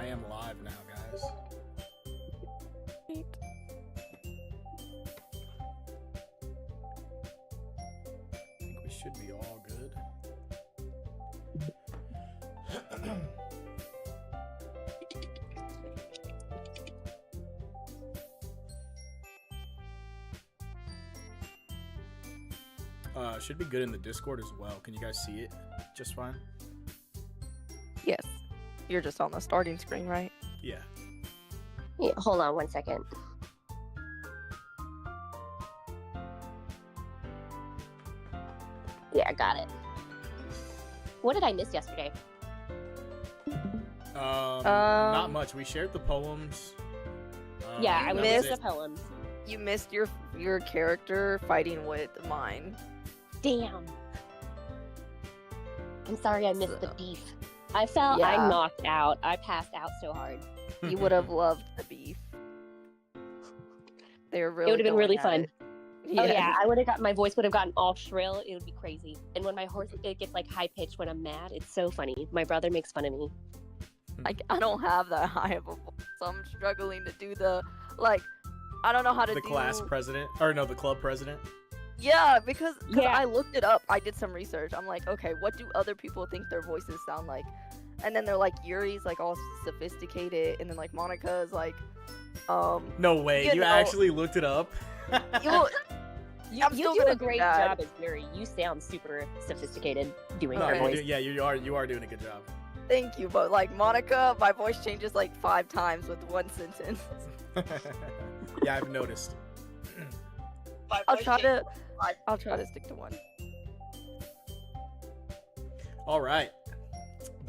am live now, guys. I think we should be all good. Should be good in the Discord as well. Can you guys see it just fine? Yes. You're just on the starting screen, right? Yeah. Yeah, hold on 1 second. Yeah, I got it. What did I miss yesterday? Not much. We shared the poems. Yeah, I that was missed the it. poems. You missed your character fighting with mine. Damn. I'm sorry I missed the So- beef. I felt Yeah. I knocked out. I passed out so hard. You would have loved the beef. They were really. It would have been going really at fun. it. Oh yeah, I would have got my voice would have gotten all shrill. It would be crazy. And when my horse it gets like high pitched when I'm mad, it's so funny. My brother makes fun of me. I don't have that high of a voice, so I'm struggling to do the I don't know how to The do class president, or no, the club president. Yeah, because Yeah. I looked it up. I did some research. I'm like, okay, what do other people think their voices sound like? And then they're like, Yuri's like all sophisticated, and then like Monica's like, No way, You you know- actually looked it up. you, You, I'm you still do gonna a do great that. job as Yuri. You sound super sophisticated doing No, her Okay. you're voice. yeah, you are doing a good job. thank you, but like Monica, my voice changes like 5 times with one sentence. Yeah, I've noticed. I'll try to stick to one. All right,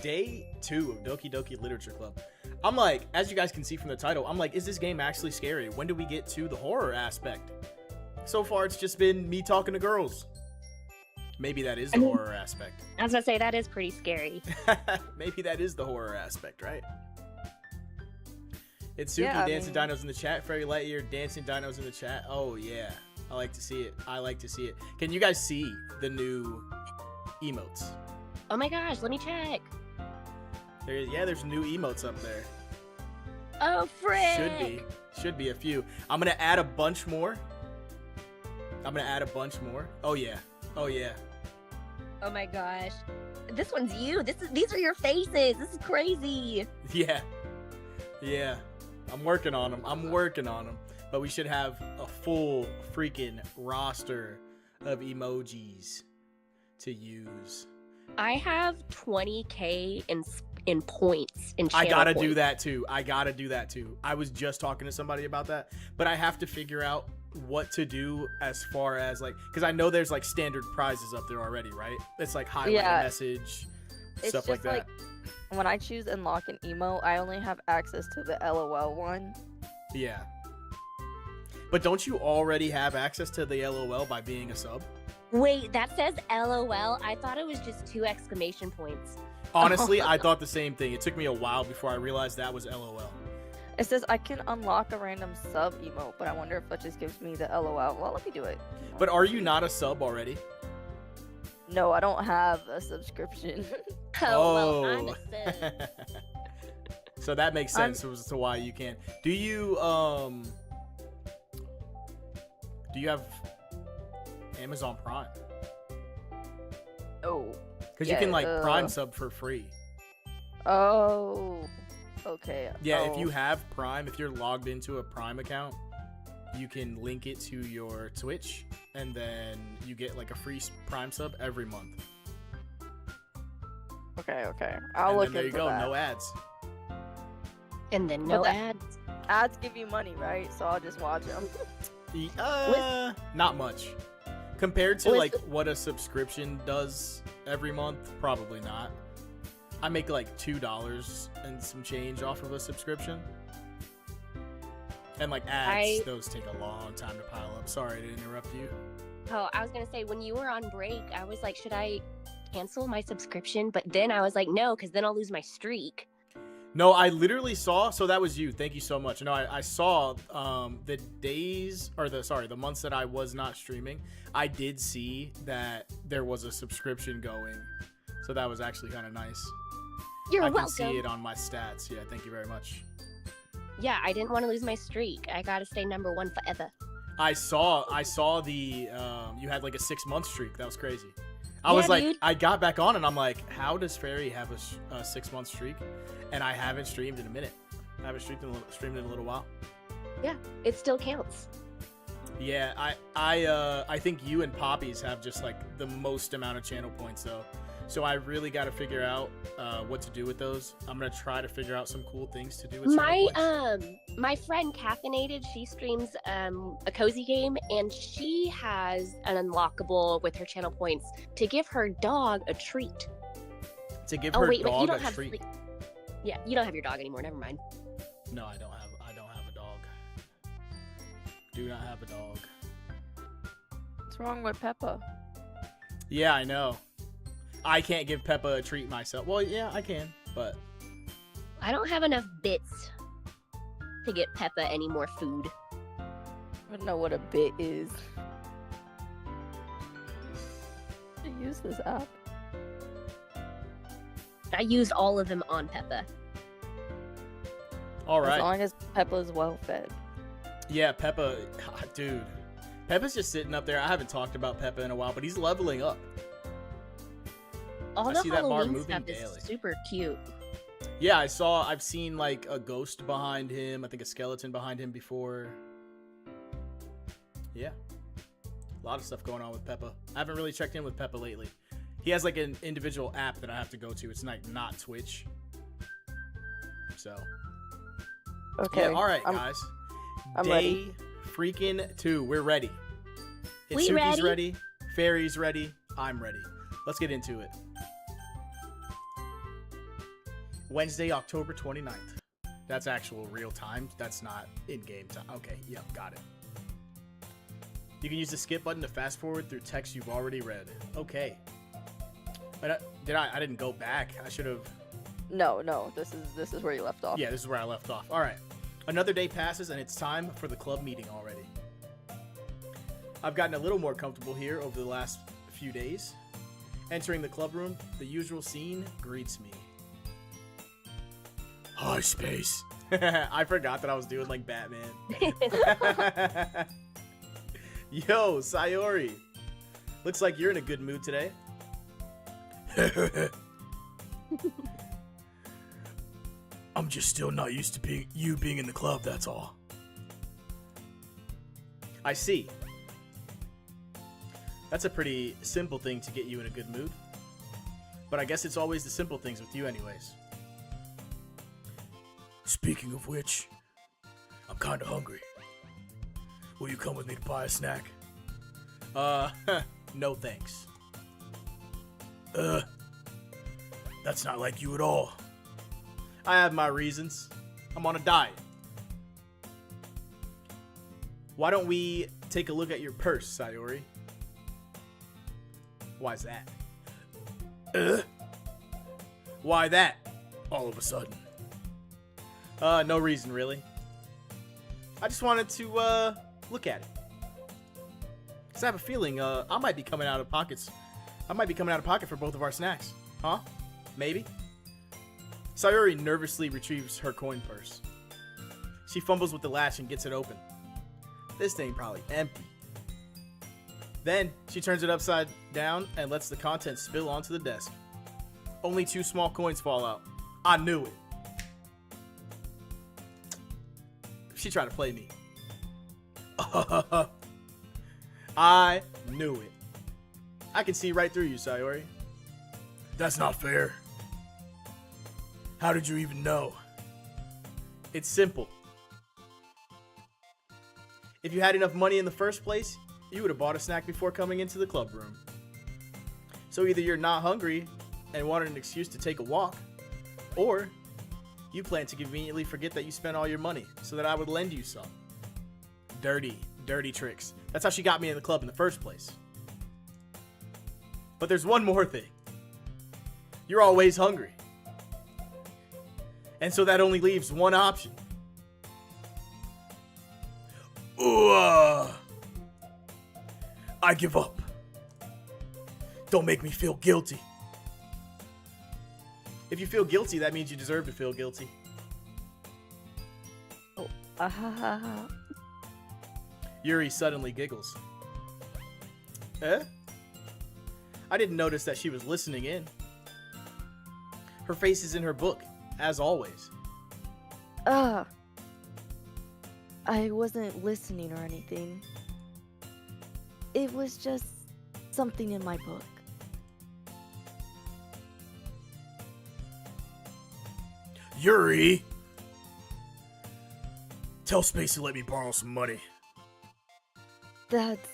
day 2 of Doki Doki Literature Club. I'm like, as you guys can see from the title, I'm like, is this game actually scary? When do we get to the horror aspect? So far, it's just been me talking to girls. Maybe that is the horror aspect. I was gonna say that is pretty scary. Maybe that is the horror aspect, right? It's Suki Yeah, I dancing mean- dinos in the chat. Fairy Lightyear dancing dinos in the chat. Oh yeah, I like to see it. I like to see it. Can you guys see the new emotes? Oh my gosh, let me check. There's new emotes up there. Oh frick! Should be a few. I'm gonna add a bunch more. Oh yeah. Oh my gosh. This one's you. These are your faces. This is crazy. Yeah. I'm working on them. But we should have a full freaking roster of emojis to use. I have 20K in points in I channel gotta do points. that too. I was just talking to somebody about that, but I have to figure out what to do as far as like, because I know there's like standard prizes up there already, right? It's like highlight Yeah. a message, It's stuff just like that. when I choose unlock an emo, I only have access to the LOL one. Yeah. But don't you already have access to the LOL by being a sub? Wait, that says LOL. I thought it was just 2 exclamation points. Honestly, I thought the same thing. It took me a while before I realized that was LOL. It says I can unlock a random sub emote, but I wonder if that just gives me the LOL. Well, let me do it. But are you not a sub already? No, I don't have a subscription. Oh, well, I'm a sub. So that makes I'm- sense as to why you can't. Do you have Amazon Prime? Oh. Because you can like Yeah, Prime sub for free. Oh. Okay. Yeah, if oh. you have Prime, if you're logged into a Prime account, you can link it to your Twitch, and then you get like a free Prime sub every month. Okay. I'll And look then there you into go, that. no ads. And then But no that- ads. Ads give you money, right? So I'll just watch them. Not much. Compared to With- like what a subscription does every month, probably not. I make like $2 and some change off of a subscription. And like ads, those take a long time to pile up. Sorry to interrupt you. Oh, I was gonna say when you were on break, I was like, should I cancel my subscription? But then I was like, no, because then I'll lose my streak. No, I literally saw, so that was you. Thank you so much. No, I saw the days, or the months that I was not streaming. I did see that there was a subscription going. So that was actually kind of nice. You're I can welcome. see it on my stats. Yeah, thank you very much. Yeah, I didn't want to lose my streak. I gotta stay number one forever. I saw the you had like a 6-month streak. That was crazy. I Yeah, was like, dude. I got back on and I'm like, how does Fairy have a 6-month streak? And I haven't streamed in a minute. I haven't streamed in a little while. Yeah, it still counts. Yeah, I think you and Poppies have just like the most amount of channel points though. So I really got to figure out what to do with those. I'm gonna try to figure out some cool things to do with channel points. My friend Caffeinated, she streams a cozy game, and she has an unlockable with her channel points to give her dog a treat. To give Oh her wait, but you dog don't a have treat. yeah, you don't have your dog anymore. Never mind. No, I don't have a dog. Do not have a dog. What's wrong with Peppa? Yeah, I know. I can't give Peppa a treat myself. Well, yeah, I can, but I don't have enough bits to get Peppa any more food. I don't know what a bit is. I use this app. I used all of them on Peppa. all As right. long as Peppa's well fed. Yeah, Peppa, dude. Peppa's just sitting up there. I haven't talked about Peppa in a while, but he's leveling up. All I the see that bar Halloween moving stuff daily. is super cute. Yeah, I've seen like a ghost behind him. I think a skeleton behind him before. Yeah. A lot of stuff going on with Peppa. I haven't really checked in with Peppa lately. He has like an individual app that I have to go to. It's like not Twitch. So. Okay. Yeah, all right, I'm- guys. I'm Day ready. freaking 2. We're ready. We Itsuki's ready? ready. Fairy's ready. I'm ready. Let's get into it. Wednesday, October 29th. That's actual real time. That's not in-game time. Okay, yep, got it. You can use the skip button to fast forward through text you've already read. Okay. But I didn't go back. I should have. No. This is where you left off. Yeah, this is where I left off. All right. Another day passes and it's time for the club meeting already. I've gotten a little more comfortable here over the last few days. Entering the club room, the usual scene greets me. Hi, Space. I forgot that I was doing like Batman. Yo, Sayori. Looks like you're in a good mood today. I'm just still not used to being in the club, that's all. I see. That's a pretty simple thing to get you in a good mood. But I guess it's always the simple things with you anyways. Speaking of which, I'm kinda hungry. Will you come with me to buy a snack? No thanks. That's not like you at all. I have my reasons. I'm on a diet. Why don't we take a look at your purse, Sayori? Why's that? Why that? All of a sudden. No reason, really. I just wanted to, look at it. Cause I have a feeling, I might be coming out of pocket for both of our snacks. Huh? Maybe? Sayori nervously retrieves her coin purse. She fumbles with the latch and gets it open. This thing probably empty. Then, she turns it upside down and lets the contents spill onto the desk. Only 2 small coins fall out. I knew it. She tried to play me. I knew it. I can see right through you, Sayori. That's not fair. How did you even know? It's simple. If you had enough money in the first place, you would have bought a snack before coming into the club room. So either you're not hungry and wanted an excuse to take a walk, or you plan to conveniently forget that you spent all your money so that I would lend you some. Dirty tricks. That's how she got me in the club in the first place. But there's one more thing. You're always hungry. And so that only leaves one option. I give up. Don't make me feel guilty. If you feel guilty, that means you deserve to feel guilty. Oh, Yuri suddenly giggles. Eh? I didn't notice that she was listening in. Her face is in her book, as always. I wasn't listening or anything. It was just something in my book. Yuri! Tell Space to let me borrow some money. That's...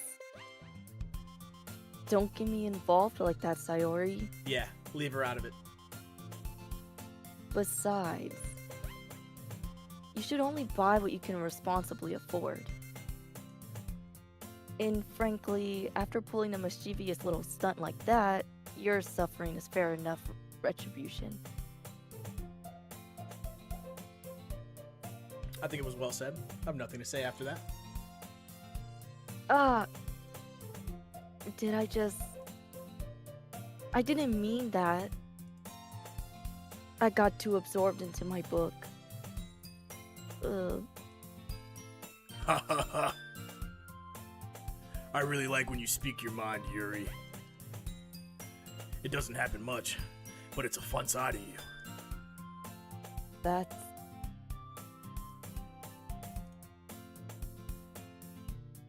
Don't get me involved like that, Sayori. Yeah, leave her out of it. Besides, you should only buy what you can responsibly afford. And frankly, after pulling a mischievous little stunt like that, your suffering is fair enough retribution. I think it was well said. I have nothing to say after that. Did I didn't mean that. I got too absorbed into my book. Ha ha ha. I really like when you speak your mind, Yuri. It doesn't happen much, but it's a fun side of you. That's...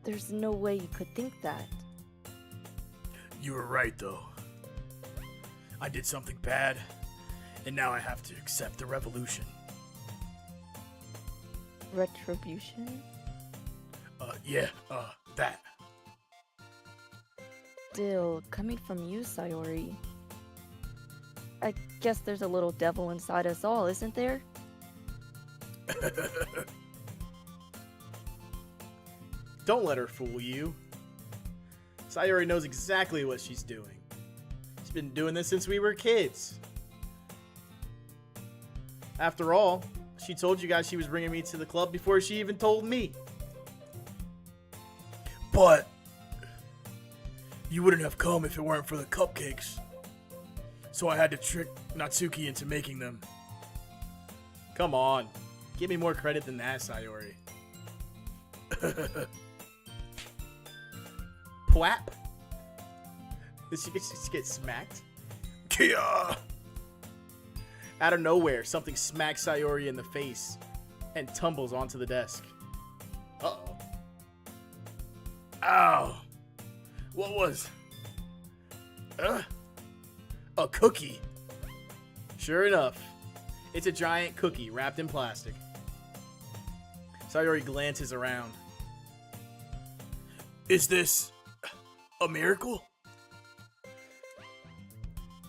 There's no way you could think that. You were right, though. I did something bad, and now I have to accept the revolution. Retribution? That. Still, coming from you, Sayori. I guess there's a little devil inside us all, isn't there? Don't let her fool you. Sayori knows exactly what she's doing. She's been doing this since we were kids. After all, she told you guys she was bringing me to the club before she even told me. But you wouldn't have come if it weren't for the cupcakes. So I had to trick Natsuki into making them. Come on. Give me more credit than that, Sayori. Pwap? Did she just get smacked? Kia! Out of nowhere, something smacks Sayori in the face and tumbles onto the desk. Uh-oh. Ow! What was... a cookie. Sure enough, it's a giant cookie wrapped in plastic. Sayori glances around. Is this a miracle?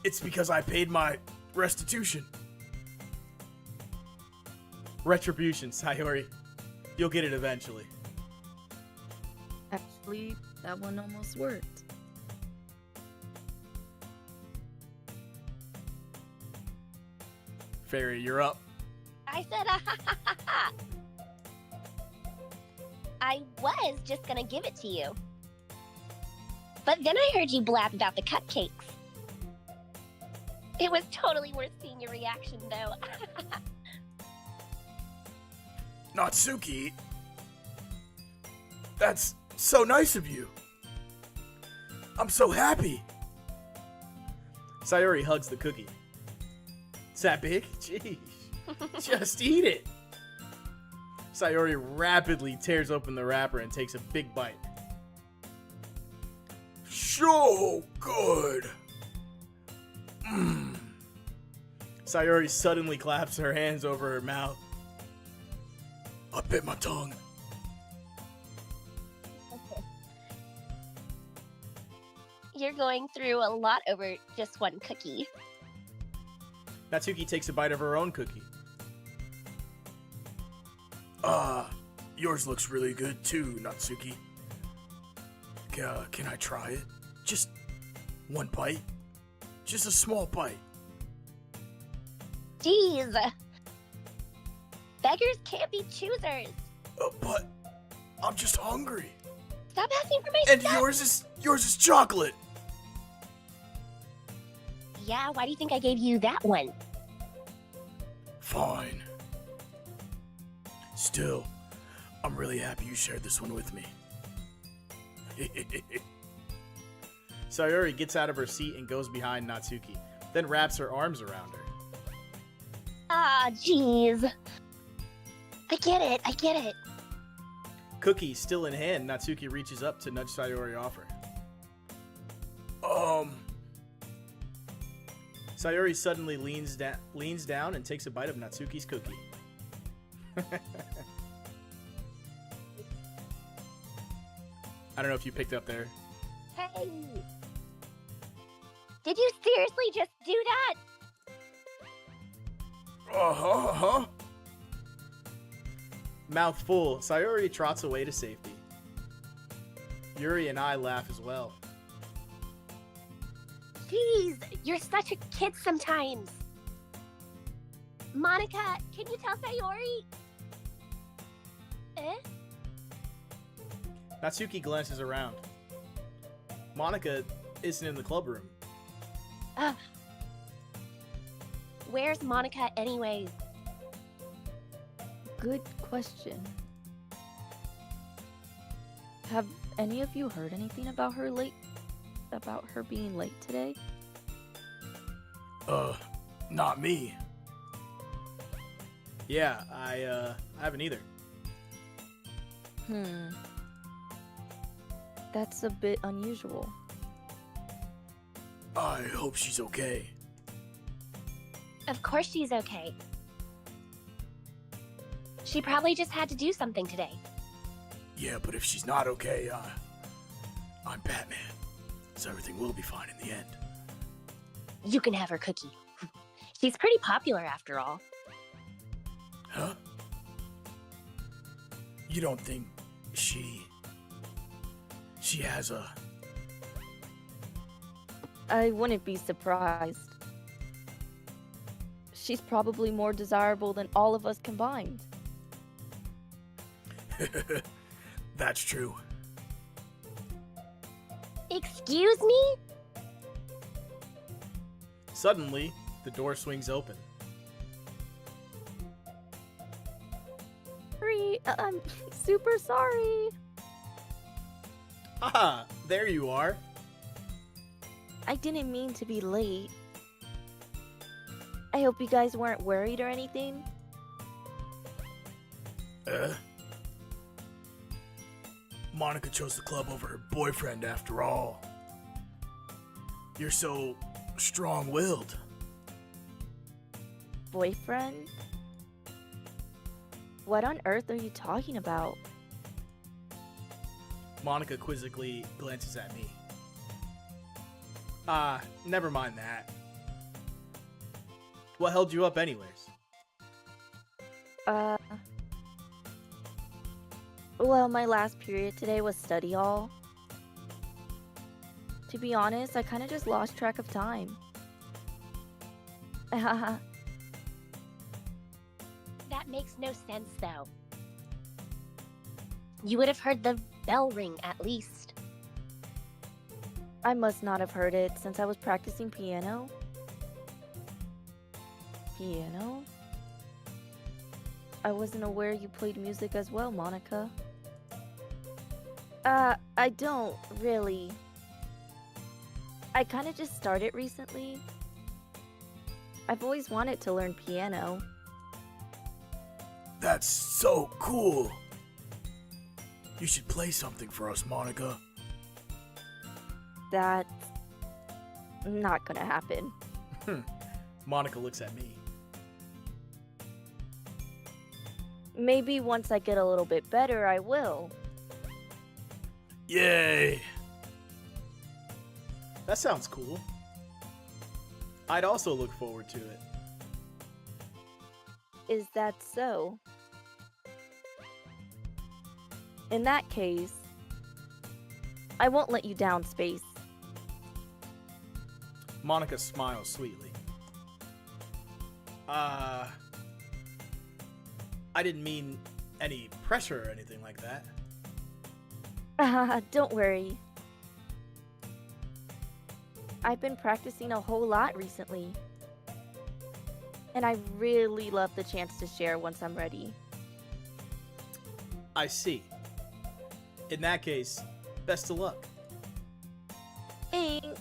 It's because I paid my restitution. Retribution, Sayori. You'll get it eventually. Actually, that one almost worked. Fairy, you're up. I said, I was just gonna give it to you. But then I heard you blab about the cupcakes. It was totally worth seeing your reaction, though. Natsuki, that's so nice of you. I'm so happy. Sayori hugs the cookie. Is that big? Jeez. Just eat it. Sayori rapidly tears open the wrapper and takes a big bite. So good. Sayori suddenly claps her hands over her mouth. I bit my tongue. Okay. You're going through a lot over just one cookie. Natsuki takes a bite of her own cookie. Yours looks really good too, Natsuki. Can I try it? Just one bite? Just a small bite. Jeez. Beggars can't be choosers. But I'm just hungry. Stop asking for my And stuff. yours is chocolate. Yeah, why do you think I gave you that one? fine. Still, I'm really happy you shared this one with me. Sayori gets out of her seat and goes behind Natsuki, then wraps her arms around her. Ah, jeez. I get it. Cookie still in hand, Natsuki reaches up to nudge Sayori off her. Sayori suddenly leans down and takes a bite of Natsuki's cookie. I don't know if you picked up there. Hey! Did you seriously just do that? Uh-huh. Mouth full, Sayori trots away to safety. Yuri and I laugh as well. Jeez, you're such a kid sometimes. Monica, can you tell Sayori? Natsuki glances around. Monica isn't in the club room. Where's Monica anyways? Good question. Have any of you heard anything about her being late today? Not me. Yeah, I haven't either. That's a bit unusual. I hope she's okay. Of course she's okay. She probably just had to do something today. Yeah, but if she's not okay, I'm Batman, so everything will be fine in the end. You can have her cookie. She's pretty popular after all. Huh? You don't think she has a... I wouldn't be surprised. She's probably more desirable than all of us combined. That's true. Excuse me? Suddenly, the door swings open. I'm super sorry. Ah, there you are. I didn't mean to be late. I hope you guys weren't worried or anything. Monica chose the club over her boyfriend after all. You're so strong-willed. Boyfriend? What on earth are you talking about? Monica quizzically glances at me. Never mind that. What held you up anyways? Well, my last period today was study hall. To be honest, I kind of just lost track of time. That makes no sense, though. You would have heard the bell ring, at least. I must not have heard it since I was practicing piano. Piano? I wasn't aware you played music as well, Monica. I don't really. I kind of just started recently. I've always wanted to learn piano. That's so cool. You should play something for us, Monica. That's not gonna happen. Monica looks at me. Maybe once I get a little bit better, I will. Yay! That sounds cool. I'd also look forward to it. Is that so? In that case, I won't let you down, Space. Monica smiles sweetly. I didn't mean any pressure or anything like that. Don't worry. I've been practicing a whole lot recently. And I really love the chance to share once I'm ready. I see. In that case, best of luck. Thanks.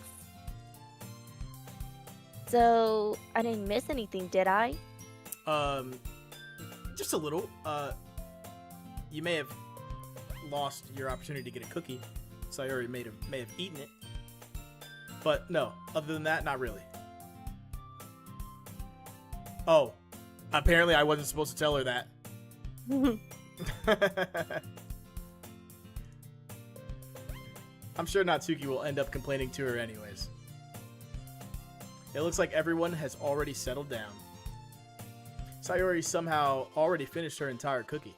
So, I didn't miss anything, did I? Just a little. You may have lost your opportunity to get a cookie. Sayori may have eaten it. But no, other than that, not really. Oh, apparently I wasn't supposed to tell her that. I'm sure Natsuki will end up complaining to her anyways. It looks like everyone has already settled down. Sayori somehow already finished her entire cookie.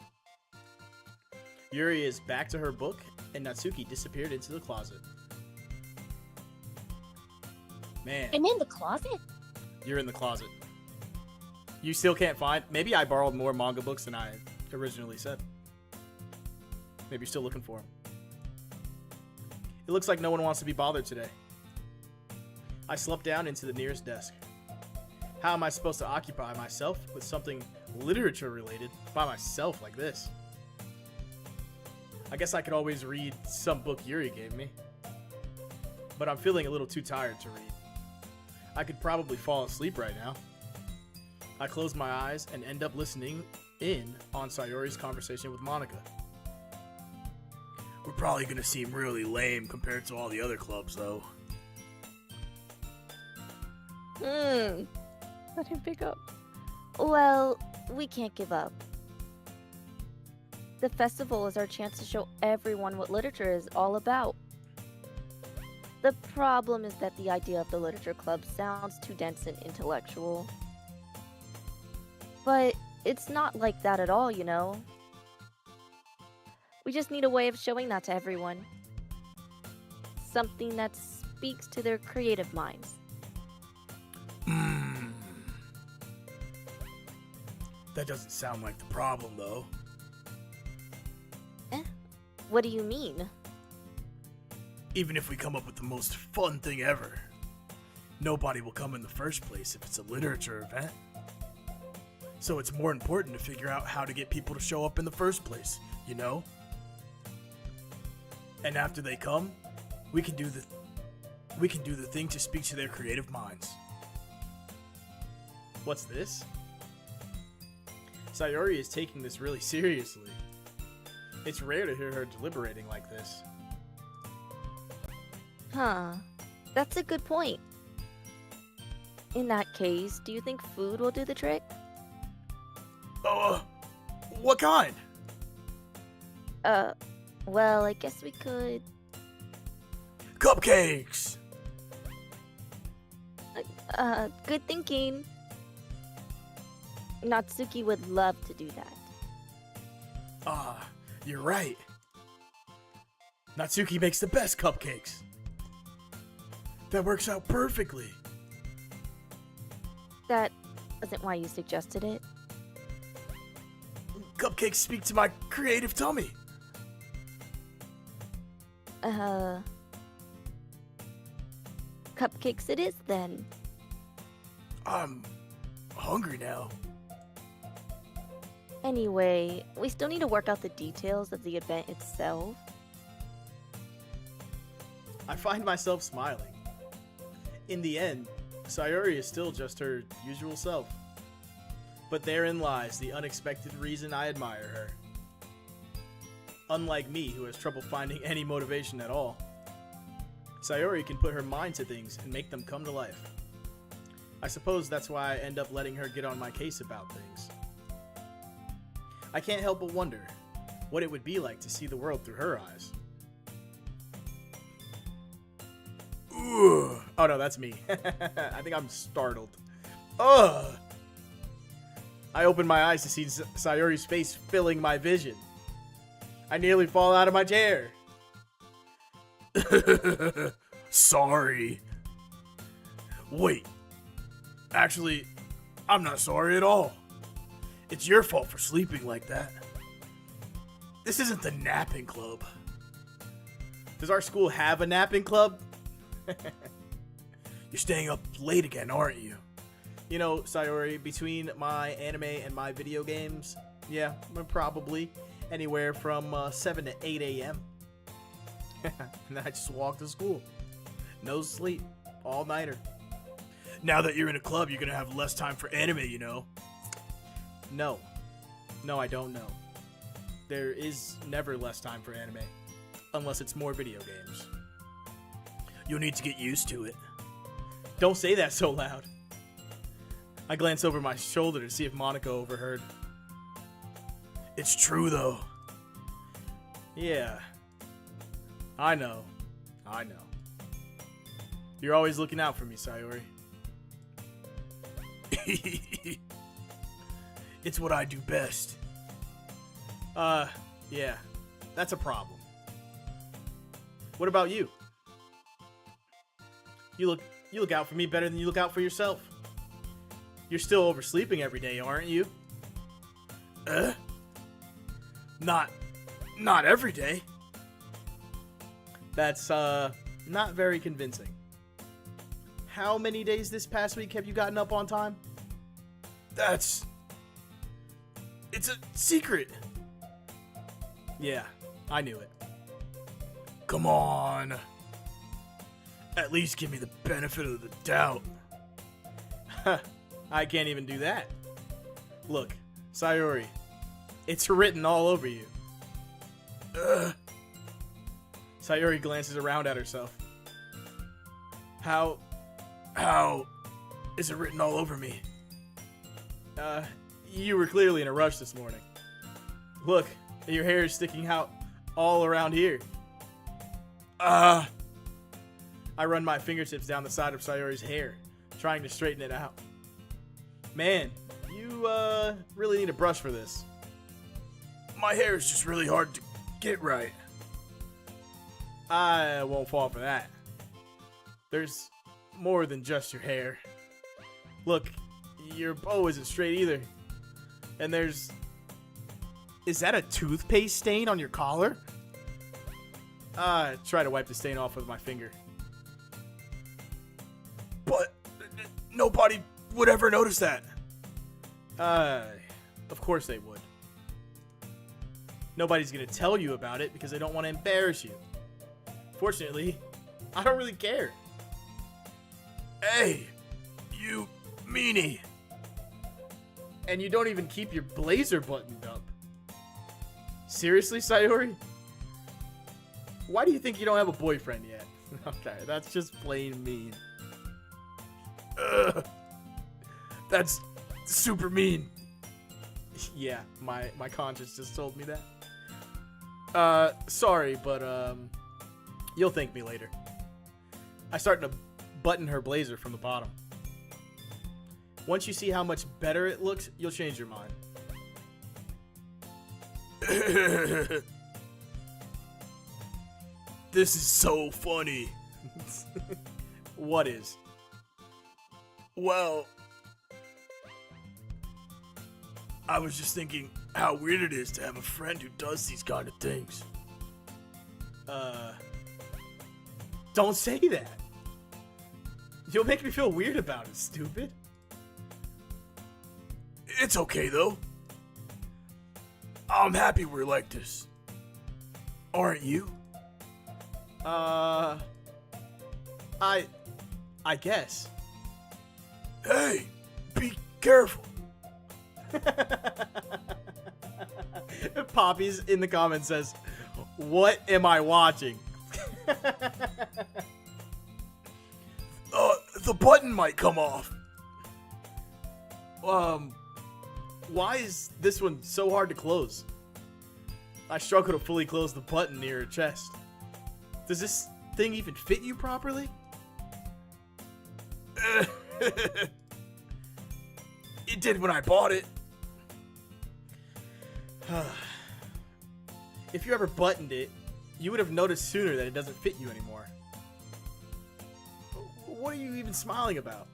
Yuri is back to her book, and Natsuki disappeared into the closet. Man, I'm in the closet. you're in the closet. You still can't find... Maybe I borrowed more manga books than I originally said. Maybe you're still looking for them. It looks like no one wants to be bothered today. I slumped down into the nearest desk. How am I supposed to occupy myself with something literature related by myself like this? I guess I could always read some book Yuri gave me. But I'm feeling a little too tired to read. I could probably fall asleep right now. I close my eyes and end up listening in on Sayori's conversation with Monica. We're probably gonna seem really lame compared to all the other clubs, though. I didn't pick up. Well, we can't give up. The festival is our chance to show everyone what literature is all about. The problem is that the idea of the literature club sounds too dense and intellectual. But it's not like that at all, you know? We just need a way of showing that to everyone. Something that speaks to their creative minds. That doesn't sound like the problem, though. What do you mean? Even if we come up with the most fun thing ever, nobody will come in the first place if it's a literature event. So it's more important to figure out how to get people to show up in the first place, you know? And after they come, we can do the thing to speak to their creative minds. What's this? Sayori is taking this really seriously. It's rare to hear her deliberating like this. Huh. That's a good point. In that case, do you think food will do the trick? What kind? Well, I guess we could... Cupcakes! Good thinking. Natsuki would love to do that. You're right. Natsuki makes the best cupcakes. That works out perfectly. That wasn't why you suggested it. Cupcakes speak to my creative tummy. Cupcakes it is then. I'm hungry now. Anyway, we still need to work out the details of the event itself. I find myself smiling. In the end, Sayori is still just her usual self. But therein lies the unexpected reason I admire her. Unlike me, who has trouble finding any motivation at all, Sayori can put her mind to things and make them come to life. I suppose that's why I end up letting her get on my case about things. I can't help but wonder what it would be like to see the world through her eyes. Ooh. Oh no, that's me. I think I'm startled. Ugh! I open my eyes to see Sayori's face filling my vision. I nearly fall out of my chair. Sorry. Wait. Actually, I'm not sorry at all. It's your fault for sleeping like that. This isn't the napping club. Does our school have a napping club? You're staying up late again, aren't you? You know, Sayori, between my anime and my video games, yeah, probably anywhere from 7 to 8 a.m. And I just walk to school. No sleep. All-nighter. Now that you're in a club, you're going to have less time for anime, you know? No. No, I don't know. There is never less time for anime. Unless it's more video games. You'll need to get used to it. Don't say that so loud. I glance over my shoulder to see if Monica overheard. It's true, though. Yeah. I know. You're always looking out for me, Sayori. It's what I do best. Yeah. That's a problem. What about you? You look out for me better than you look out for yourself. You're still oversleeping every day, aren't you? Not every day. That's not very convincing. How many days this past week have you gotten up on time? It's a secret. Yeah, I knew it. Come on. At least give me the benefit of the doubt. I can't even do that. Look, Sayori, it's written all over you. Sayori glances around at herself. How is it written all over me? You were clearly in a rush this morning. Look, your hair is sticking out all around here. I run my fingertips down the side of Sayori's hair, trying to straighten it out. Man, you really need a brush for this. My hair is just really hard to get right. I won't fall for that. There's more than just your hair. Look, your bow isn't straight either. And there's... Is that a toothpaste stain on your collar? I try to wipe the stain off with my finger. But nobody would ever notice that. Of course they would. Nobody's gonna tell you about it because they don't want to embarrass you. Fortunately, I don't really care. Hey, you meanie. And you don't even keep your blazer buttoned up. Seriously, Sayori? Why do you think you don't have a boyfriend yet? Okay, that's just plain mean. That's super mean. Yeah, my conscience just told me that. Sorry, but you'll thank me later. I start to button her blazer from the bottom. Once you see how much better it looks, you'll change your mind. This is so funny. What is? Well, I was just thinking how weird it is to have a friend who does these kind of things. Don't say that. You'll make me feel weird about it, stupid. It's okay, though. I'm happy we're like this. Aren't you? I guess. Hey, be careful. Poppy's in the comments says, "What am I watching?" The button might come off. Why is this one so hard to close? I struggle to fully close the button near her chest. Does this thing even fit you properly? It did when I bought it. If you ever buttoned it, you would have noticed sooner that it doesn't fit you anymore. What are you even smiling about?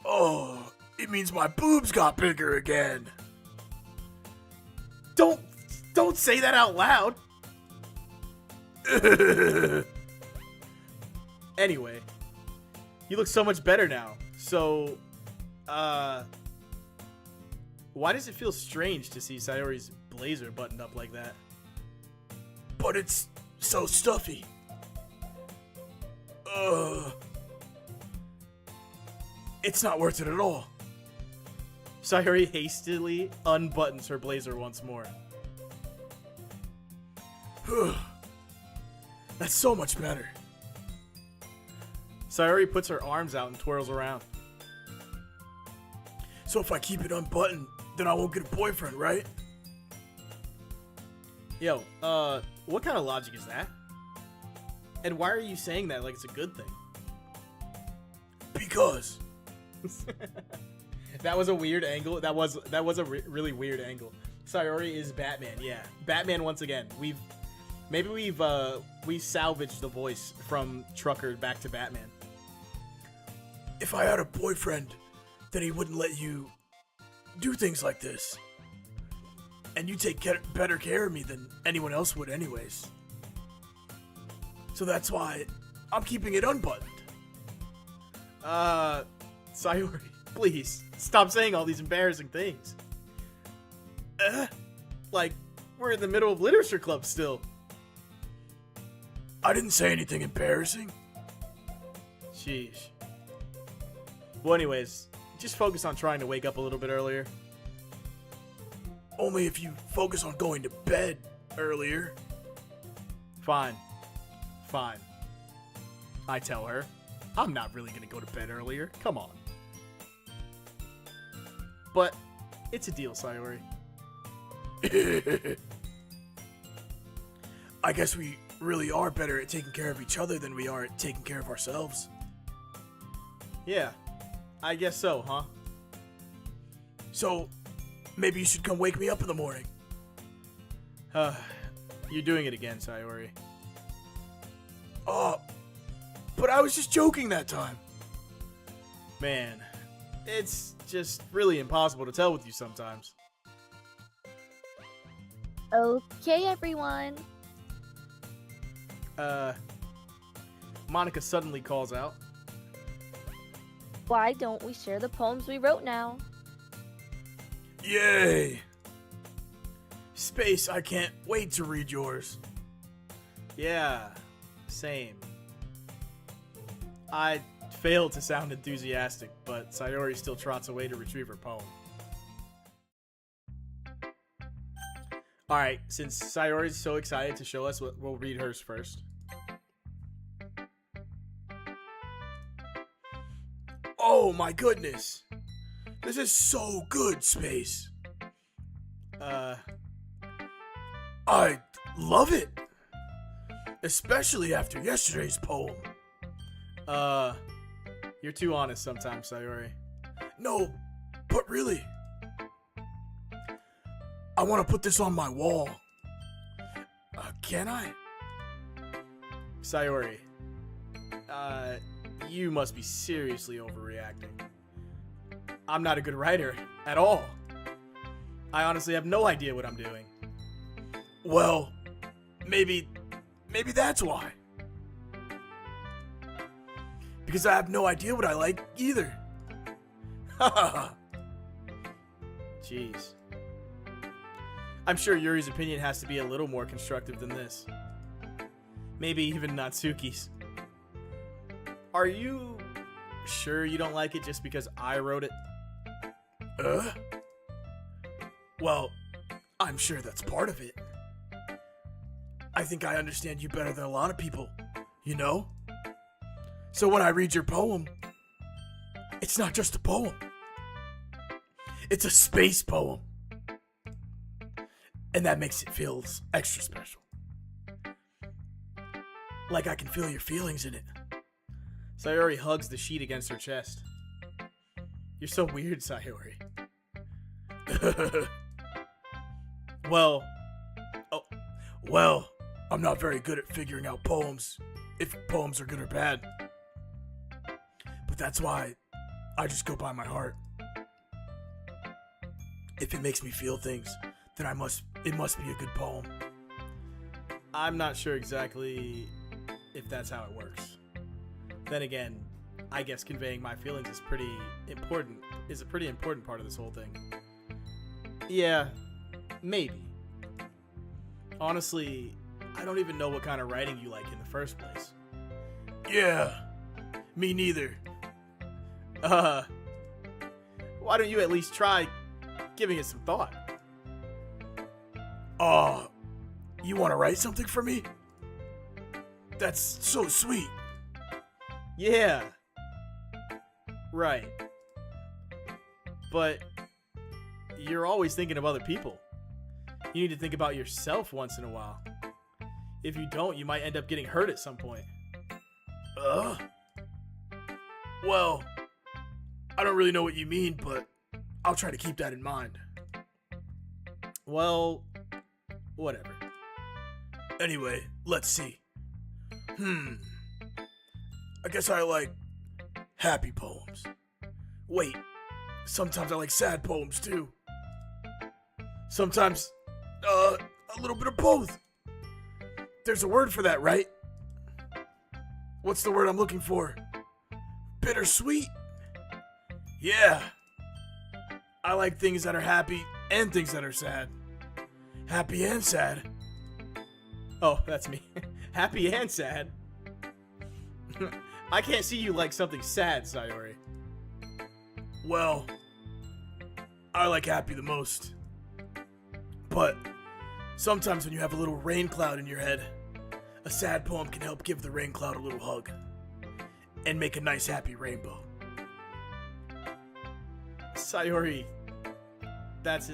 Oh, it means my boobs got bigger again. Don't say that out loud. Anyway, you look so much better now. So, why does it feel strange to see Sayori's blazer buttoned up like that? But it's so stuffy. It's not worth it at all. Sayori hastily unbuttons her blazer once more. That's so much better. Sayori puts her arms out and twirls around. So if I keep it unbuttoned, then I won't get a boyfriend, right? Yo, what kind of logic is that? And why are you saying that like it's a good thing? Because. That was a weird angle. That was a really weird angle. Sayori is Batman. Yeah, Batman once again. We've salvaged the voice from Trucker back to Batman. If I had a boyfriend, then he wouldn't let you do things like this. And you take better care of me than anyone else would anyways. So that's why I'm keeping it unbuttoned. Sayori, please, stop saying all these embarrassing things. Like, we're in the middle of literature club still. I didn't say anything embarrassing. Sheesh. Well, anyways, just focus on trying to wake up a little bit earlier. Only if you focus on going to bed earlier. Fine. Fine. I tell her, I'm not really gonna go to bed earlier. Come on. But it's a deal, Sayori. I guess we really are better at taking care of each other than we are at taking care of ourselves. Yeah, I guess so, huh? So, maybe you should come wake me up in the morning. You're doing it again, Sayori. But I was just joking that time. Man, it's just really impossible to tell with you sometimes. Okay, everyone. Monica suddenly calls out. Why don't we share the poems we wrote now? Yay! Space, I can't wait to read yours. Yeah, same. I failed to sound enthusiastic, but Sayori still trots away to retrieve her poem. Alright, since Sayori's so excited to show us, we'll read hers first. Oh my goodness! This is so good, Space! I love it! Especially after yesterday's poem. You're too honest sometimes, Sayori. No, but really. I want to put this on my wall. Can I? Sayori, you must be seriously overreacting. I'm not a good writer at all. I honestly have no idea what I'm doing. Well, maybe that's why. Because I have no idea what I like either. Haha. Jeez. I'm sure Yuri's opinion has to be a little more constructive than this. Maybe even Natsuki's. Are you sure you don't like it just because I wrote it? Well, I'm sure that's part of it. I think I understand you better than a lot of people, you know? So when I read your poem, it's not just a poem. It's a space poem. And that makes it feel extra special. Like I can feel your feelings in it. Sayori hugs the sheet against her chest. You're so weird, Sayori. Well, I'm not very good at figuring out poems, if poems are good or bad. But that's why I just go by my heart. If it makes me feel things, then it must be a good poem. I'm not sure exactly if that's how it works. Then again, I guess conveying my feelings is pretty important. Is a pretty important part of this whole thing. Yeah, maybe. Honestly, I don't even know what kind of writing you like in the first place. Yeah, me neither. Why don't you at least try giving it some thought? You want to write something for me? That's so sweet. Yeah. Right. But you're always thinking of other people. You need to think about yourself once in a while. If you don't, you might end up getting hurt at some point. Well, I don't really know what you mean, but I'll try to keep that in mind. Well, whatever. Anyway, let's see. I guess I like happy poems. Wait, sometimes I like sad poems too. Sometimes, a little bit of both. There's a word for that, right? What's the word I'm looking for? Bittersweet? Yeah. I like things that are happy and things that are sad. Happy and sad. Oh, that's me. Happy and sad. I can't see you like something sad, Sayori. Well, I like happy the most. But sometimes when you have a little rain cloud in your head, a sad poem can help give the rain cloud a little hug and make a nice happy rainbow. Sayori, that's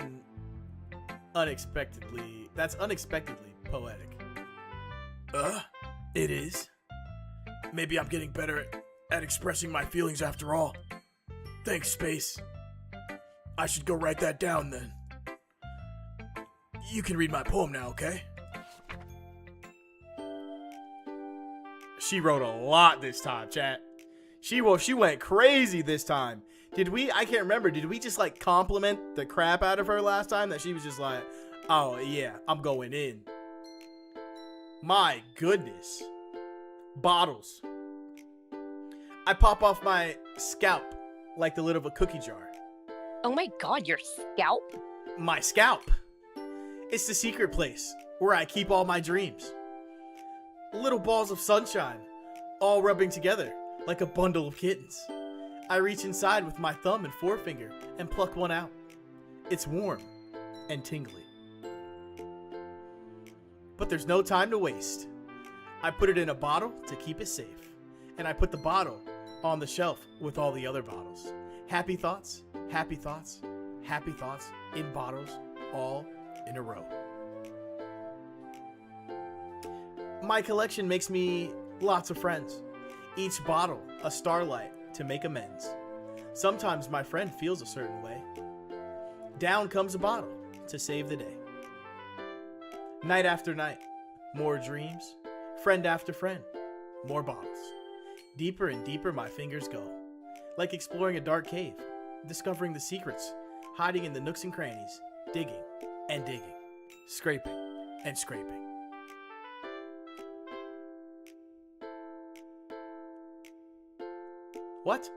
unexpectedly poetic. It is. Maybe I'm getting better at expressing my feelings after all. Thanks, Space. I should go write that down then. You can read my poem now, okay? She wrote a lot this time, chat. She went crazy this time. I can't remember, did we just like compliment the crap out of her last time that she was just like, oh yeah, I'm going in. My goodness. Bottles. I pop off my scalp like the lid of a cookie jar. Oh my god, your scalp? My scalp. It's the secret place where I keep all my dreams. Little balls of sunshine, all rubbing together like a bundle of kittens. I reach inside with my thumb and forefinger and pluck one out. It's warm and tingly. But there's no time to waste. I put it in a bottle to keep it safe, and I put the bottle on the shelf with all the other bottles. Happy thoughts, happy thoughts, happy thoughts in bottles, all in a row. My collection makes me lots of friends. Each bottle a starlight to make amends. Sometimes my friend feels a certain way. Down comes a bottle to save the day. Night after night, more dreams. Friend after friend, more bottles. Deeper and deeper my fingers go. Like exploring a dark cave, discovering the secrets, hiding in the nooks and crannies, digging and digging, scraping and scraping. What?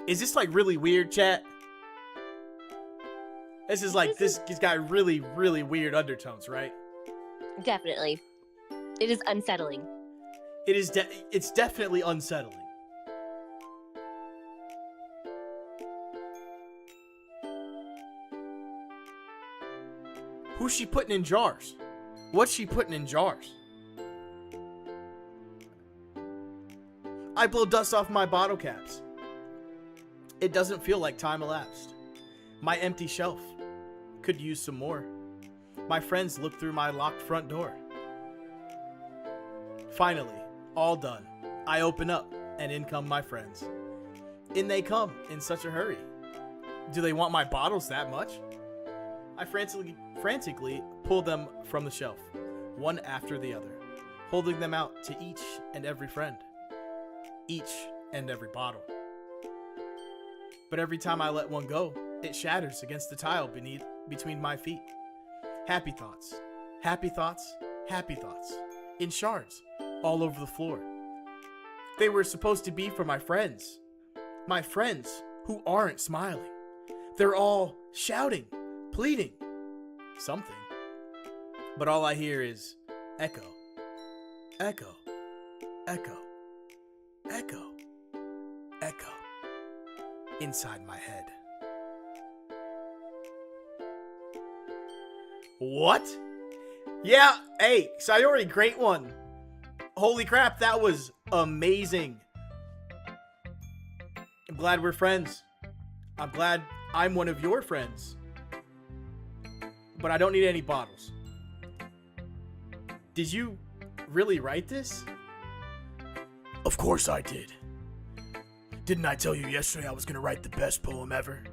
Is this like really weird, chat? This is like, this got really, really weird undertones, right? Definitely. It is unsettling. It's definitely unsettling. Who's she putting in jars? What's she putting in jars? I blow dust off my bottle caps. It doesn't feel like time elapsed. My empty shelf could use some more. My friends look through my locked front door. Finally, all done. I open up, and in come my friends. In they come in such a hurry. Do they want my bottles that much? I frantically pull them from the shelf, one after the other, holding them out to each and every friend, each and every bottle. But every time I let one go, it shatters against the tile beneath between my feet. Happy thoughts, happy thoughts, happy thoughts, in shards all over the floor. They were supposed to be for my friends who aren't smiling. They're all shouting, pleading, something. But all I hear is echo, echo, echo, echo, echo inside my head. What? Yeah, hey, Sayori, great one. Holy crap, that was amazing. I'm glad we're friends. I'm glad I'm one of your friends. But I don't need any bottles. Did you really write this? Of course I did. Didn't I tell you yesterday I was gonna write the best poem ever?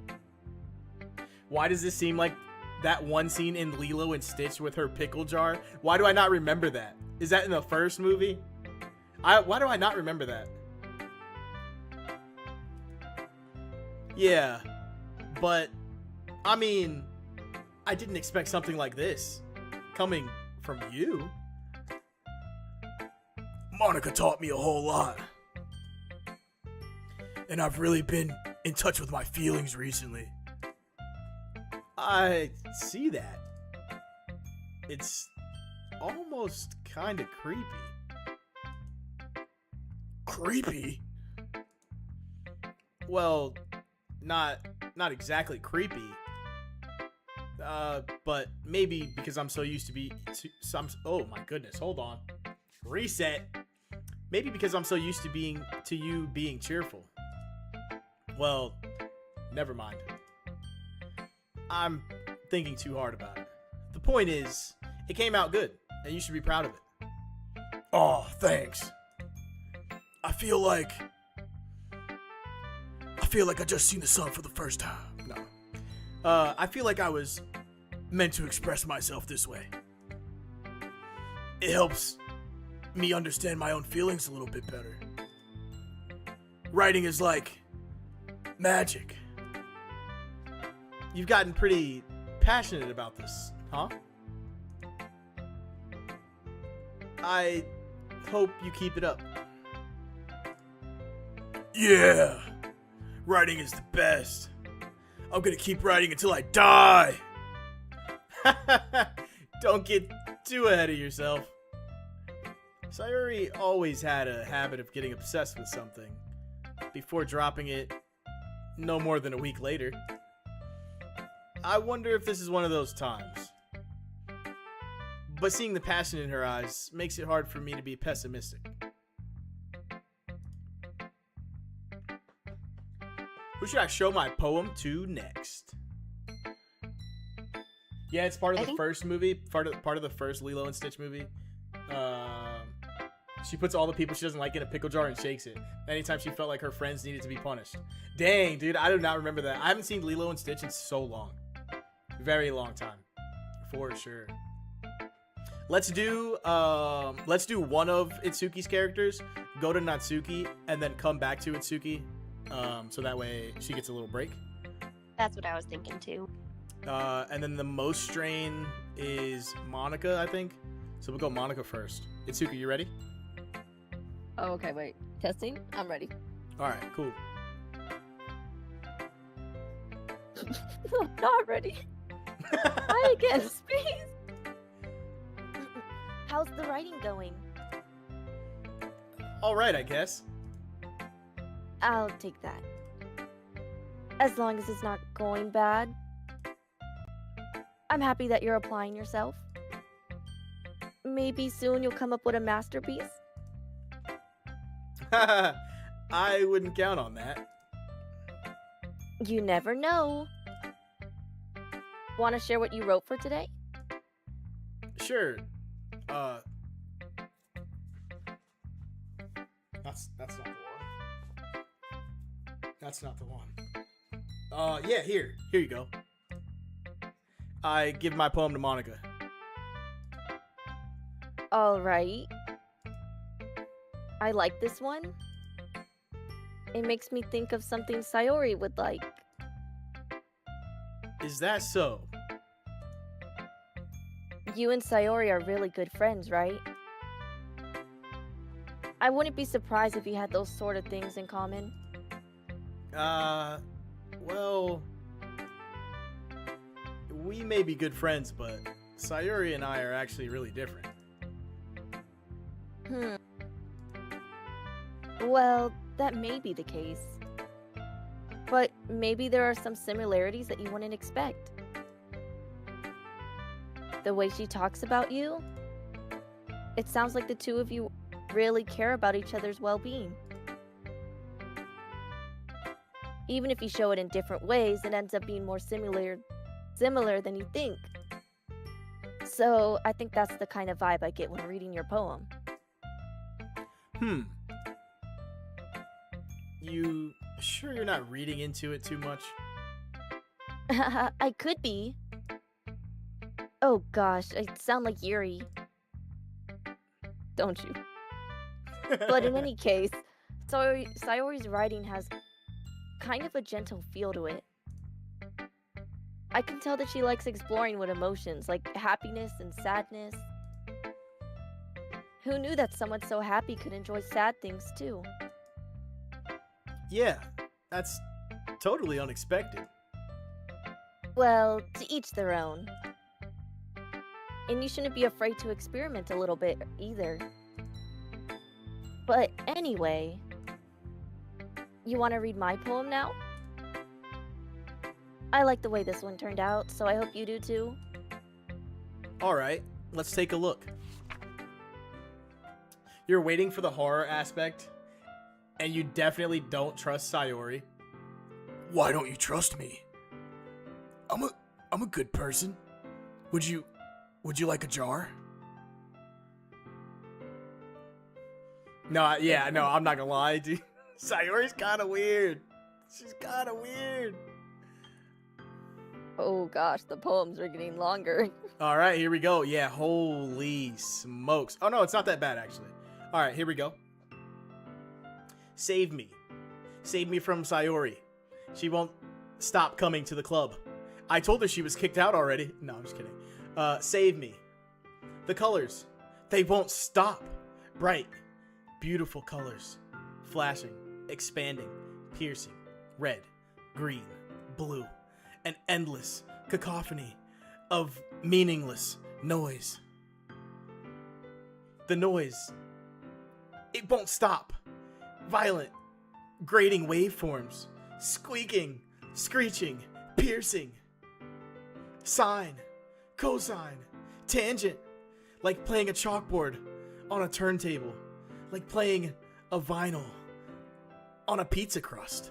Why does this seem like that one scene in Lilo and Stitch with her pickle jar? Why do I not remember that? Is that in the first movie? Why do I not remember that? Yeah, but I mean, I didn't expect something like this coming from you. Monica taught me a whole lot. And I've really been in touch with my feelings recently. I see that. It's almost kind of creepy. Creepy? Well, not exactly creepy. But maybe because I'm so used to oh my goodness, hold on. Reset. Maybe because I'm so used to you being cheerful. Well, never mind. I'm thinking too hard about it. The point is, it came out good, and you should be proud of it. Oh, thanks. I feel like I just seen the sun for the first time. No. I feel like I was meant to express myself this way. It helps me understand my own feelings a little bit better. Writing is like magic. You've gotten pretty passionate about this, huh? I hope you keep it up. Yeah, writing is the best. I'm gonna keep writing until I die. Don't get too ahead of yourself. Sayori always had a habit of getting obsessed with something before dropping it no more than a week later. I wonder if this is one of those times. But seeing the passion in her eyes makes it hard for me to be pessimistic. Who should I show my poem to next? Yeah, it's part of the first movie, part of the first Lilo and Stitch movie. She puts all the people she doesn't like in a pickle jar and shakes it. Anytime she felt like her friends needed to be punished. Dang, dude, I do not remember that. I haven't seen Lilo and Stitch in so long. Very long time. For sure. Let's do one of Itsuki's characters, go to Natsuki, and then come back to Itsuki. So that way she gets a little break. That's what I was thinking too. And then the most strain is Monica, I think. So we'll go Monica first. Itsuki, you ready? Oh, okay, wait. Testing? I'm ready. Alright, cool. I'm not ready. Hi again, Space. How's the writing going? Alright, I guess. I'll take that. As long as it's not going bad. I'm happy that you're applying yourself. Maybe soon you'll come up with a masterpiece. I wouldn't count on that. You never know. Want to share what you wrote for today? Sure. That's not the one. That's not the one. Yeah, here you go. I give my poem to Monica. All right. I like this one. It makes me think of something Sayori would like. Is that so? You and Sayori are really good friends, right? I wouldn't be surprised if you had those sort of things in common. Well, we may be good friends, but Sayori and I are actually really different. Well, that may be the case. But maybe there are some similarities that you wouldn't expect. The way she talks about you, it sounds like the two of you really care about each other's well-being. Even if you show it in different ways, it ends up being more similar than you think. So I think that's the kind of vibe I get when reading your poem. You sure you're not reading into it too much? I could be. Oh gosh, I sound like Yuri. Don't you? But in any case, Sayori's writing has kind of a gentle feel to it. I can tell that she likes exploring with emotions like happiness and sadness. Who knew that someone so happy could enjoy sad things too? Yeah, that's totally unexpected. Well, to each their own. And you shouldn't be afraid to experiment a little bit either. But anyway, you want to read my poem now? I like the way this one turned out, so I hope you do too. Alright, let's take a look. You're waiting for the horror aspect, and you definitely don't trust Sayori. Why don't you trust me? I'm a good person. Would you like a jar? No, I'm not gonna lie, dude. Sayori's kinda weird. She's kinda weird. Oh gosh, the poems are getting longer. Alright, here we go. Yeah, holy smokes. Oh no, it's not that bad actually. Alright, here we go. Save me. Save me from Sayori. She won't stop coming to the club. I told her she was kicked out already. No, I'm just kidding. Save me. The colors. They won't stop. Bright, beautiful colors. Flashing, expanding, piercing. Red, green, blue. An endless cacophony of meaningless noise. The noise. It won't stop. Violent, grating waveforms. Squeaking, screeching, piercing. Sine, cosine, tangent. Like playing a chalkboard on a turntable. Like playing a vinyl on a pizza crust.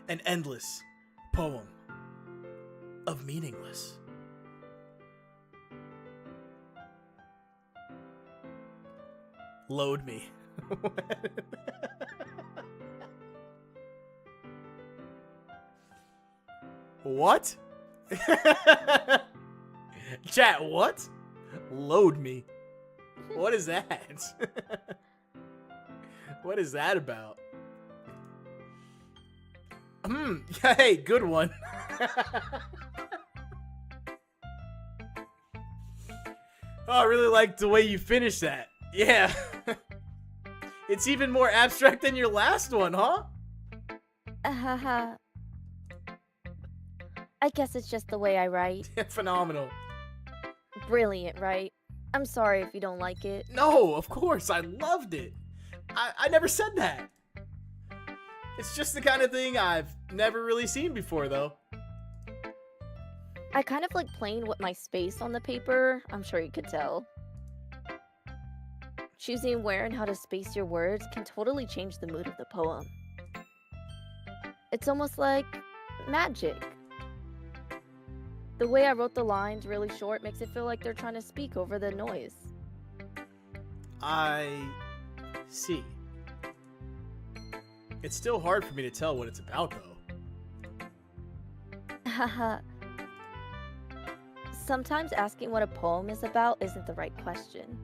An endless poem of meaningless. Load me. What? Chat, what? Load me. What is that? What is that about? Hey, good one. Oh, I really like the way you finished that. Yeah. It's even more abstract than your last one, huh? I guess it's just the way I write. Phenomenal. Brilliant, right? I'm sorry if you don't like it. No, of course. I loved it. I never said that. It's just the kind of thing I've never really seen before, though. I kind of like playing with my space on the paper. I'm sure you could tell. Choosing where and how to space your words can totally change the mood of the poem. It's almost like magic. The way I wrote the lines really short makes it feel like they're trying to speak over the noise. I see. It's still hard for me to tell what it's about, though. Haha. Sometimes asking what a poem is about isn't the right question.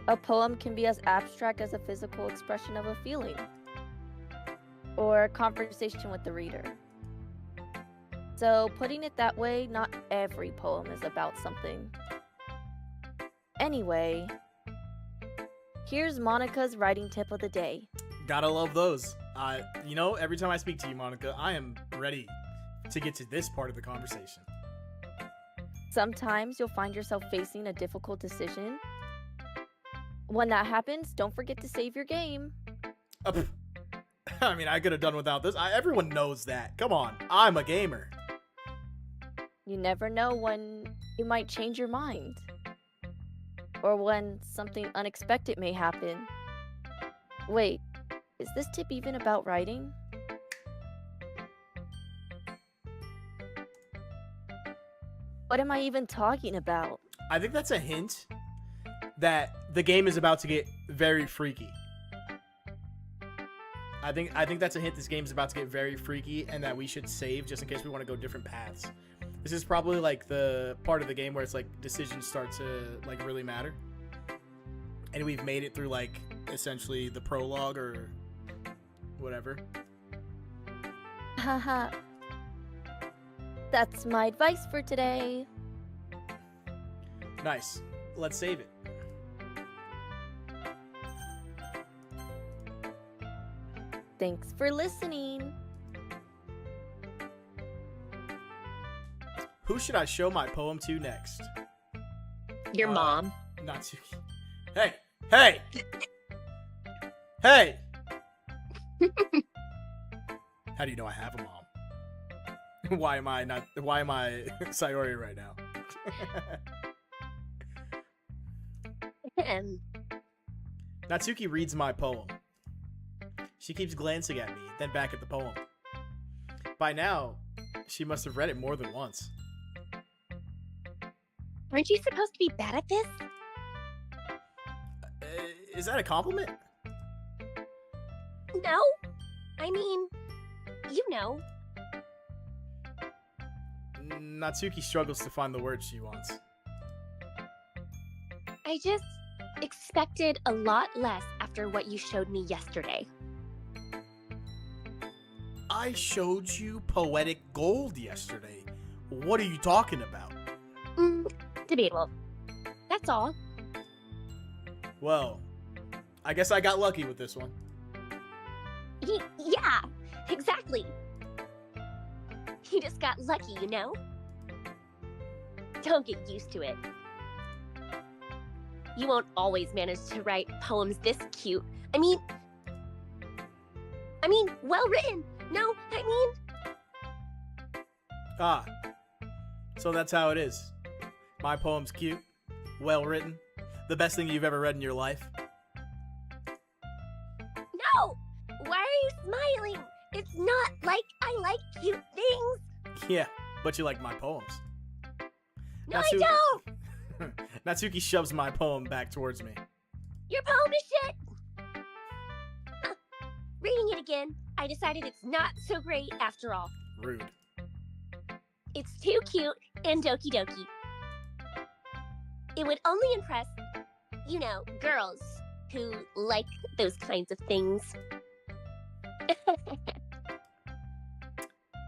A poem can be as abstract as a physical expression of a feeling, or a conversation with the reader. So, putting it that way, not every poem is about something. Anyway, here's Monica's writing tip of the day. Gotta love those. Every time I speak to you, Monica, I am ready to get to this part of the conversation. Sometimes you'll find yourself facing a difficult decision. When that happens, don't forget to save your game. I mean, I could have done without this. Everyone knows that. Come on, I'm a gamer. You never know when you might change your mind, or when something unexpected may happen. Wait, is this tip even about writing? What am I even talking about? I think that's a hint that the game is about to get very freaky. I think that's a hint this game is about to get very freaky and that we should save just in case we want to go different paths. This is probably like the part of the game where it's like decisions start to like really matter. And we've made it through like essentially the prologue or whatever. Haha. That's my advice for today. Nice. Let's save it. Thanks for listening. Who should I show my poem to next? Your mom. Natsuki. Hey! Hey! Hey! How do you know I have a mom? Why am I Sayori right now? Natsuki reads my poem. She keeps glancing at me, then back at the poem. By now, she must have read it more than once. Aren't you supposed to be bad at this? Is that a compliment? No. I mean, you know. Natsuki struggles to find the words she wants. I just expected a lot less after what you showed me yesterday. I showed you poetic gold yesterday. What are you talking about? Debatable. That's all. Well, I guess I got lucky with this one. Yeah, exactly. You just got lucky, you know? Don't get used to it. You won't always manage to write poems this cute. I mean, well written. No, Ah, so that's how it is. My poem's cute, well written, the best thing you've ever read in your life. No! Why are you smiling? It's not like I like cute things. Yeah, but you like my poems. No, I don't! Natsuki shoves my poem back towards me. Your poem is shit! Reading it again, I decided it's not so great after all. Rude. It's too cute and doki doki. It would only impress, girls who like those kinds of things.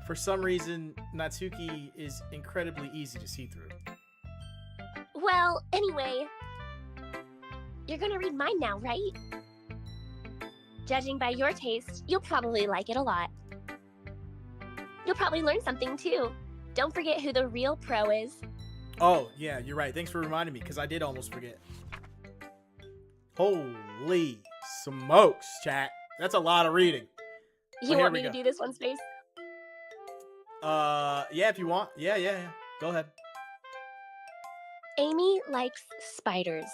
For some reason, Natsuki is incredibly easy to see through. Well, anyway, you're gonna read mine now, right? Judging by your taste, you'll probably like it a lot. You'll probably learn something too. Don't forget who the real pro is. Oh, yeah, you're right. Thanks for reminding me, because I did almost forget. Holy smokes, chat. That's a lot of reading. You want me to do this one, Space? Yeah, if you want. Yeah. Go ahead. Amy likes spiders.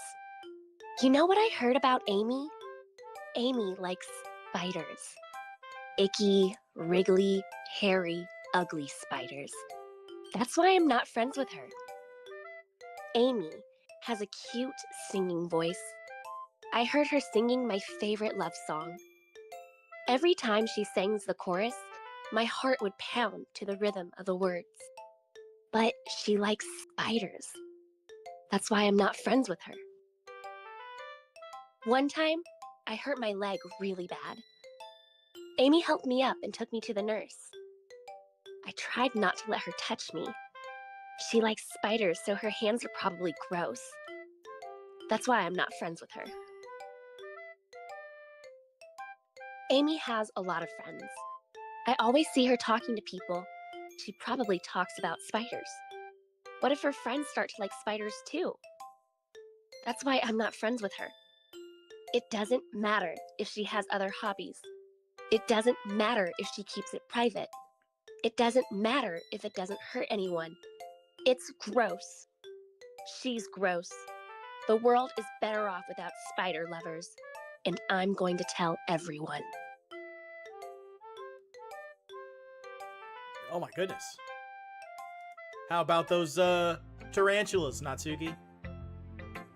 You know what I heard about Amy? Amy likes spiders. Icky, wriggly, hairy, ugly spiders. That's why I'm not friends with her. Amy has a cute singing voice. I heard her singing my favorite love song. Every time she sings the chorus, my heart would pound to the rhythm of the words. But she likes spiders. That's why I'm not friends with her. One time, I hurt my leg really bad. Amy helped me up and took me to the nurse. I tried not to let her touch me. She likes spiders, so her hands are probably gross. That's why I'm not friends with her. Amy has a lot of friends. I always see her talking to people. She probably talks about spiders. What if her friends start to like spiders too? That's why I'm not friends with her. It doesn't matter if she has other hobbies. It doesn't matter if she keeps it private. It doesn't matter if it doesn't hurt anyone. It's gross. She's gross. The world is better off without spider lovers, and I'm going to tell everyone. Oh my goodness. How about those tarantulas, Natsuki?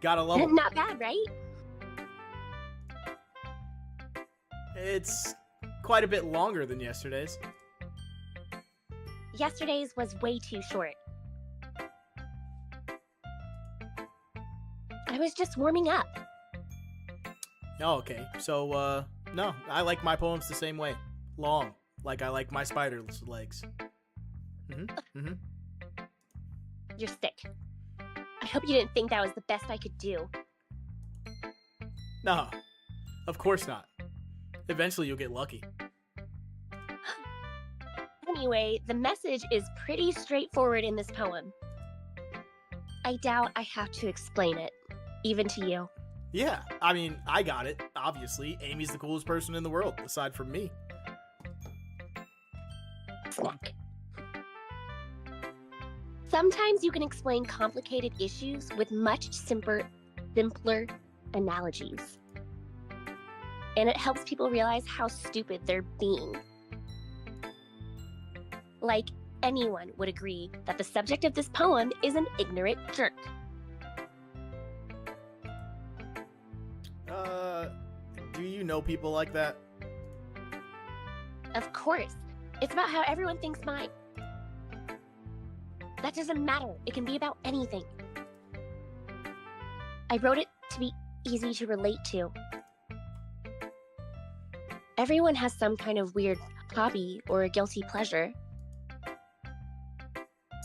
Gotta love 'em. Not bad, right? It's quite a bit longer than yesterday's. Yesterday's was way too short. I was just warming up. Oh, okay. So, no, I like my poems the same way. Long. Like I like my spider's legs. You're sick. I hope you didn't think that was the best I could do. No, of course not. Eventually you'll get lucky. Anyway, the message is pretty straightforward in this poem. I doubt I have to explain it, even to you. Yeah, I mean, I got it. Obviously, Amy's the coolest person in the world, aside from me. Snack. Sometimes you can explain complicated issues with much simpler analogies. And it helps people realize how stupid they're being. Like, anyone would agree that the subject of this poem is an ignorant jerk. Do you know people like that? Of course. It's about how everyone thinks mine. That doesn't matter. It can be about anything. I wrote it to be easy to relate to. Everyone has some kind of weird hobby or a guilty pleasure.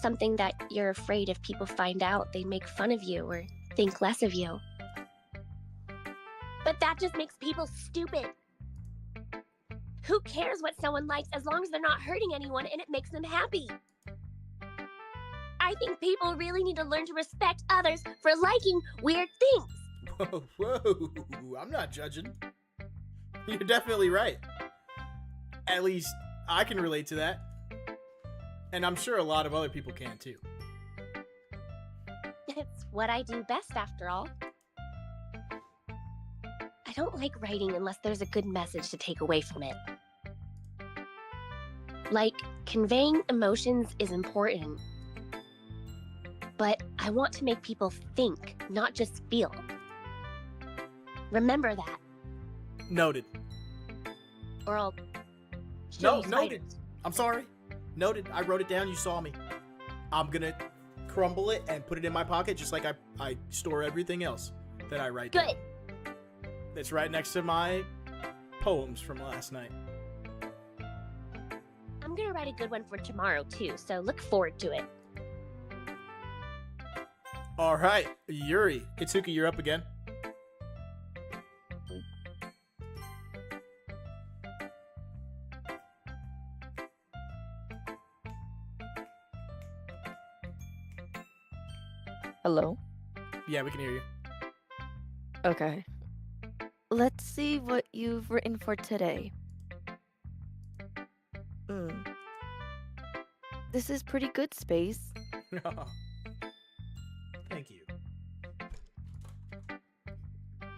Something that you're afraid if people find out, they make fun of you or think less of you. But that just makes people stupid. Who cares what someone likes as long as they're not hurting anyone and it makes them happy? I think people really need to learn to respect others for liking weird things. Whoa, I'm not judging. You're definitely right. At least I can relate to that. And I'm sure a lot of other people can too. It's what I do best, after all. I don't like writing unless there's a good message to take away from it. Like, conveying emotions is important. But I want to make people think, not just feel. Remember that, Noted. or I'll No, show you noted. spiders. I'm sorry. Noted. I wrote it down. You saw me. I'm gonna crumble it and put it in my pocket just like I store everything else that I write down. Good. It's right next to my poems from last night. I'm gonna write a good one for tomorrow, too, so look forward to it. All right, Yuri. Itsuki, you're up again. Hello? Yeah, we can hear you. Okay. Let's see what you've written for today. This is pretty good, Space. Thank you.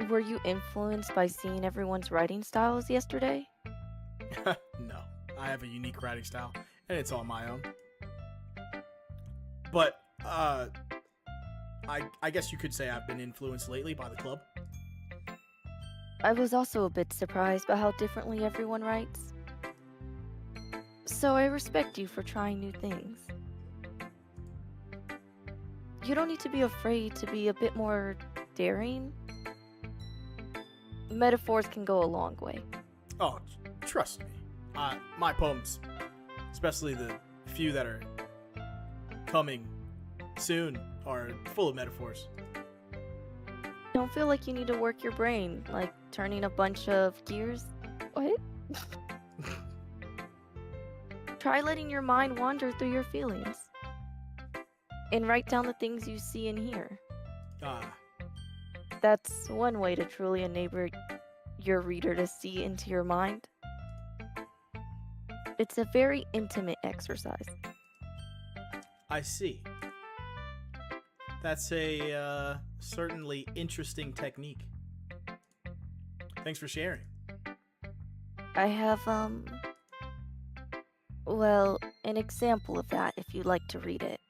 Were you influenced by seeing everyone's writing styles yesterday? No, I have a unique writing style, and it's all my own. But, I guess you could say I've been influenced lately by the club. I was also a bit surprised by how differently everyone writes. So I respect you for trying new things. You don't need to be afraid to be a bit more daring. Metaphors can go a long way. Oh, trust me. My poems, especially the few that are coming soon are full of metaphors. Don't feel like you need to work your brain, like turning a bunch of gears. What? Try letting your mind wander through your feelings. And write down the things you see and hear. Ah, That's one way to truly enable your reader to see into your mind. It's a very intimate exercise. I see. That's a certainly interesting technique. Thanks for sharing. I have, well, an example of that if you'd like to read it.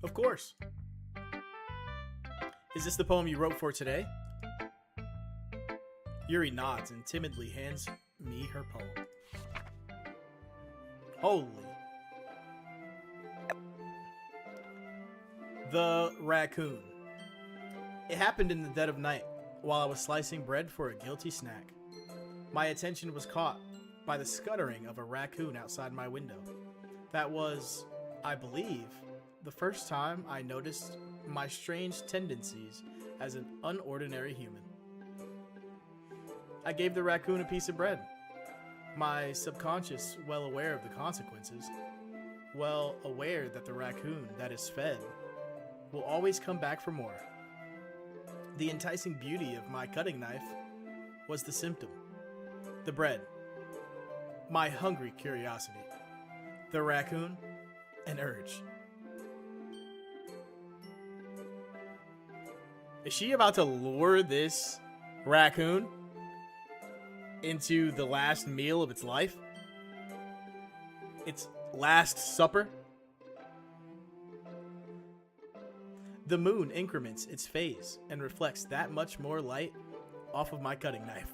Of course. Is this the poem you wrote for today? Yuri nods and timidly hands me her poem. Holy. The Raccoon. It happened in the dead of night, while I was slicing bread for a guilty snack. My attention was caught by the scuttering of a raccoon outside my window. That was, I believe, the first time I noticed my strange tendencies as an unordinary human. I gave the raccoon a piece of bread, my subconscious well aware of the consequences, well aware that the raccoon that is fed will always come back for more. The enticing beauty of my cutting knife was the symptom, the bread, my hungry curiosity, the raccoon, an urge. Is she about to lure this raccoon into the last meal of its life? Its last supper? The moon increments its phase and reflects that much more light off of my cutting knife.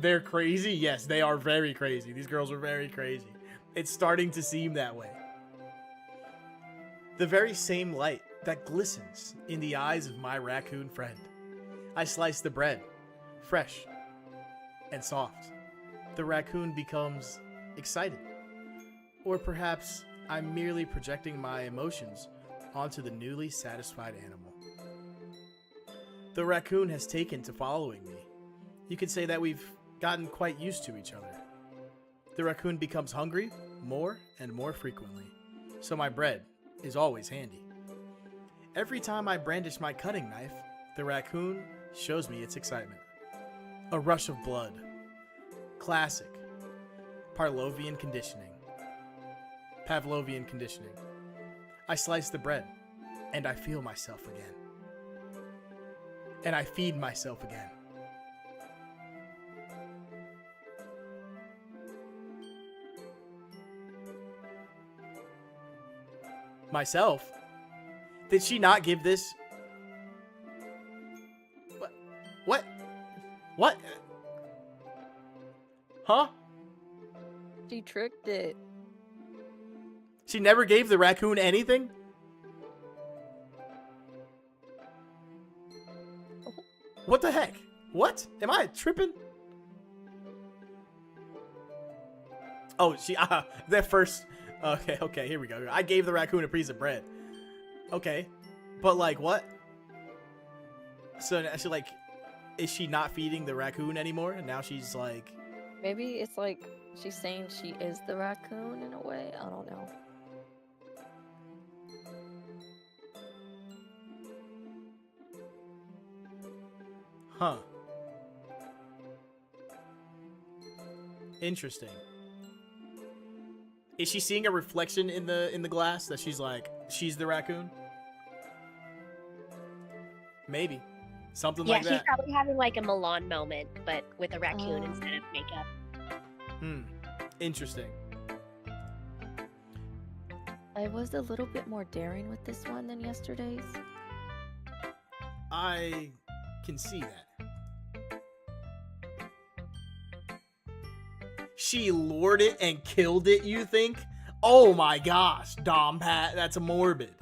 They're crazy? Yes, they are very crazy. These girls are very crazy. It's starting to seem that way. The very same light that glistens in the eyes of my raccoon friend. I slice the bread, fresh and soft. The raccoon becomes excited. Or perhaps I'm merely projecting my emotions onto the newly satisfied animal. The raccoon has taken to following me. You could say that we've gotten quite used to each other. The raccoon becomes hungry more and more frequently, so my bread is always handy. Every time I brandish my cutting knife, the raccoon shows me its excitement. A rush of blood. Classic. Pavlovian conditioning. I slice the bread, and I feel myself again. And I feed myself again. Myself? Did she not give this? What? What? Huh? She tricked it. She never gave the raccoon anything? What the heck? What? Am I tripping? Oh, that first... Okay, here we go. I gave the raccoon a piece of bread. Okay. But, like, what? So, actually, like, is she not feeding the raccoon anymore? And now she's, like... Maybe it's like she's saying she is the raccoon in a way. I don't know. Huh. Interesting. Is she seeing a reflection in the glass that she's like, she's the raccoon? Maybe. Something like Yeah, that. she's probably having like a Milan moment, but with a raccoon instead of makeup. Interesting. I was a little bit more daring with this one than yesterday's. I can see that. She lured it and killed it, you think? Oh my gosh, Dom Pat, that's morbid.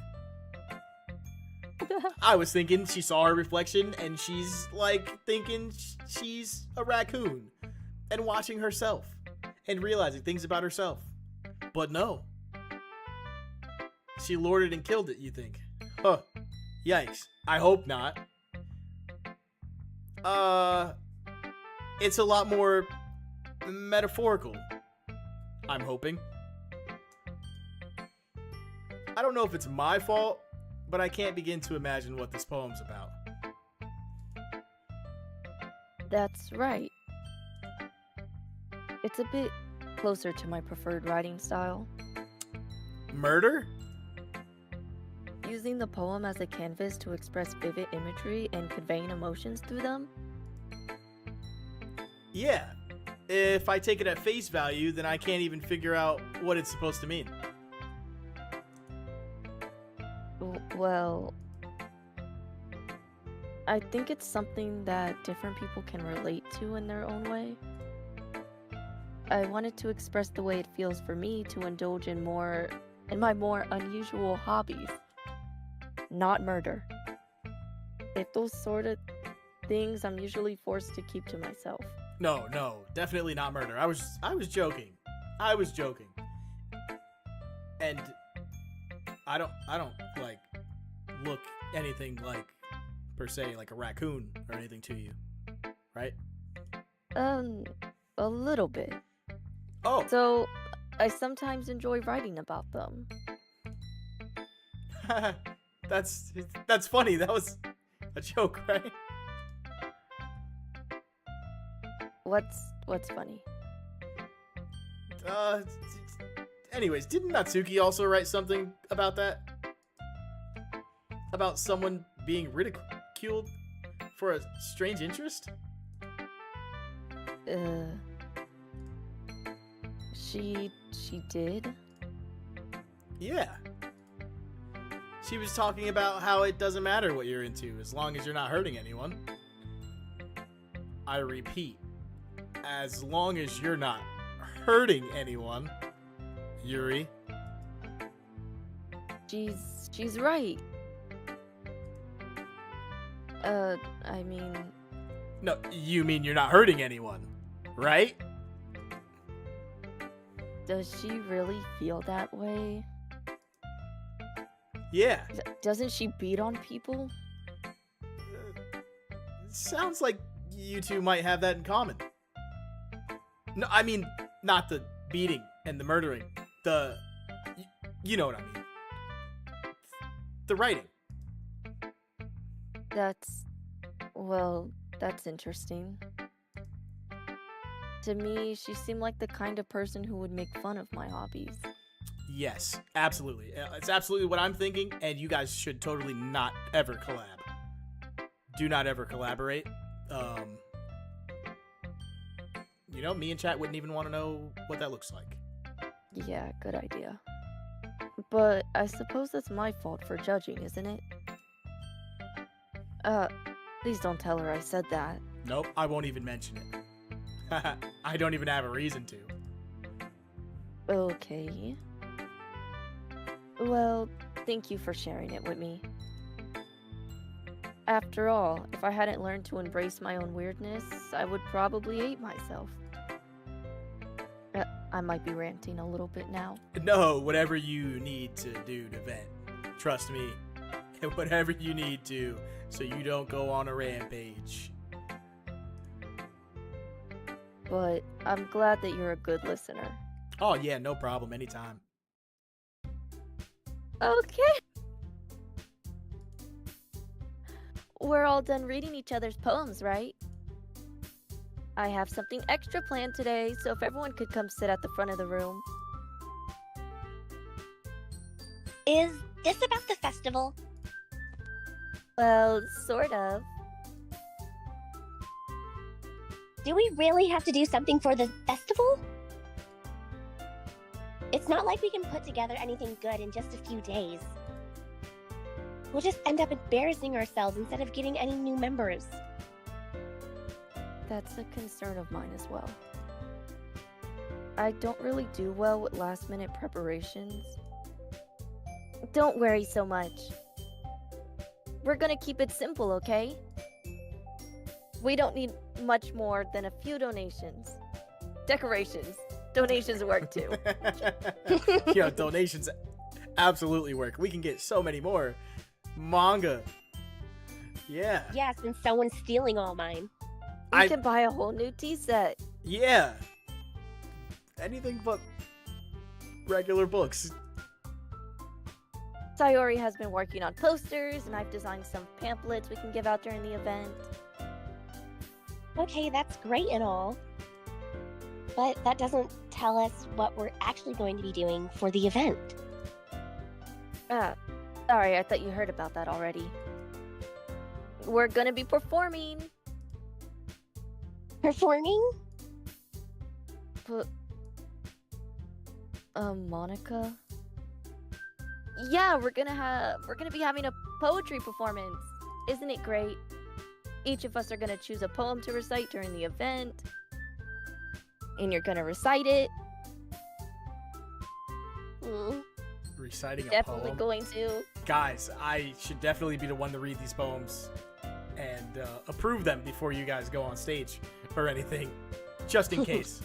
I was thinking she saw her reflection and she's like thinking she's a raccoon and watching herself and realizing things about herself. But no. She lured it and killed it, you think? Huh. Yikes. I hope not. It's a lot more metaphorical, I'm hoping. I don't know if it's my fault, but I can't begin to imagine what this poem's about. That's right. It's a bit closer to my preferred writing style. Murder? Using the poem as a canvas to express vivid imagery and conveying emotions through them. Yeah. If I take it at face value, then I can't even figure out what it's supposed to mean. Well, I think it's something that different people can relate to in their own way. I wanted to express the way it feels for me to indulge in my more unusual hobbies. Not murder. If those sort of things I'm usually forced to keep to myself. No, definitely not murder. I was joking. I was joking. And I don't like look anything like per se like a raccoon or anything to you. Right? A little bit. Oh. So, I sometimes enjoy writing about them. That's funny. That was a joke, right? What's funny? Anyways, didn't Natsuki also write something about that? About someone being ridiculed for a strange interest? She did? Yeah. She was talking about how it doesn't matter what you're into as long as you're not hurting anyone. I repeat, as long as you're not hurting anyone, Yuri. She's right. I mean... No, you mean you're not hurting anyone, right? Does she really feel that way? Yeah. Doesn't she beat on people? Sounds like you two might have that in common. No, I mean, not the beating and the murdering. You know what I mean. The writing. That's interesting. To me, she seemed like the kind of person who would make fun of my hobbies. Yes, absolutely. It's absolutely what I'm thinking, and you guys should totally not ever collab. Do not ever collaborate. Me and chat wouldn't even want to know what that looks like. Yeah, good idea. But I suppose that's my fault for judging, isn't it? Please don't tell her I said that. Nope, I won't even mention it. I don't even have a reason to. Okay. Well, thank you for sharing it with me. After all, if I hadn't learned to embrace my own weirdness, I would probably hate myself. I might be ranting a little bit now. No, whatever you need to do to vent. Trust me. Whatever you need to, so you don't go on a rampage. But I'm glad that you're a good listener. Oh yeah, no problem, anytime. Okay. We're all done reading each other's poems, right? I have something extra planned today, so if everyone could come sit at the front of the room. Is this about the festival? Well, sort of. Do we really have to do something for the festival? It's not like we can put together anything good in just a few days. We'll just end up embarrassing ourselves instead of getting any new members. That's a concern of mine as well. I don't really do well with last-minute preparations. Don't worry so much. We're gonna keep it simple, okay? We don't need much more than a few donations, decorations, Donations work too. Yo, donations absolutely work. We can get so many more manga. Yeah. Yes, and someone's stealing all mine. We can buy a whole new tea set. Yeah. Anything but regular books. Sayori has been working on posters, and I've designed some pamphlets we can give out during the event. Okay, that's great and all. But that doesn't tell us what we're actually going to be doing for the event. Sorry, I thought you heard about that already. We're gonna be performing. Performing? But, Monica? Yeah, we're gonna be having a poetry performance. Isn't it great? Each of us are gonna choose a poem to recite during the event. And you're gonna recite it. Reciting a Definitely poem. going to. Guys, I should definitely be the one to read these poems and approve them before you guys go on stage or anything, just in case.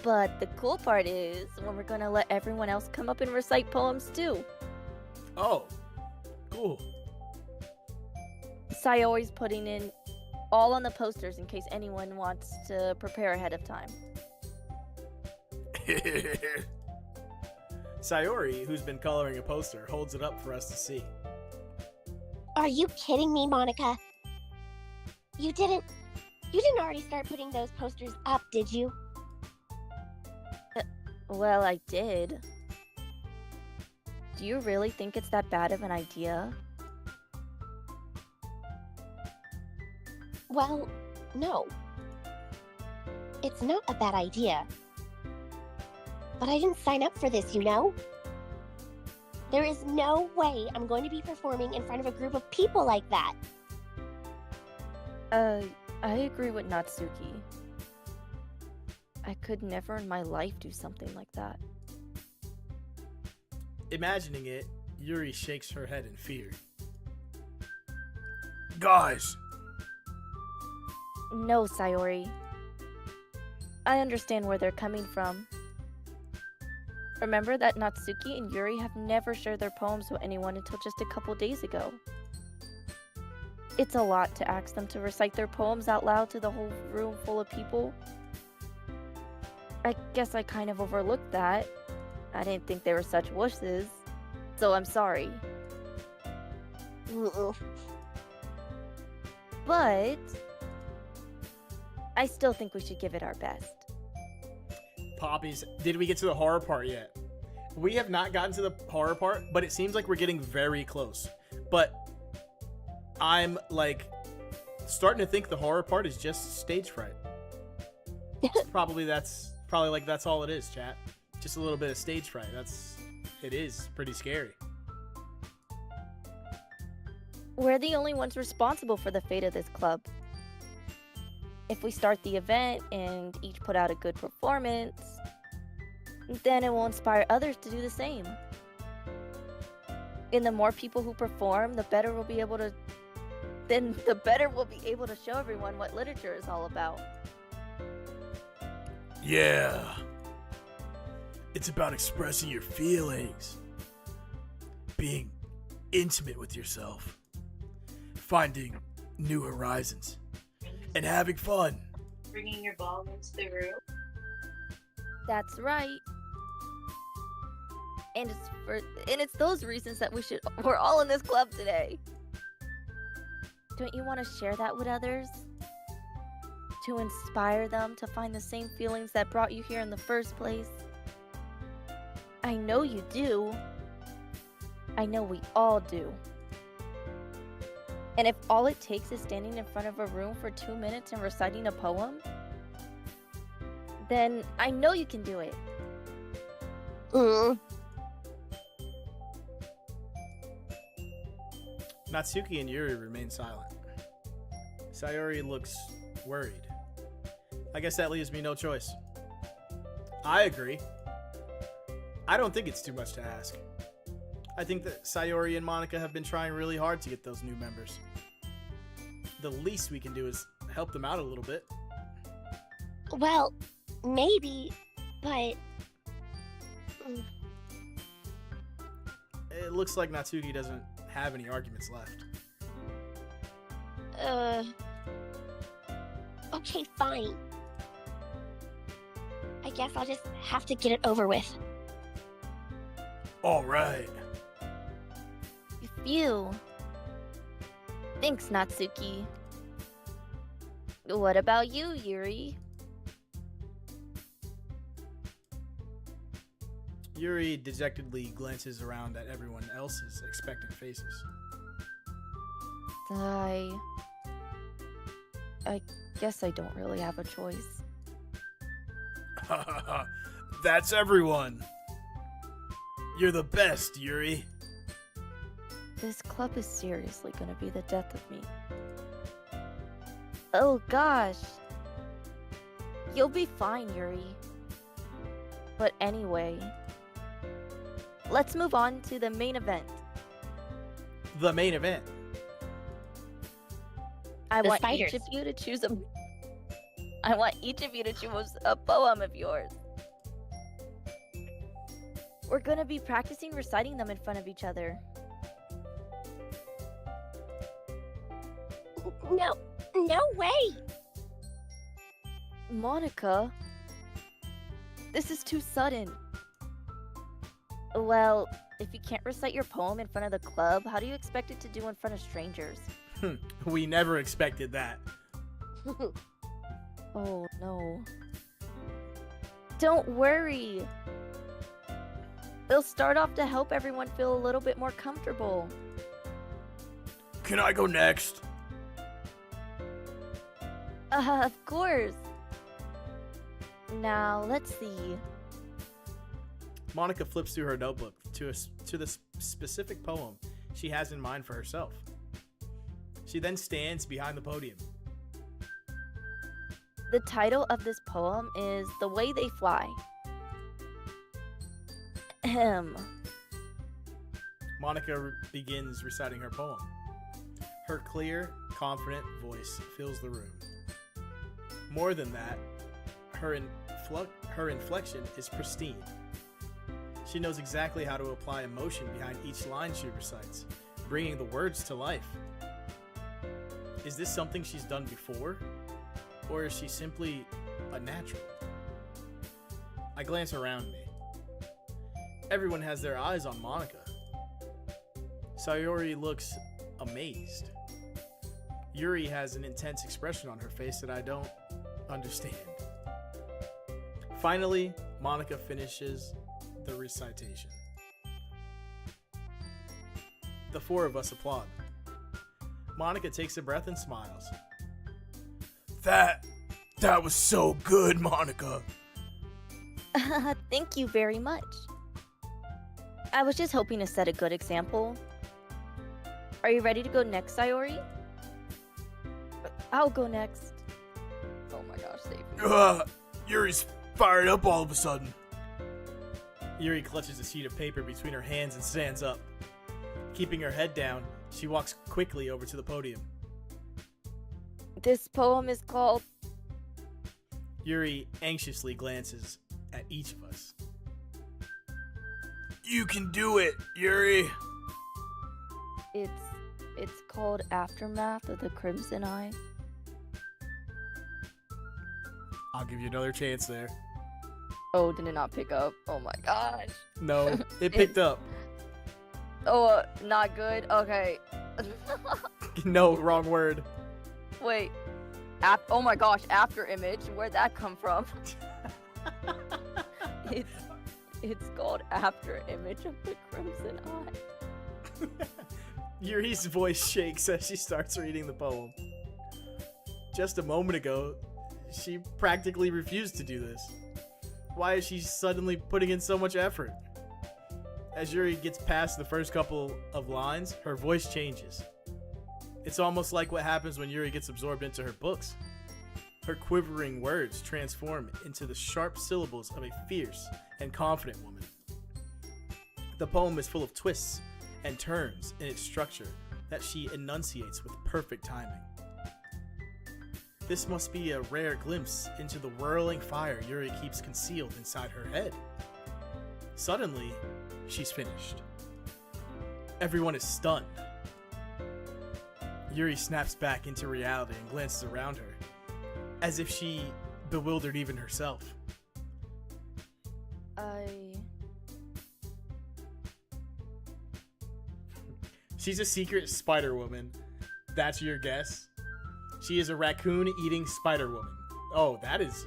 But the cool part is when we're gonna let everyone else come up and recite poems too. Oh, cool. Sayori's putting in all on the posters in case anyone wants to prepare ahead of time. Sayori, who's been coloring a poster, holds it up for us to see. Are you kidding me, Monica? You didn't already start putting those posters up, did you? Well, I did. Do you really think it's that bad of an idea? Well, no. It's not a bad idea. But I didn't sign up for this, you know? There is no way I'm going to be performing in front of a group of people like that. I agree with Natsuki. I could never in my life do something like that. Imagining it, Yuri shakes her head in fear. Guys, No, Sayori. I understand where they're coming from. Remember that Natsuki and Yuri have never shared their poems with anyone until just a couple days ago. It's a lot to ask them to recite their poems out loud to the whole room full of people. I guess I kind of overlooked that. I didn't think they were such wusses, so I'm sorry. Mm-mm. But I still think we should give it our best. Poppies, did we get to the horror part yet? We have not gotten to the horror part, but it seems like we're getting very close. But I'm like starting to think the horror part is just stage fright. That's all it is, chat. Just a little bit of stage fright. It is pretty scary. We're the only ones responsible for the fate of this club. If we start the event and each put out a good performance, then it will inspire others to do the same. And the more people who perform, the better we'll be able to show everyone what literature is all about. yeah. It's about expressing your feelings, being intimate with yourself, finding new horizons, and having fun. Bringing your ball into the room. That's right. And it's those reasons that we're all in this club today. Don't you want to share that with others? To inspire them to find the same feelings that brought you here in the first place? I know you do. I know we all do. And if all it takes is standing in front of a room for 2 minutes and reciting a poem, then I know you can do it. Natsuki and Yuri remain silent. Sayori looks worried. I guess that leaves me no choice. I agree. I don't think it's too much to ask. I think that Sayori and Monica have been trying really hard to get those new members. The least we can do is help them out a little bit. Well, maybe, but It looks like Natsuki doesn't have any arguments left. okay, fine. I guess I'll just have to get it over with. All right. Phew. Thanks, Natsuki. What about you, Yuri? Yuri dejectedly glances around at everyone else's expectant faces. I guess I don't really have a choice. That's everyone. You're the best, Yuri. This club is seriously gonna be the death of me. Oh gosh. You'll be fine, Yuri. But anyway, let's move on to the main event. The main event. I The want spiders. each of you to choose a I want each of you to choose a poem of yours. We're gonna be practicing reciting them in front of each other. No way! Monica, this is too sudden. Well, if you can't recite your poem in front of the club, how do you expect it to do in front of strangers? We never expected that. Oh no. Don't worry. They'll start off to help everyone feel a little bit more comfortable. Can I go next? Of course. Now, let's see. Monica flips through her notebook to the specific poem she has in mind for herself. She then stands behind the podium. The title of this poem is The Way They Fly. Ahem. Monica begins reciting her poem. Her clear, confident voice fills the room. More than that, her inflection is pristine. She knows exactly how to apply emotion behind each line she recites, bringing the words to life. Is this something she's done before? Or is she simply a natural? I glance around me. Everyone has their eyes on Monica. Sayori looks amazed. Yuri has an intense expression on her face that I don't understand. Finally, Monica finishes the recitation. The four of us applaud. Monica takes a breath and smiles. That was so good, Monica. Thank you very much. I was just hoping to set a good example. Are you ready to go next, Sayori? I'll go next. Oh my gosh, save me. Yuri's fired up all of a sudden. Yuri clutches a sheet of paper between her hands and stands up. Keeping her head down, she walks quickly over to the podium. This poem is called... Yuri anxiously glances at each of us. You can do it, Yuri. It's called Aftermath of the Crimson Eye. I'll give you another chance there. Oh, did it not pick up? Oh my gosh. No, it picked up. Oh, not good? Okay. No, wrong word. Wait. Oh my gosh, After Image. Where'd that come from? It's called After Image of the Crimson Eye. Yuri's voice shakes as she starts reading the poem. Just a moment ago, she practically refused to do this. Why is she suddenly putting in so much effort? As Yuri gets past the first couple of lines, her voice changes. It's almost like what happens when Yuri gets absorbed into her books. Her quivering words transform into the sharp syllables of a fierce and confident woman. The poem is full of twists and turns in its structure that she enunciates with perfect timing. This must be a rare glimpse into the whirling fire Yuri keeps concealed inside her head. Suddenly, she's finished. Everyone is stunned. Yuri snaps back into reality and glances around her, as if she bewildered even herself. She's a secret spider woman. That's your guess? She is a raccoon-eating spider woman. Oh, that is,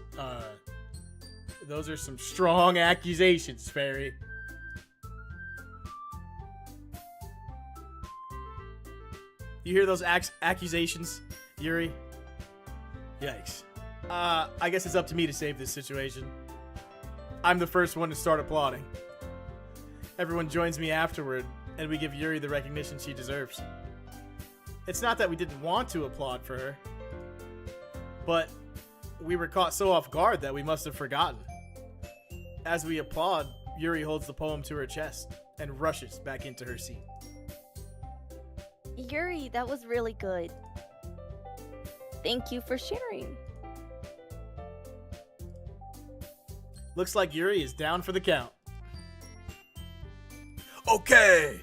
those are some strong accusations, Fairy. You hear those accusations, Yuri? Yikes. I guess it's up to me to save this situation. I'm the first one to start applauding. Everyone joins me afterward, and we give Yuri the recognition she deserves. It's not that we didn't want to applaud for her, but we were caught so off guard that we must have forgotten. As we applaud, Yuri holds the poem to her chest and rushes back into her seat. Yuri, that was really good. Thank you for sharing. Looks like Yuri is down for the count. Okay,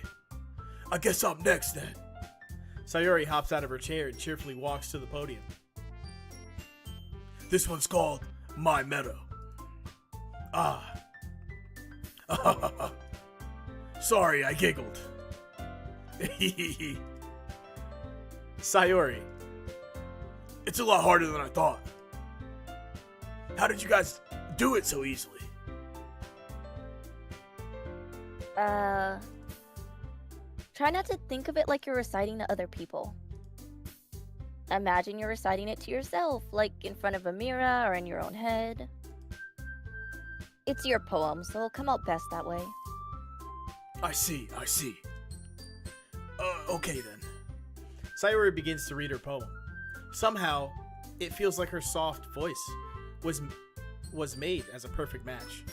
I guess I'm next then. Sayori hops out of her chair and cheerfully walks to the podium. This one's called My Meadow. Sorry, I giggled. Sayori, It's a lot harder than I thought. How did you guys do it so easily? Try not to think of it like you're reciting to other people. Imagine you're reciting it to yourself, like in front of a mirror or in your own head. It's your poem, so it'll come out best that way. I see. Okay then. Sayori begins to read her poem. Somehow, it feels like her soft voice was made as a perfect match.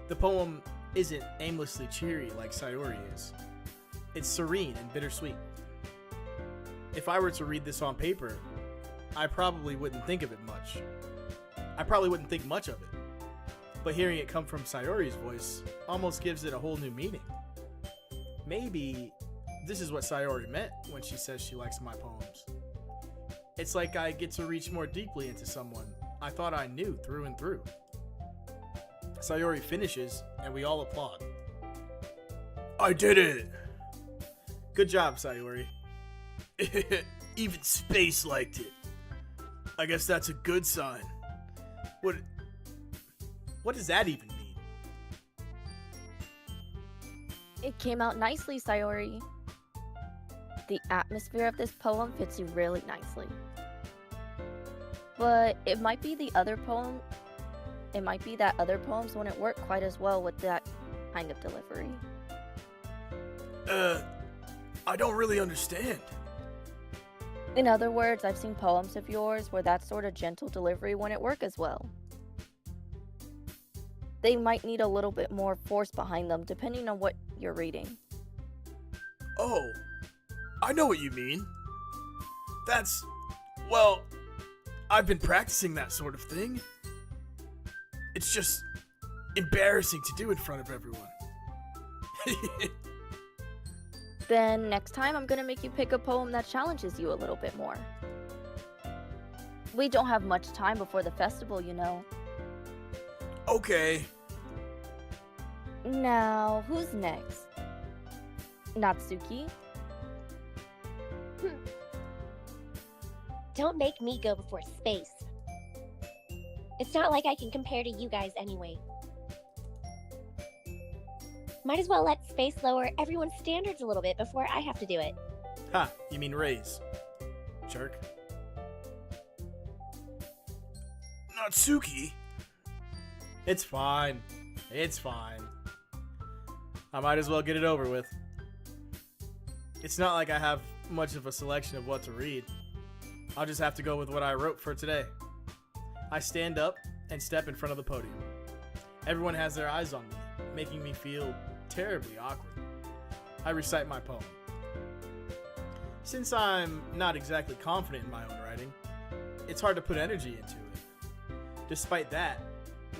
The poem isn't aimlessly cheery like Sayori is. It's serene and bittersweet. If I were to read this on paper, I probably wouldn't think of it much. I probably wouldn't think much of it. But hearing it come from Sayori's voice almost gives it a whole new meaning. Maybe this is what Sayori meant when she says she likes my poems. It's like I get to reach more deeply into someone I thought I knew through and through. Sayori finishes, and we all applaud. I did it! Good job, Sayori. Even space liked it. I guess that's a good sign. What does that even mean? It came out nicely, Sayori. The atmosphere of this poem fits you really nicely. But it might be that other poems wouldn't work quite as well with that kind of delivery. I don't really understand. In other words, I've seen poems of yours where that sort of gentle delivery wouldn't work as well. They might need a little bit more force behind them depending on what you're reading. Oh, I know what you mean. I've been practicing that sort of thing. It's just embarrassing to do in front of everyone. Then next time I'm gonna make you pick a poem that challenges you a little bit more. We don't have much time before the festival, you know. Okay. Now, who's next? Natsuki? Don't make me go before space. It's not like I can compare to you guys anyway. Might as well let space lower everyone's standards a little bit before I have to do it. Ha, you mean raise. Jerk. Natsuki? It's fine. It's fine. I might as well get it over with. It's not like I have much of a selection of what to read. I'll just have to go with what I wrote for today. I stand up and step in front of the podium. Everyone has their eyes on me, making me feel terribly awkward. I recite my poem. Since I'm not exactly confident in my own writing, it's hard to put energy into it. Despite that,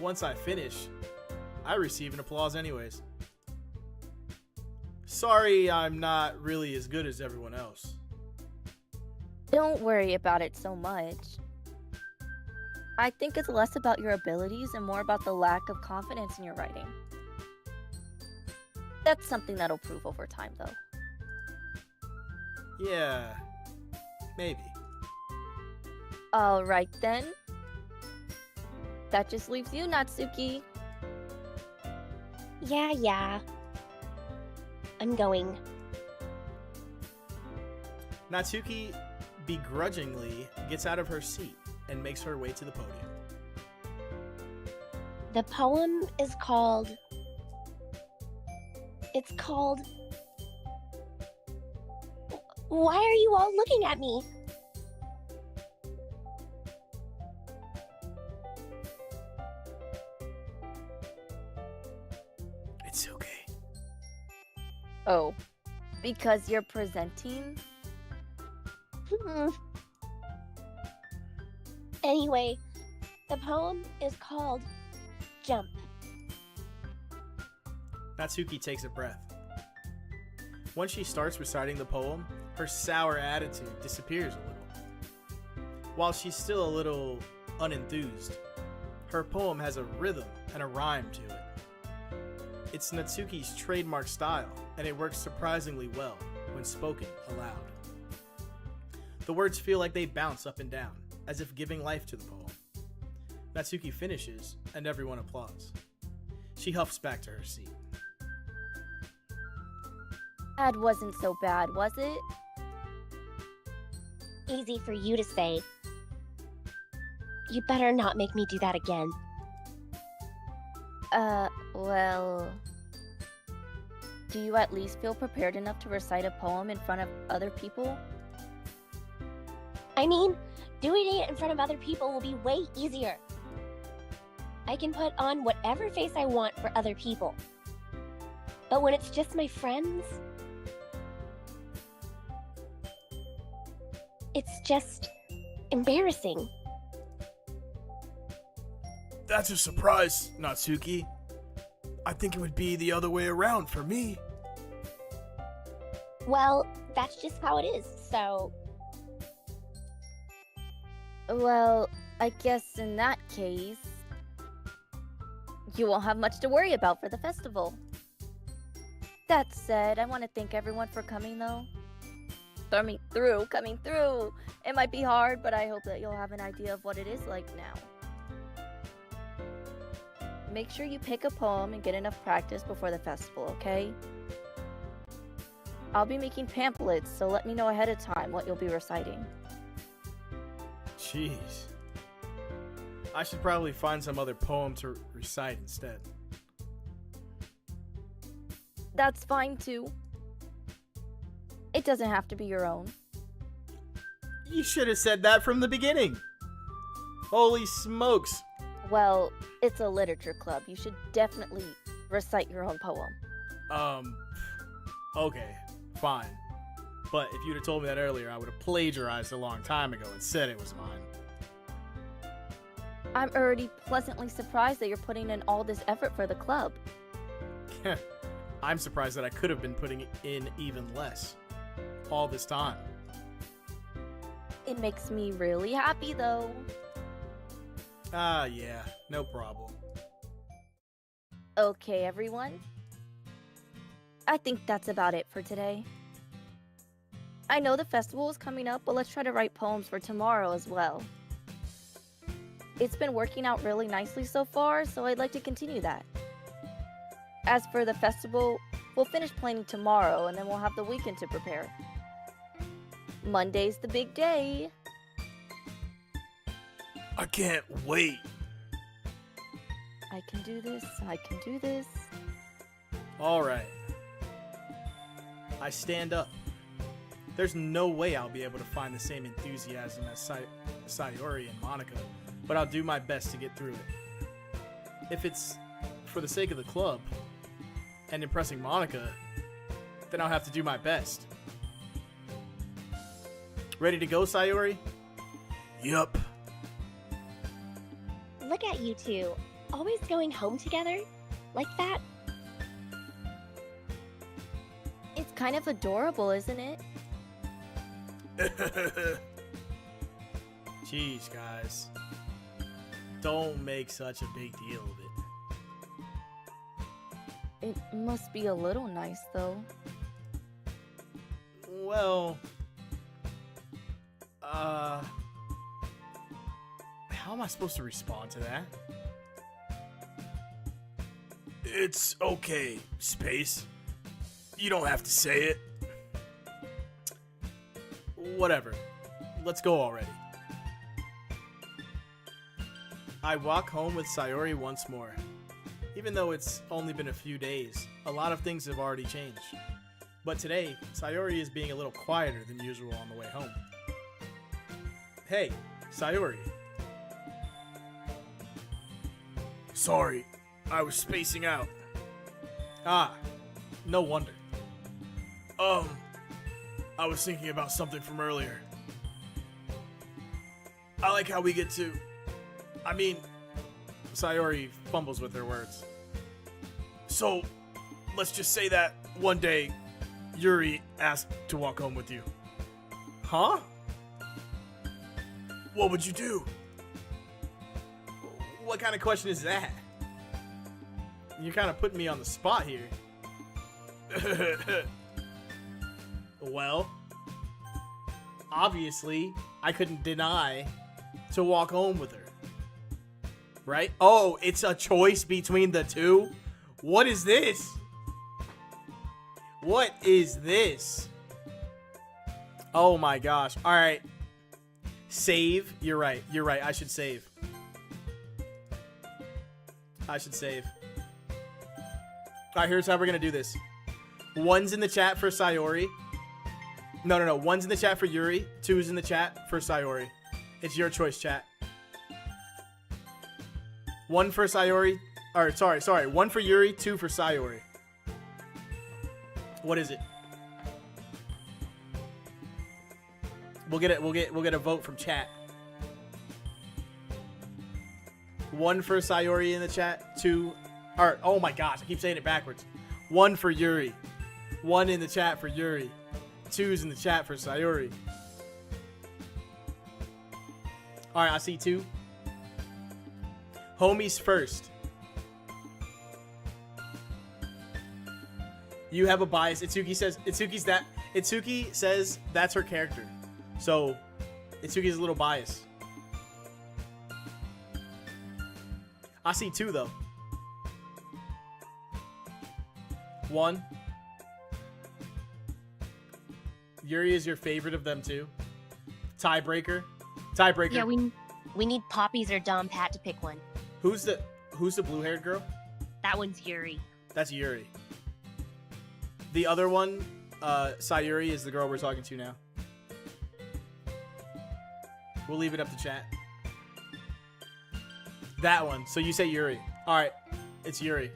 once I finish, I receive an applause anyways. Sorry, I'm not really as good as everyone else. Don't worry about it so much. I think it's less about your abilities and more about the lack of confidence in your writing. That's something that'll prove over time, though. Yeah, maybe. Alright then. That just leaves you, Natsuki. Yeah. I'm going. Natsuki begrudgingly gets out of her seat and makes her way to the podium. The poem is called. It's called. Why are you all looking at me? It's okay. Oh, because you're presenting? Anyway, the poem is called Jump. Natsuki takes a breath. Once she starts reciting the poem, her sour attitude disappears a little. While she's still a little unenthused, her poem has a rhythm and a rhyme to it. It's Natsuki's trademark style, and it works surprisingly well when spoken aloud. The words feel like they bounce up and down, as if giving life to the poem. Natsuki finishes, and everyone applauds. She huffs back to her seat. That wasn't so bad, was it? Easy for you to say. You better not make me do that again. Well... Do you at least feel prepared enough to recite a poem in front of other people? I mean, doing it in front of other people will be way easier. I can put on whatever face I want for other people. But when it's just my friends, it's just embarrassing. That's a surprise, Natsuki. I think it would be the other way around for me. Well, that's just how it is, so... Well, I guess in that case, you won't have much to worry about for the festival. That said, I want to thank everyone for coming, though. Coming through. It might be hard, but I hope that you'll have an idea of what it is like now. Make sure you pick a poem and get enough practice before the festival, okay? I'll be making pamphlets, so let me know ahead of time what you'll be reciting. Jeez. I should probably find some other poem to recite instead. That's fine, too. It doesn't have to be your own. You should have said that from the beginning. Holy smokes. Well, it's a literature club. You should definitely recite your own poem. Okay, fine. But if you'd have told me that earlier, I would have plagiarized a long time ago and said it was mine. I'm already pleasantly surprised that you're putting in all this effort for the club. I'm surprised that I could have been putting in even less all this time. It makes me really happy, though. Yeah, no problem. Okay, everyone. I think that's about it for today. I know the festival is coming up, but let's try to write poems for tomorrow as well. It's been working out really nicely so far, so I'd like to continue that. As for the festival, we'll finish planning tomorrow, and then we'll have the weekend to prepare. Monday's the big day. I can't wait. I can do this, I can do this. Alright. I stand up. There's no way I'll be able to find the same enthusiasm as Sayori and Monica, but I'll do my best to get through it. If it's for the sake of the club and impressing Monica, then I'll have to do my best. Ready to go, Sayori? Yup. look at you two, always going home together? Like that? It's kind of adorable, isn't it? Jeez, guys. Don't make such a big deal of it. It must be a little nice, though. Well, how am I supposed to respond to that? It's okay, Space. You don't have to say it. Whatever. Let's go already. I walk home with Sayori once more. Even though it's only been a few days, a lot of things have already changed. But today, Sayori is being a little quieter than usual on the way home. Hey, Sayori. Sorry, I was spacing out. Ah, no wonder. I was thinking about something from earlier. I like how we get to... I mean, Sayori fumbles with her words. so, let's just say that one day, Yuri asked to walk home with you. Huh? What would you do? What kind of question is that? You're kind of putting me on the spot here. Well, obviously, I couldn't deny to walk home with her. Right? Oh, it's a choice between the two? What is this? What is this? Oh my gosh. All right. Save. You're right. You're right. I should save. I should save. All right, here's how we're going to do this. One's in the chat for Sayori. No. One's in the chat for Yuri. Two's in the chat for Sayori. It's your choice, chat. One for Sayori. Or, sorry. One for Yuri, two for Sayori. What is it? We'll get a vote from chat. One for Sayori in the chat. Two. Or, oh my gosh, I keep saying it backwards. One for Yuri. One in the chat for Yuri. Two's in the chat for Sayori. Alright, I see two. Homies first. You have a bias. Itsuki says that's her character. So Itsuki's a little biased. I see two though. One. Yuri is your favorite of them too. Tiebreaker. Yeah, we need Poppies or Dom Pat to pick one. Who's the blue-haired girl? That one's Yuri. That's Yuri. The other one, Sayuri, is the girl we're talking to now. We'll leave it up to chat. That one. So you say Yuri. Alright. It's Yuri.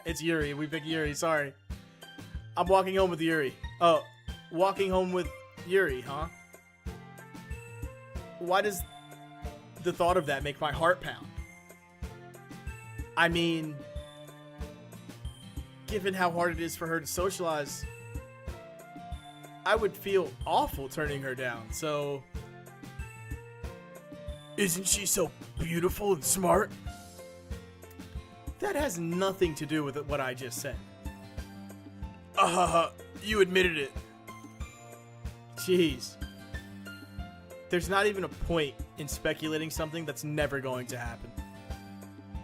It's Yuri. We pick Yuri. Sorry. I'm walking home with Yuri. Oh. Walking home with Yuri, huh? Why does the thought of that make my heart pound? I mean, given how hard it is for her to socialize, I would feel awful turning her down, so... Isn't she so beautiful and smart? That has nothing to do with what I just said. You admitted it. Jeez. There's not even a point in speculating something that's never going to happen.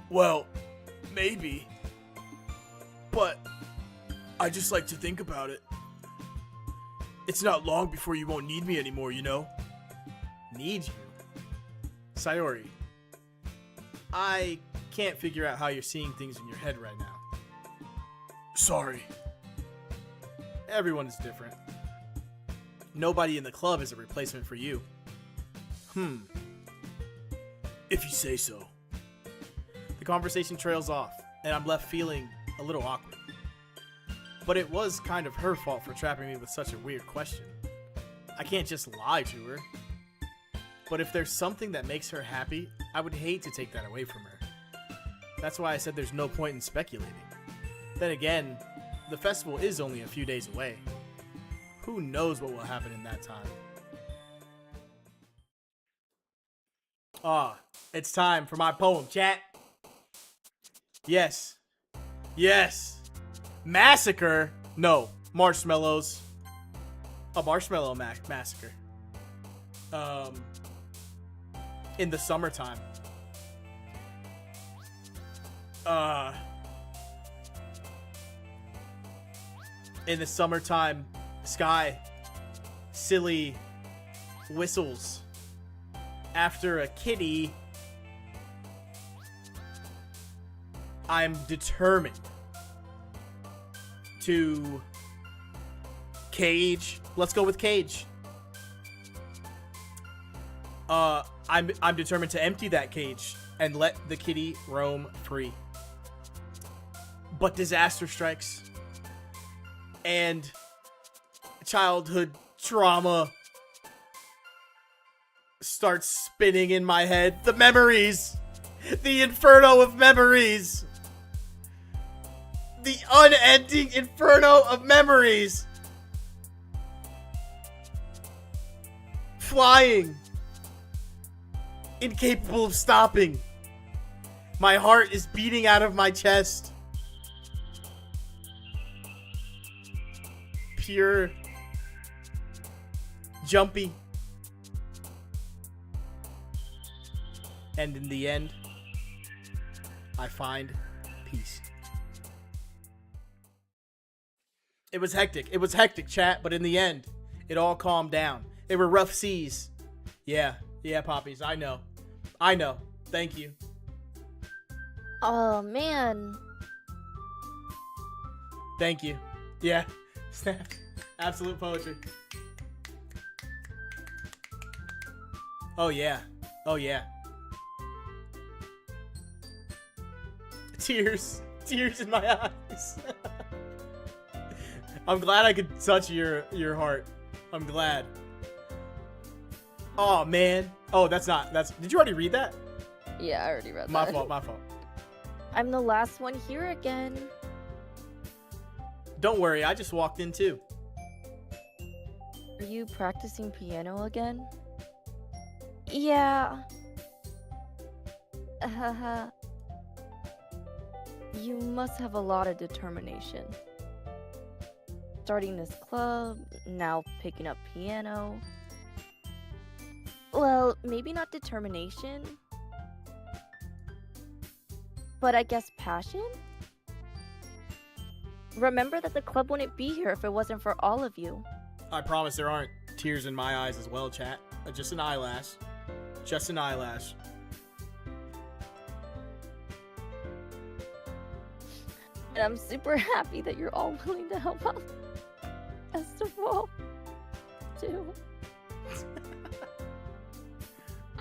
Well, maybe. But I just like to think about it. It's not long before you won't need me anymore, you know? Need you? Sayori, I can't figure out how you're seeing things in your head right now. Sorry. Everyone is different. Nobody in the club is a replacement for you. If you say so. The conversation trails off, and I'm left feeling a little awkward. But it was kind of her fault for trapping me with such a weird question. I can't just lie to her. But if there's something that makes her happy, I would hate to take that away from her. That's why I said there's no point in speculating. Then again, the festival is only a few days away. Who knows what will happen in that time? It's time for my poem, chat. Yes. Yes. Massacre? No. Marshmallows. A marshmallow massacre. In the summertime. In the summertime sky, silly whistles after a kitty. I'm determined to cage. Let's go with cage. I'm determined to empty that cage and let the kitty roam free. But disaster strikes, and childhood trauma starts spinning in my head. The memories, the inferno of memories, the unending inferno of memories. Flying, incapable of stopping. My heart is beating out of my chest. Pure, jumpy. And in the end, I find peace. It was hectic. It was hectic, chat, but in the end, it all calmed down. They were rough seas. Yeah, Poppies, I know. Thank you. Oh, man. Thank you. Yeah. Absolute poetry. Oh yeah. Tears in my eyes. I'm glad I could touch your heart. I'm glad. Oh man. Oh, that's did you already read that? Yeah, I already read that. My fault. I'm the last one here again. Don't worry, I just walked in too. Are you practicing piano again? Yeah. You must have a lot of determination. Starting this club, now picking up piano. Well, maybe not determination, but I guess passion? Remember that the club wouldn't be here if it wasn't for all of you. I promise there aren't tears in my eyes as well, chat. Just an eyelash. Just an eyelash. And I'm super happy that you're all willing to help out festival too.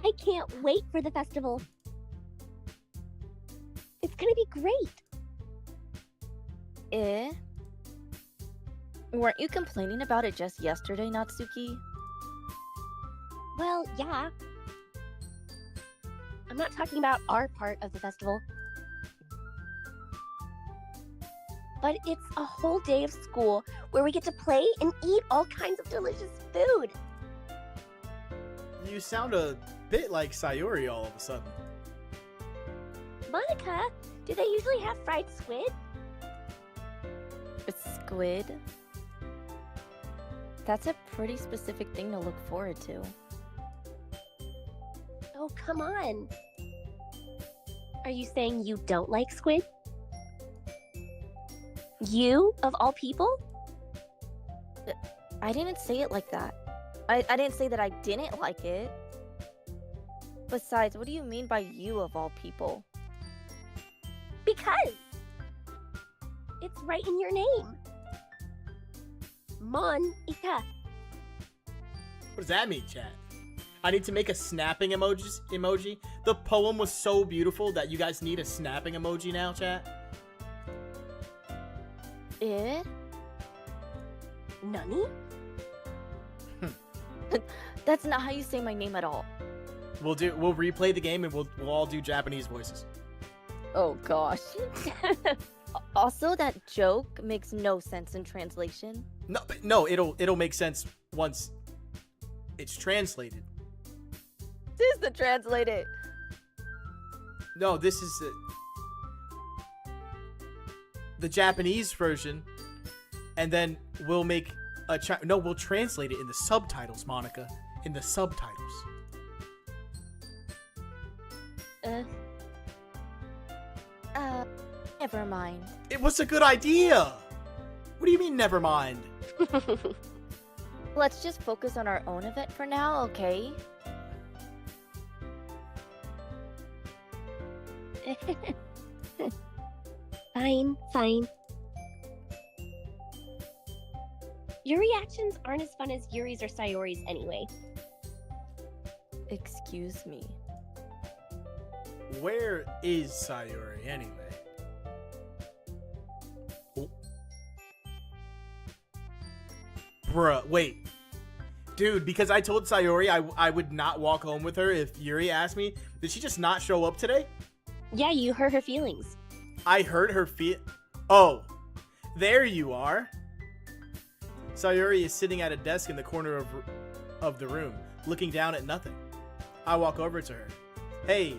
I can't wait for the festival. It's gonna be great. Weren't you complaining about it just yesterday, Natsuki? Well, yeah. I'm not talking about our part of the festival. But it's a whole day of school where we get to play and eat all kinds of delicious food. You sound a bit like Sayuri all of a sudden. Monica, do they usually have fried squid? Squid? That's a pretty specific thing to look forward to. Oh, come on. Are you saying you don't like squid? You, of all people? I didn't say it like that. I didn't say that I didn't like it. Besides, what do you mean by you of all people? Because it's right in your name. Monica. What does that mean, chat? I need to make a snapping emoji? The poem was so beautiful that you guys need a snapping emoji now, chat? Nani? That's not how you say my name at all. We'll replay the game and we'll all do Japanese voices. Oh gosh. Also, that joke makes no sense in translation. No, it'll make sense once it's translated. This is the translated. No, this is the Japanese version, and then we'll make we'll translate it in the subtitles, Monica. In the subtitles. Never mind. It was a good idea. What do you mean, never mind? Let's just focus on our own event for now, okay? Fine. Your reactions aren't as fun as Yuri's or Sayori's anyway. Excuse me. Where is Sayori anyway? Oh. Bruh, wait. Dude, because I told Sayori I would not walk home with her if Yuri asked me. Did she just not show up today? Yeah, you hurt her feelings. I hurt her Oh, there you are. Sayori is sitting at a desk in the corner of the room, looking down at nothing. I walk over to her. Hey,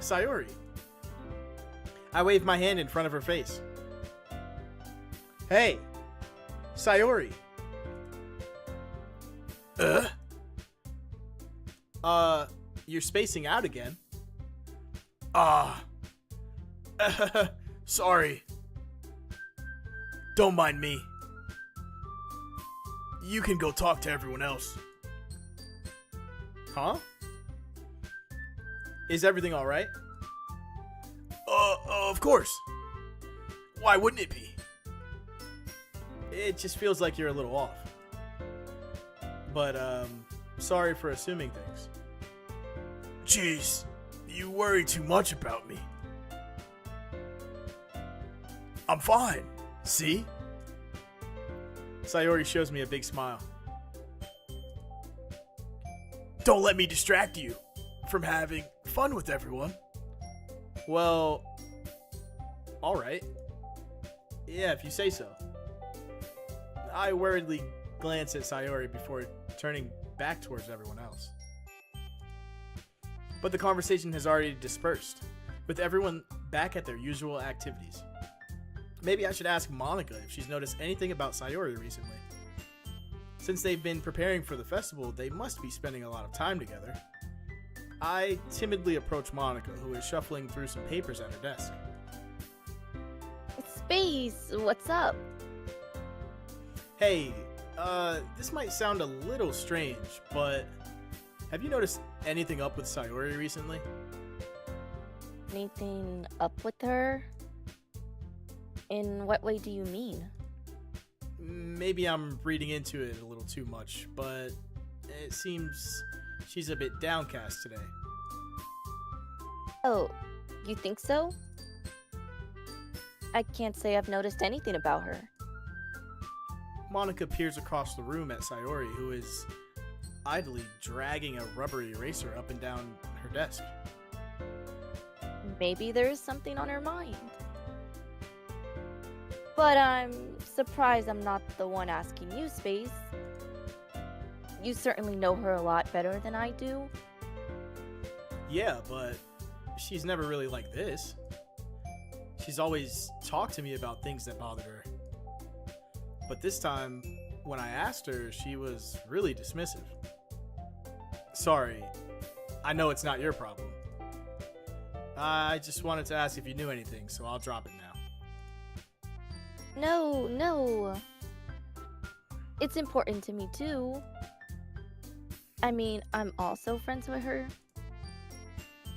Sayori. I wave my hand in front of her face. Hey, Sayori. You're spacing out again. Sorry. Don't mind me. You can go talk to everyone else. Huh? Is everything alright? Of course. Why wouldn't it be? It just feels like you're a little off. But, sorry for assuming things. Jeez, you worry too much about me. I'm fine. See? Sayori shows me a big smile. Don't let me distract you from having fun with everyone. Well, alright. Yeah, if you say so. I worriedly glance at Sayori before turning back towards everyone else. But the conversation has already dispersed, with everyone back at their usual activities. Maybe I should ask Monica if she's noticed anything about Sayori recently. Since they've been preparing for the festival, they must be spending a lot of time together. I timidly approach Monica, who is shuffling through some papers at her desk. Space, what's up? Hey, this might sound a little strange, but have you noticed anything up with Sayori recently? Anything up with her? In what way do you mean? Maybe I'm reading into it a little too much, but it seems she's a bit downcast today. Oh, you think so? I can't say I've noticed anything about her. Monica peers across the room at Sayori, who is idly dragging a rubber eraser up and down her desk. Maybe there is something on her mind. But I'm surprised I'm not the one asking you, Space. You certainly know her a lot better than I do. Yeah, but she's never really like this. She's always talked to me about things that bothered her. But this time, when I asked her, she was really dismissive. Sorry, I know it's not your problem. I just wanted to ask if you knew anything, so I'll drop it now. No. It's important to me too. I mean, I'm also friends with her.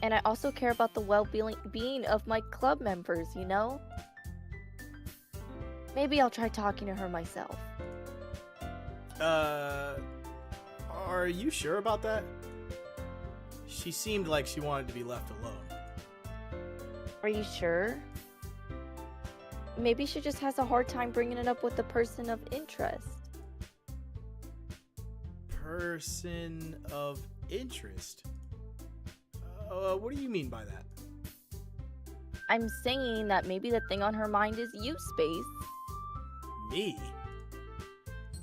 And I also care about the well-being of my club members, you know? Maybe I'll try talking to her myself. Are you sure about that? She seemed like she wanted to be left alone. Are you sure? Maybe she just has a hard time bringing it up with the person of interest. Person of interest? What do you mean by that? I'm saying that maybe the thing on her mind is you, Space. Me?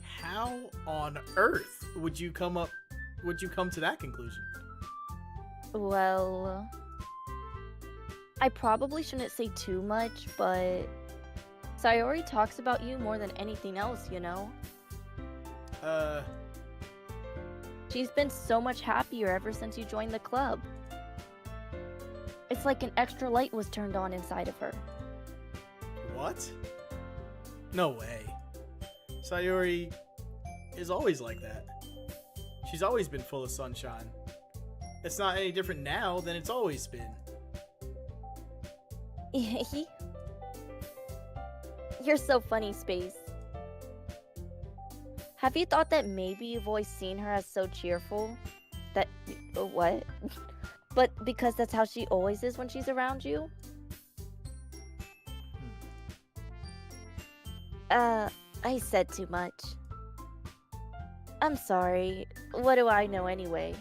How on earth would you come to that conclusion? Well, I probably shouldn't say too much, but Sayori talks about you more than anything else, you know? She's been so much happier ever since you joined the club. It's like an extra light was turned on inside of her. What? No way. Sayori is always like that. She's always been full of sunshine. It's not any different now than it's always been. You're so funny, Space. Have you thought that maybe you've always seen her as so cheerful? That. What? But because that's how she always is when she's around you? I said too much. I'm sorry. What do I know anyway?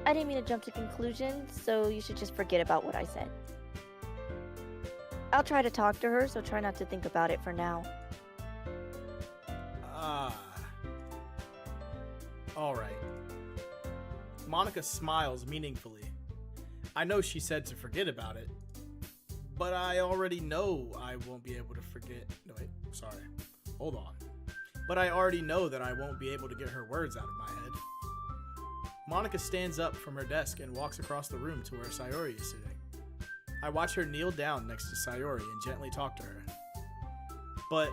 I didn't mean to jump to conclusions, so you should just forget about what I said. I'll try to talk to her, so try not to think about it for now. Alright. Monica smiles meaningfully. I know she said to forget about it, but I already know I won't be able to forget. No, wait, sorry. Hold on. But I already know that I won't be able to get her words out of my head. Monica stands up from her desk and walks across the room to where Sayori is sitting. I watch her kneel down next to Sayori and gently talk to her. But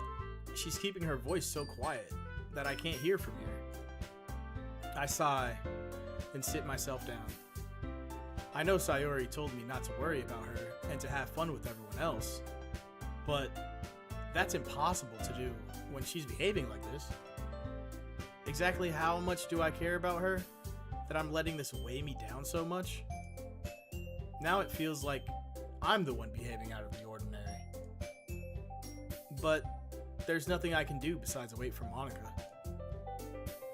she's keeping her voice so quiet that I can't hear from here. I sigh and sit myself down. I know Sayori told me not to worry about her and to have fun with everyone else, but that's impossible to do when she's behaving like this. Exactly how much do I care about her that I'm letting this weigh me down so much? Now it feels like I'm the one behaving out of the ordinary. But there's nothing I can do besides wait for Monica.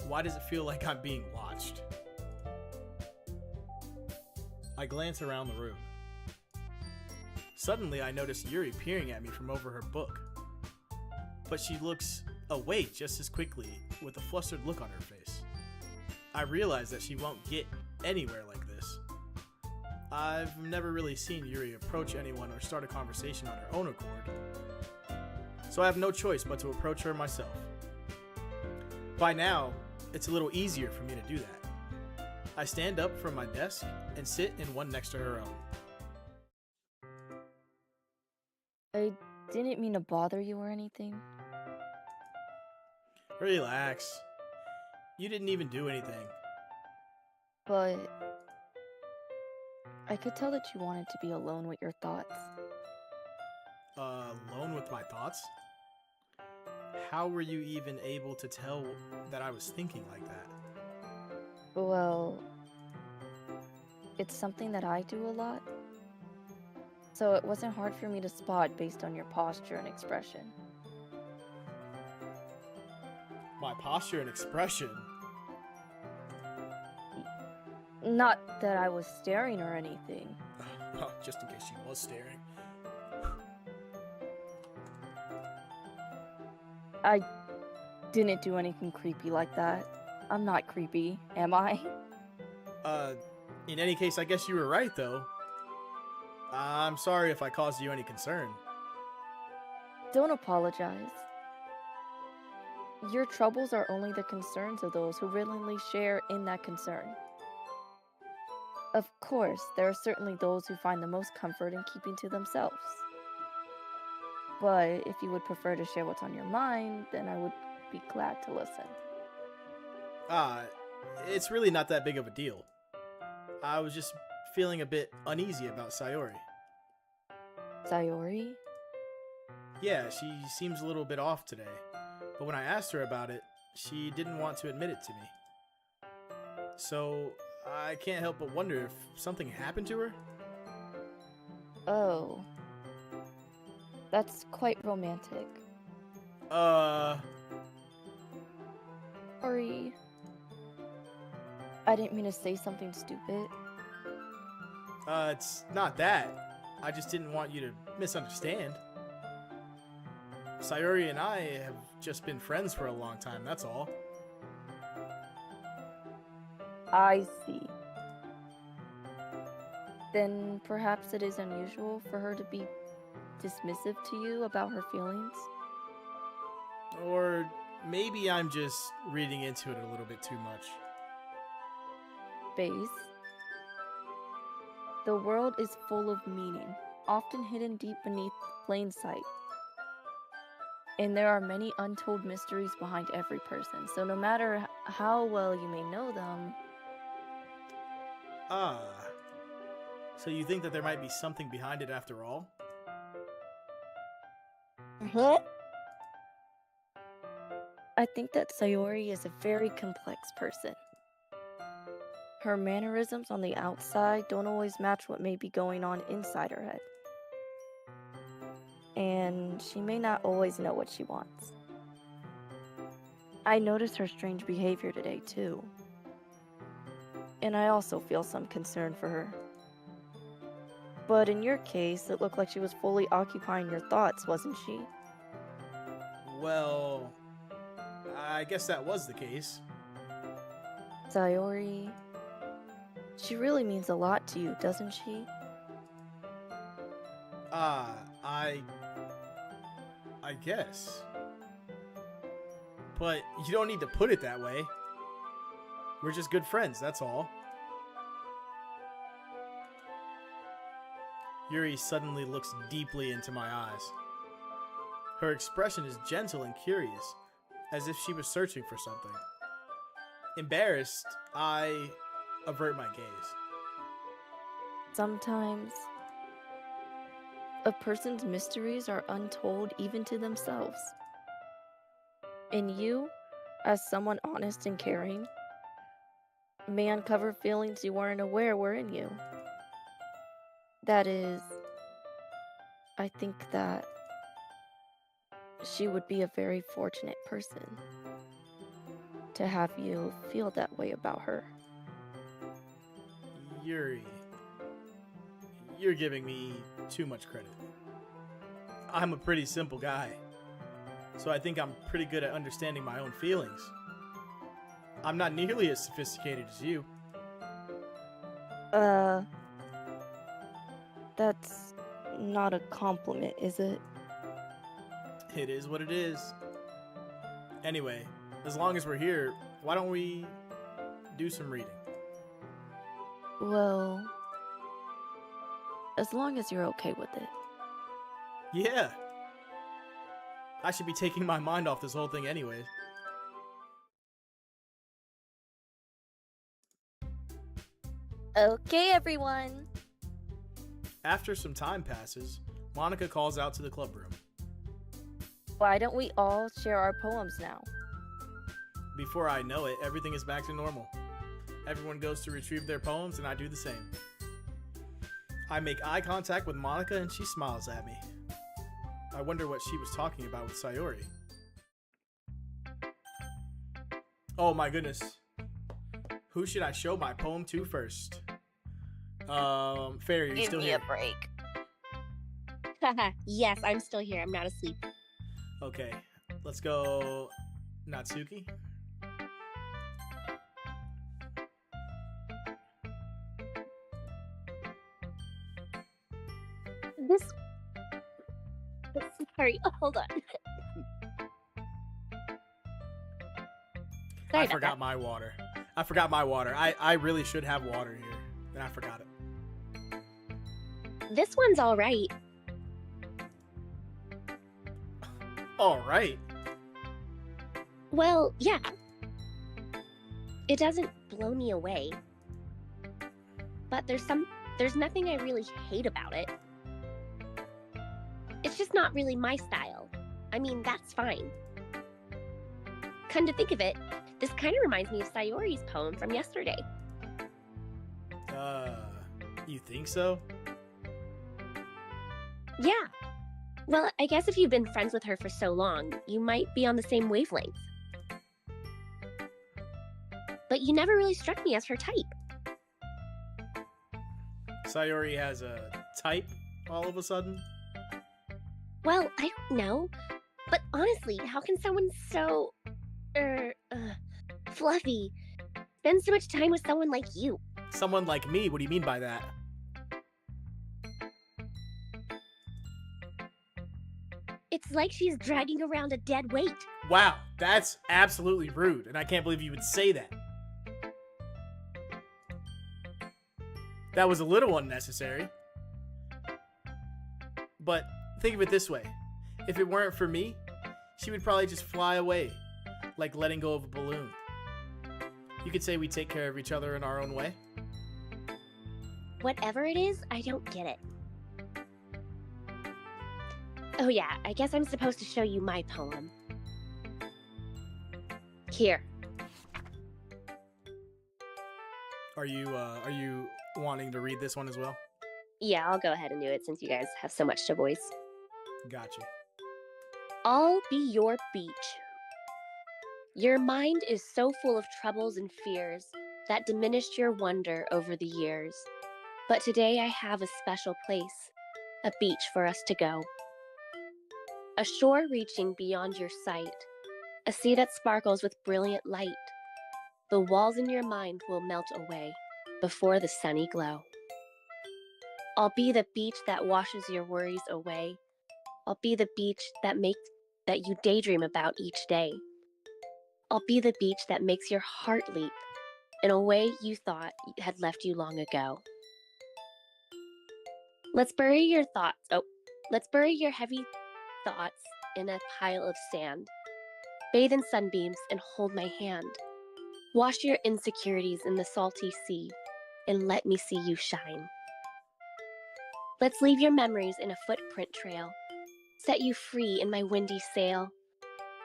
Why does it feel like I'm being watched? I glance around the room. Suddenly, I notice Yuri peering at me from over her book. But she looks away just as quickly, with a flustered look on her face. I realize that she won't get anywhere like this. I've never really seen Yuri approach anyone or start a conversation on her own accord. So I have no choice but to approach her myself. By now, it's a little easier for me to do that. I stand up from my desk and sit in one next to her own. I didn't mean to bother you or anything. Relax. You didn't even do anything. But I could tell that you wanted to be alone with your thoughts. Alone with my thoughts? How were you even able to tell that I was thinking like that? Well, it's something that I do a lot. So it wasn't hard for me to spot based on your posture and expression. My posture and expression? Not that I was staring or anything. Just in case she was staring. I didn't do anything creepy like that. I'm not creepy, am I? In any case, I guess you were right, though. I'm sorry if I caused you any concern. Don't apologize. Your troubles are only the concerns of those who willingly share in that concern. Of course, there are certainly those who find the most comfort in keeping to themselves. But if you would prefer to share what's on your mind, then I would be glad to listen. It's really not that big of a deal. I was just feeling a bit uneasy about Sayori. Sayori? Yeah, she seems a little bit off today. But when I asked her about it, she didn't want to admit it to me. So, I can't help but wonder if something happened to her? Oh. That's quite romantic. Sorry. I didn't mean to say something stupid. It's not that. I just didn't want you to misunderstand. Sayori and I have just been friends for a long time, that's all. I see. Then perhaps it is unusual for her to be dismissive to you about her feelings? Or maybe I'm just reading into it a little bit too much. Base. The world is full of meaning, often hidden deep beneath plain sight. And there are many untold mysteries behind every person, so no matter how well you may know them, Ah. So you think that there might be something behind it after all? I think that Sayori is a very complex person. Her mannerisms on the outside don't always match what may be going on inside her head. And she may not always know what she wants. I noticed her strange behavior today, too. And I also feel some concern for her. But in your case, it looked like she was fully occupying your thoughts, wasn't she? Well, I guess that was the case. Sayori, she really means a lot to you, doesn't she? I guess. But you don't need to put it that way. We're just good friends, that's all. Yuri suddenly looks deeply into my eyes. Her expression is gentle and curious, as if she was searching for something. Embarrassed, I avert my gaze. Sometimes, a person's mysteries are untold even to themselves. And you, as someone honest and caring, may uncover feelings you weren't aware were in you. That is, I think that she would be a very fortunate person to have you feel that way about her. Yuri, you're giving me too much credit. I'm a pretty simple guy, so I think I'm pretty good at understanding my own feelings. I'm not nearly as sophisticated as you. That's not a compliment, is it? It is what it is. Anyway, as long as we're here, why don't we do some reading? Well, as long as you're okay with it. Yeah. I should be taking my mind off this whole thing anyways. Okay, everyone. After some time passes, Monica calls out to the club room. Why don't we all share our poems now? Before I know it, everything is back to normal. Everyone goes to retrieve their poems, and I do the same. I make eye contact with Monica, and she smiles at me. I wonder what she was talking about with Sayori. Oh my goodness. Who should I show my poem to first? Fairy, are you still here? break. Yes, I'm still here. I'm not asleep. Okay, let's go Natsuki. This. Sorry, hold on. Sorry I about forgot my water. I really should have water here, and I forgot it. that. This one's all right. All right. Well, yeah. It doesn't blow me away. But there's nothing I really hate about it. It's just not really my style. I mean, that's fine. Come to think of it, this kind of reminds me of Sayori's poem from yesterday. You think so? Yeah. Well, I guess if you've been friends with her for so long, you might be on the same wavelength. But you never really struck me as her type. Sayori has a type all of a sudden. Well, I don't know. But honestly, how can someone so fluffy spend so much time with someone like you? Someone like me? What do you mean by that? It's like she's dragging around a dead weight. Wow, that's absolutely rude, and I can't believe you would say that. That was a little unnecessary. But think of it this way. If it weren't for me, she would probably just fly away, like letting go of a balloon. You could say we take care of each other in our own way. Whatever it is, I don't get it. Oh yeah, I guess I'm supposed to show you my poem. Here. Are you wanting to read this one as well? Yeah, I'll go ahead and do it since you guys have so much to voice. Gotcha. I'll be your beach. Your mind is so full of troubles and fears that diminished your wonder over the years. But today I have a special place, a beach for us to go. A shore reaching beyond your sight, a sea that sparkles with brilliant light. The walls in your mind will melt away before the sunny glow. I'll be the beach that washes your worries away. I'll be the beach that you daydream about each day. I'll be the beach that makes your heart leap in a way you thought had left you long ago. Let's bury your heavy thoughts in a pile of sand. Bathe in sunbeams and hold my hand. Wash your insecurities in the salty sea and let me see you shine. Let's leave your memories in a footprint trail, set you free in my windy sail,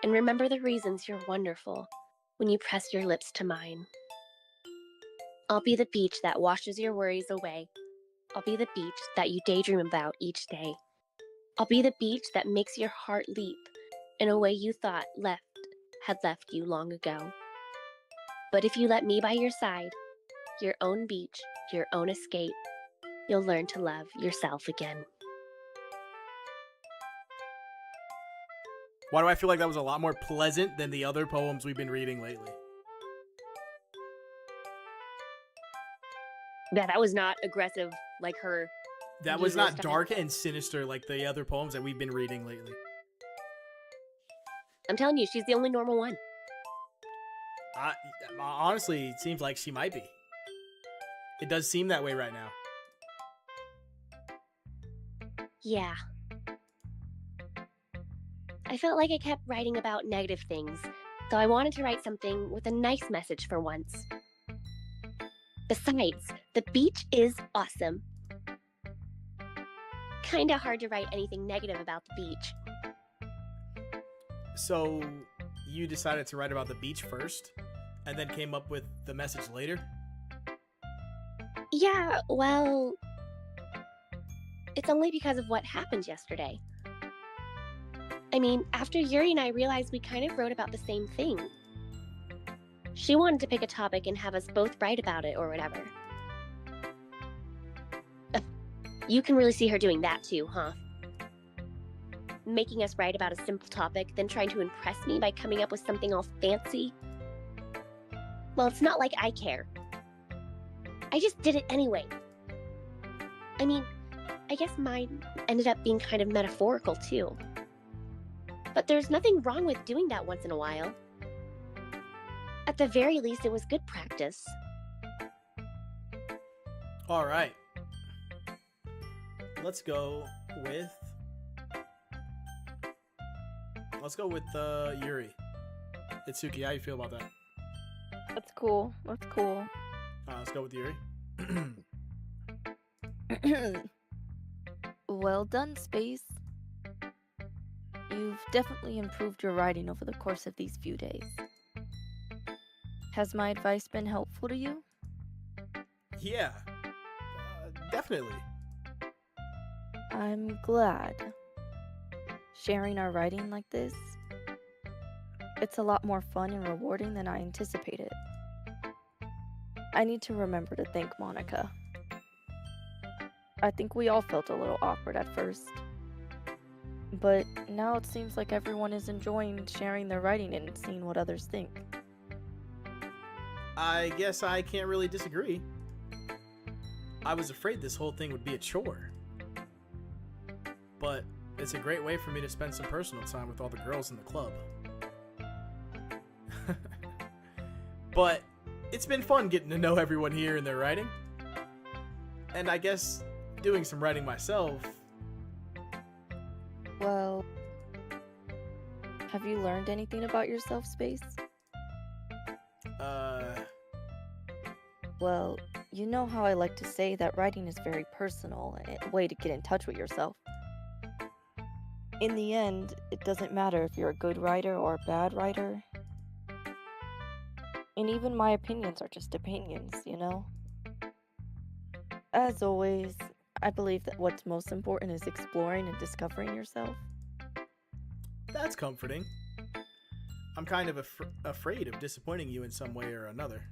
and remember the reasons you're wonderful when you press your lips to mine. I'll be the beach that washes your worries away. I'll be the beach that you daydream about each day. I'll be the beach that makes your heart leap in a way you thought had left you long ago. But if you let me by your side, your own beach, your own escape, you'll learn to love yourself again. Why do I feel like that was a lot more pleasant than the other poems we've been reading lately? Yeah, that was not aggressive like her. That was usual not style. dark and sinister like the other poems that we've been reading lately. I'm telling you, she's the only normal one. Honestly, it seems like she might be. It does seem that way right now. Yeah. I felt like I kept writing about negative things, so I wanted to write something with a nice message for once. Besides, the beach is awesome. Kinda hard to write anything negative about the beach. So, you decided to write about the beach first, and then came up with the message later? Yeah, well, it's only because of what happened yesterday. I mean, after Yuri and I realized we kind of wrote about the same thing. She wanted to pick a topic and have us both write about it or whatever. You can really see her doing that too, huh? Making us write about a simple topic, then trying to impress me by coming up with something all fancy. Well, it's not like I care. I just did it anyway. I mean, I guess mine ended up being kind of metaphorical too. But there's nothing wrong with doing that once in a while. At the very least, it was good practice. All right. Let's go with Yuri. Itsuki, how you feel about that? That's cool. That's cool. Let's go with Yuri. Well done, Space. You've definitely improved your writing over the course of these few days. Has my advice been helpful to you? Yeah, definitely. I'm glad. Sharing our writing like this, it's a lot more fun and rewarding than I anticipated. I need to remember to thank Monica. I think we all felt a little awkward at first. But now it seems like everyone is enjoying sharing their writing and seeing what others think. I guess I can't really disagree. I was afraid this whole thing would be a chore. But it's a great way for me to spend some personal time with all the girls in the club. But it's been fun getting to know everyone here and their writing. And I guess doing some writing myself. Well, have you learned anything about yourself, Space? Well, you know how I like to say that writing is very personal, a way to get in touch with yourself. In the end, it doesn't matter if you're a good writer or a bad writer. And even my opinions are just opinions, you know? As always, I believe that what's most important is exploring and discovering yourself. That's comforting. I'm kind of afraid of disappointing you in some way or another.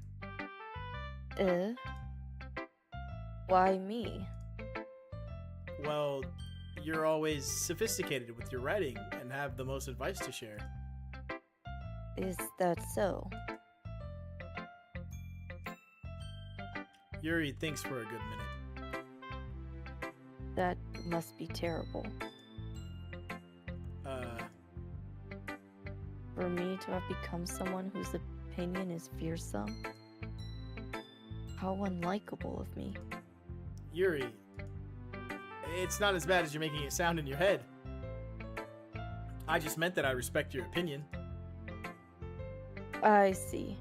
Why me? Well, you're always sophisticated with your writing and have the most advice to share. Is that so? Yuri thinks for a good minute. That must be terrible. For me to have become someone whose opinion is fearsome? How unlikable of me. Yuri, it's not as bad as you're making it sound in your head. I just meant that I respect your opinion. I see.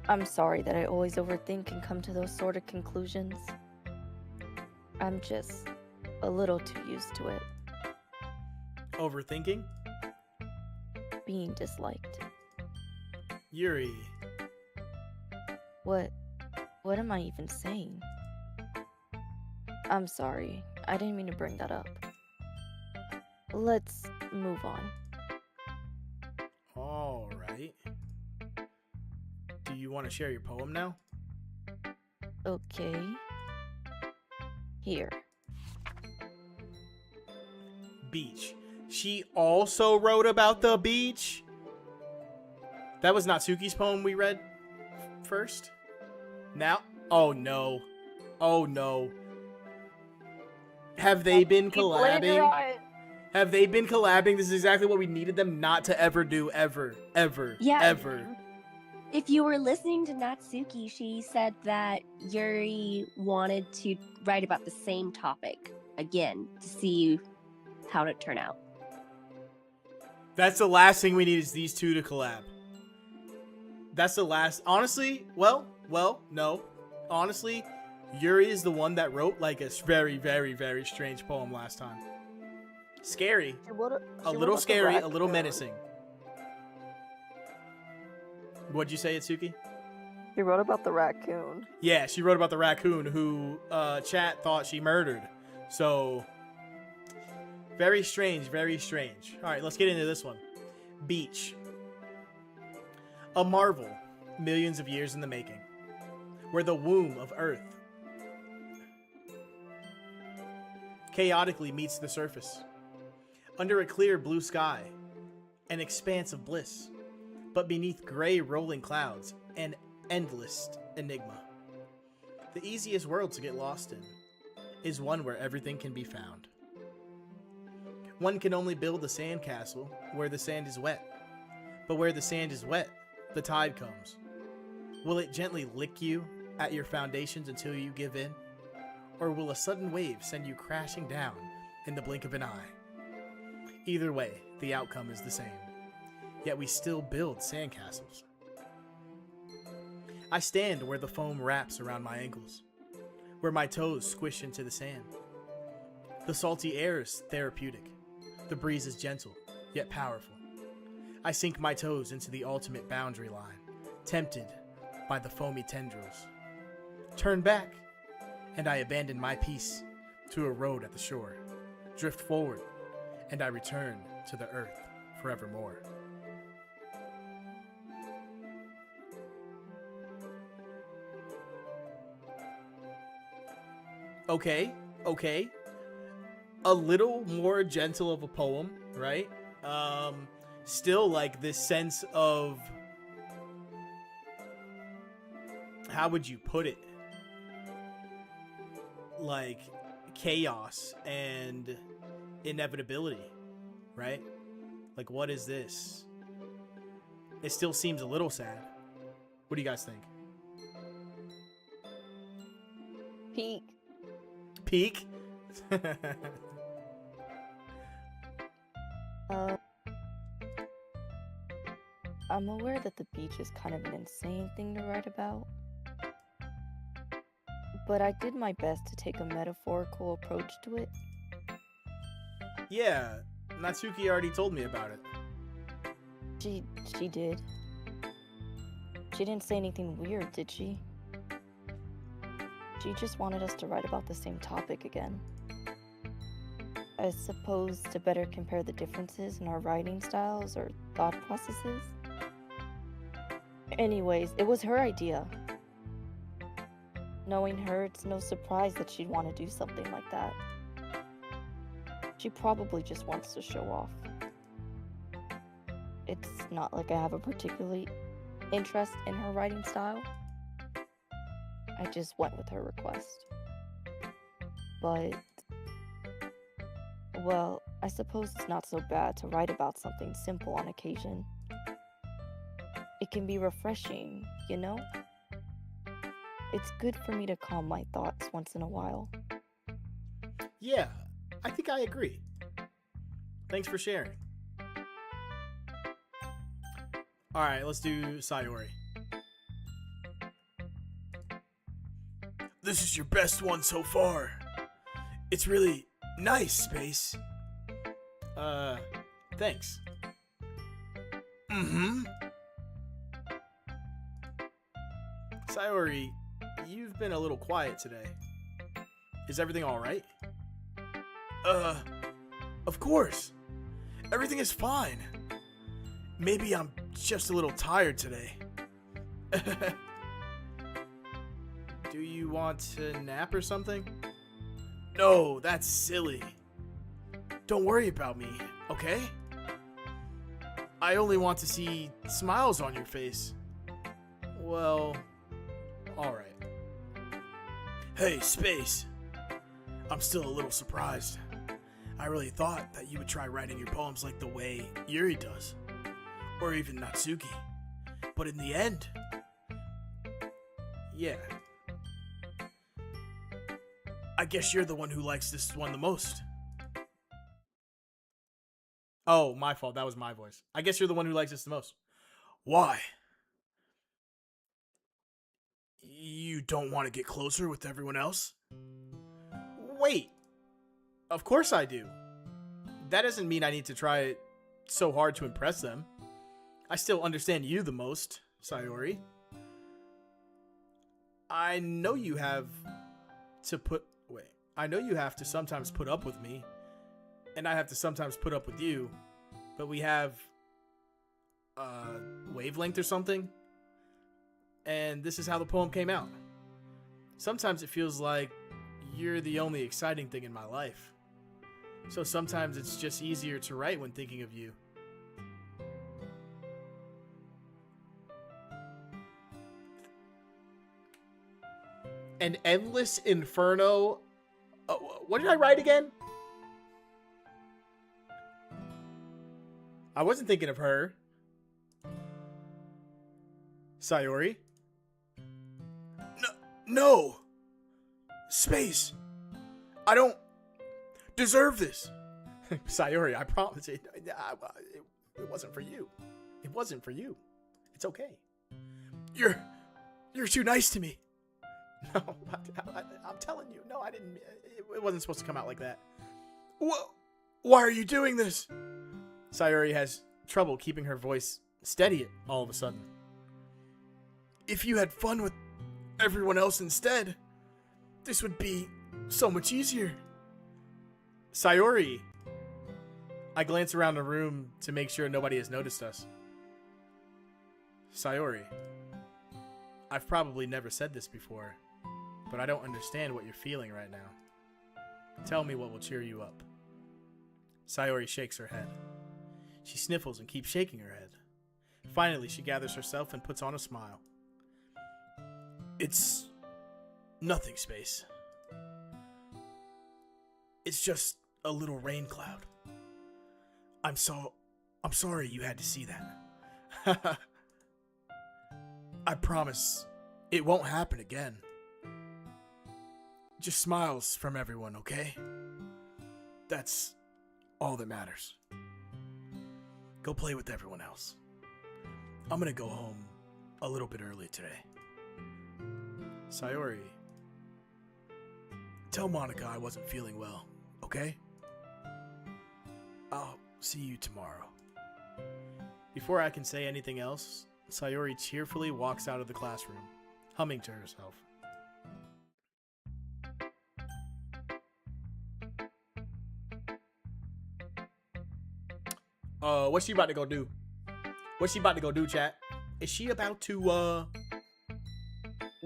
I'm sorry that I always overthink and come to those sort of conclusions. I'm just a little too used to it. Overthinking? Being disliked. Yuri. What am I even saying? I'm sorry. I didn't mean to bring that up. Let's move on. Alright. Do you want to share your poem now? Okay. Here. Beach. She also wrote about the beach? That was Natsuki's poem we read first? Now? Oh no. Oh no. Have they been collabing? Have they been collabing? This is exactly what we needed them not to ever do, ever. Ever. Yeah. Ever. If you were listening to Natsuki, she said that Yuri wanted to write about the same topic again to see how it turn out. That's the last thing we need is these two to collab. That's the last. Honestly, well, no. Honestly, Yuri is the one that wrote like a very, very, very strange poem last time. Scary. A little scary, a little menacing. What'd you say, Itsuki? He wrote about the raccoon. Yeah, she wrote about the raccoon who chat thought she murdered. So, very strange, very strange. All right, let's get into this one. Beach. A marvel, millions of years in the making, where the womb of Earth chaotically meets the surface. Under a clear blue sky, an expanse of bliss, but beneath gray rolling clouds, an endless enigma. The easiest world to get lost in is one where everything can be found. One can only build a sandcastle where the sand is wet, but where the sand is wet, the tide comes. Will it gently lick you at your foundations until you give in? Or will a sudden wave send you crashing down in the blink of an eye? Either way, the outcome is the same. Yet we still build sandcastles. I stand where the foam wraps around my ankles, where my toes squish into the sand. The salty air is therapeutic. The breeze is gentle, yet powerful. I sink my toes into the ultimate boundary line, tempted by the foamy tendrils. Turn back, and I abandon my peace to a road at the shore. Drift forward, and I return to the earth forevermore. Okay, okay. A little more gentle of a poem, right? Still like this sense of, how would you put it? Like chaos and inevitability, right? Like, what is this? It still seems a little sad. What do you guys think? Peak. Peak? Uh, I'm aware that the beach is kind of an insane thing to write about, but I did my best to take a metaphorical approach to it. Yeah, Natsuki already told me about it. She did. She didn't say anything weird, did she? She just wanted us to write about the same topic again. I suppose to better compare the differences in our writing styles or thought processes. Anyways, it was her idea. Knowing her, it's no surprise that she'd want to do something like that. She probably just wants to show off. It's not like I have a particular interest in her writing style. I just went with her request. But, well, I suppose it's not so bad to write about something simple on occasion. It can be refreshing, you know? It's good for me to calm my thoughts once in a while. Yeah, I think I agree. Thanks for sharing. Alright, let's do Sayori. This is your best one so far. It's really nice, Space. Thanks. Mm-hmm. Sayori, you've been a little quiet today. Is everything alright? Of course. Everything is fine. Maybe I'm just a little tired today. Do you want to nap or something? No, that's silly. Don't worry about me, okay? I only want to see smiles on your face. Well, alright. Hey, Space. I'm still a little surprised. I really thought that you would try writing your poems like the way Yuri does. Or even Natsuki. But in the end... Yeah. I guess you're the one who likes this one the most. Oh, my fault. That was my voice. I guess you're the one who likes this the most. Why? You don't want to get closer with everyone else? Wait. Of course I do. That doesn't mean I need to try so hard to impress them. I still understand you the most, Sayori. I know you have to sometimes put up with me, and I have to sometimes put up with you, but we have wavelength or something, and this is how the poem came out. Sometimes it feels like you're the only exciting thing in my life, so sometimes it's just easier to write when thinking of you. An endless inferno. What did I write again? I wasn't thinking of her. Sayori? No! Space! I don't deserve this. Sayori, I promise it wasn't for you. It wasn't for you. It's okay. You're too nice to me. No, I'm telling you. No, I didn't. It wasn't supposed to come out like that. Why are you doing this? Sayori has trouble keeping her voice steady all of a sudden. If you had fun with everyone else instead, this would be so much easier. Sayori. I glance around the room to make sure nobody has noticed us. Sayori. I've probably never said this before, but I don't understand what you're feeling right now. Tell me what will cheer you up. Sayori shakes her head. She sniffles and keeps shaking her head. Finally, she gathers herself and puts on a smile. It's nothing, Space. It's just a little rain cloud. I'm sorry you had to see that. I promise it won't happen again. Just smiles from everyone, okay? That's all that matters. Go play with everyone else. I'm gonna go home a little bit early today. Sayori, Tell Monica I wasn't feeling well, okay? I'll see you tomorrow. before I can say anything else, Sayori cheerfully walks out of the classroom, humming to herself. What's she about to go do? What's she about to go do, chat? Is she about to,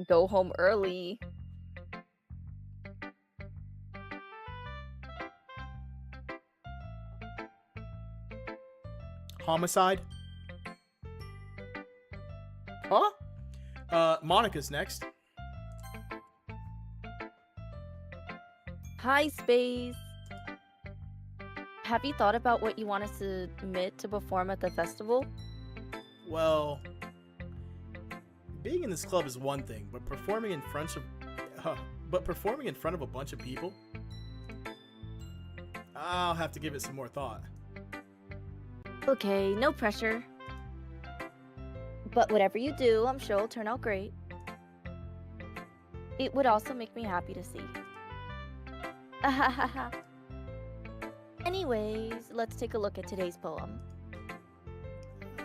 Go home early. homicide? Huh? Monica's next. Hi, Space. Have you thought about what you want us to submit to perform at the festival? Well, being in this club is one thing, but performing in front of a bunch of people, I'll have to give it some more thought. Okay, no pressure. But whatever you do, I'm sure it'll turn out great. It would also make me happy to see. Anyways, let's take a look at today's poem.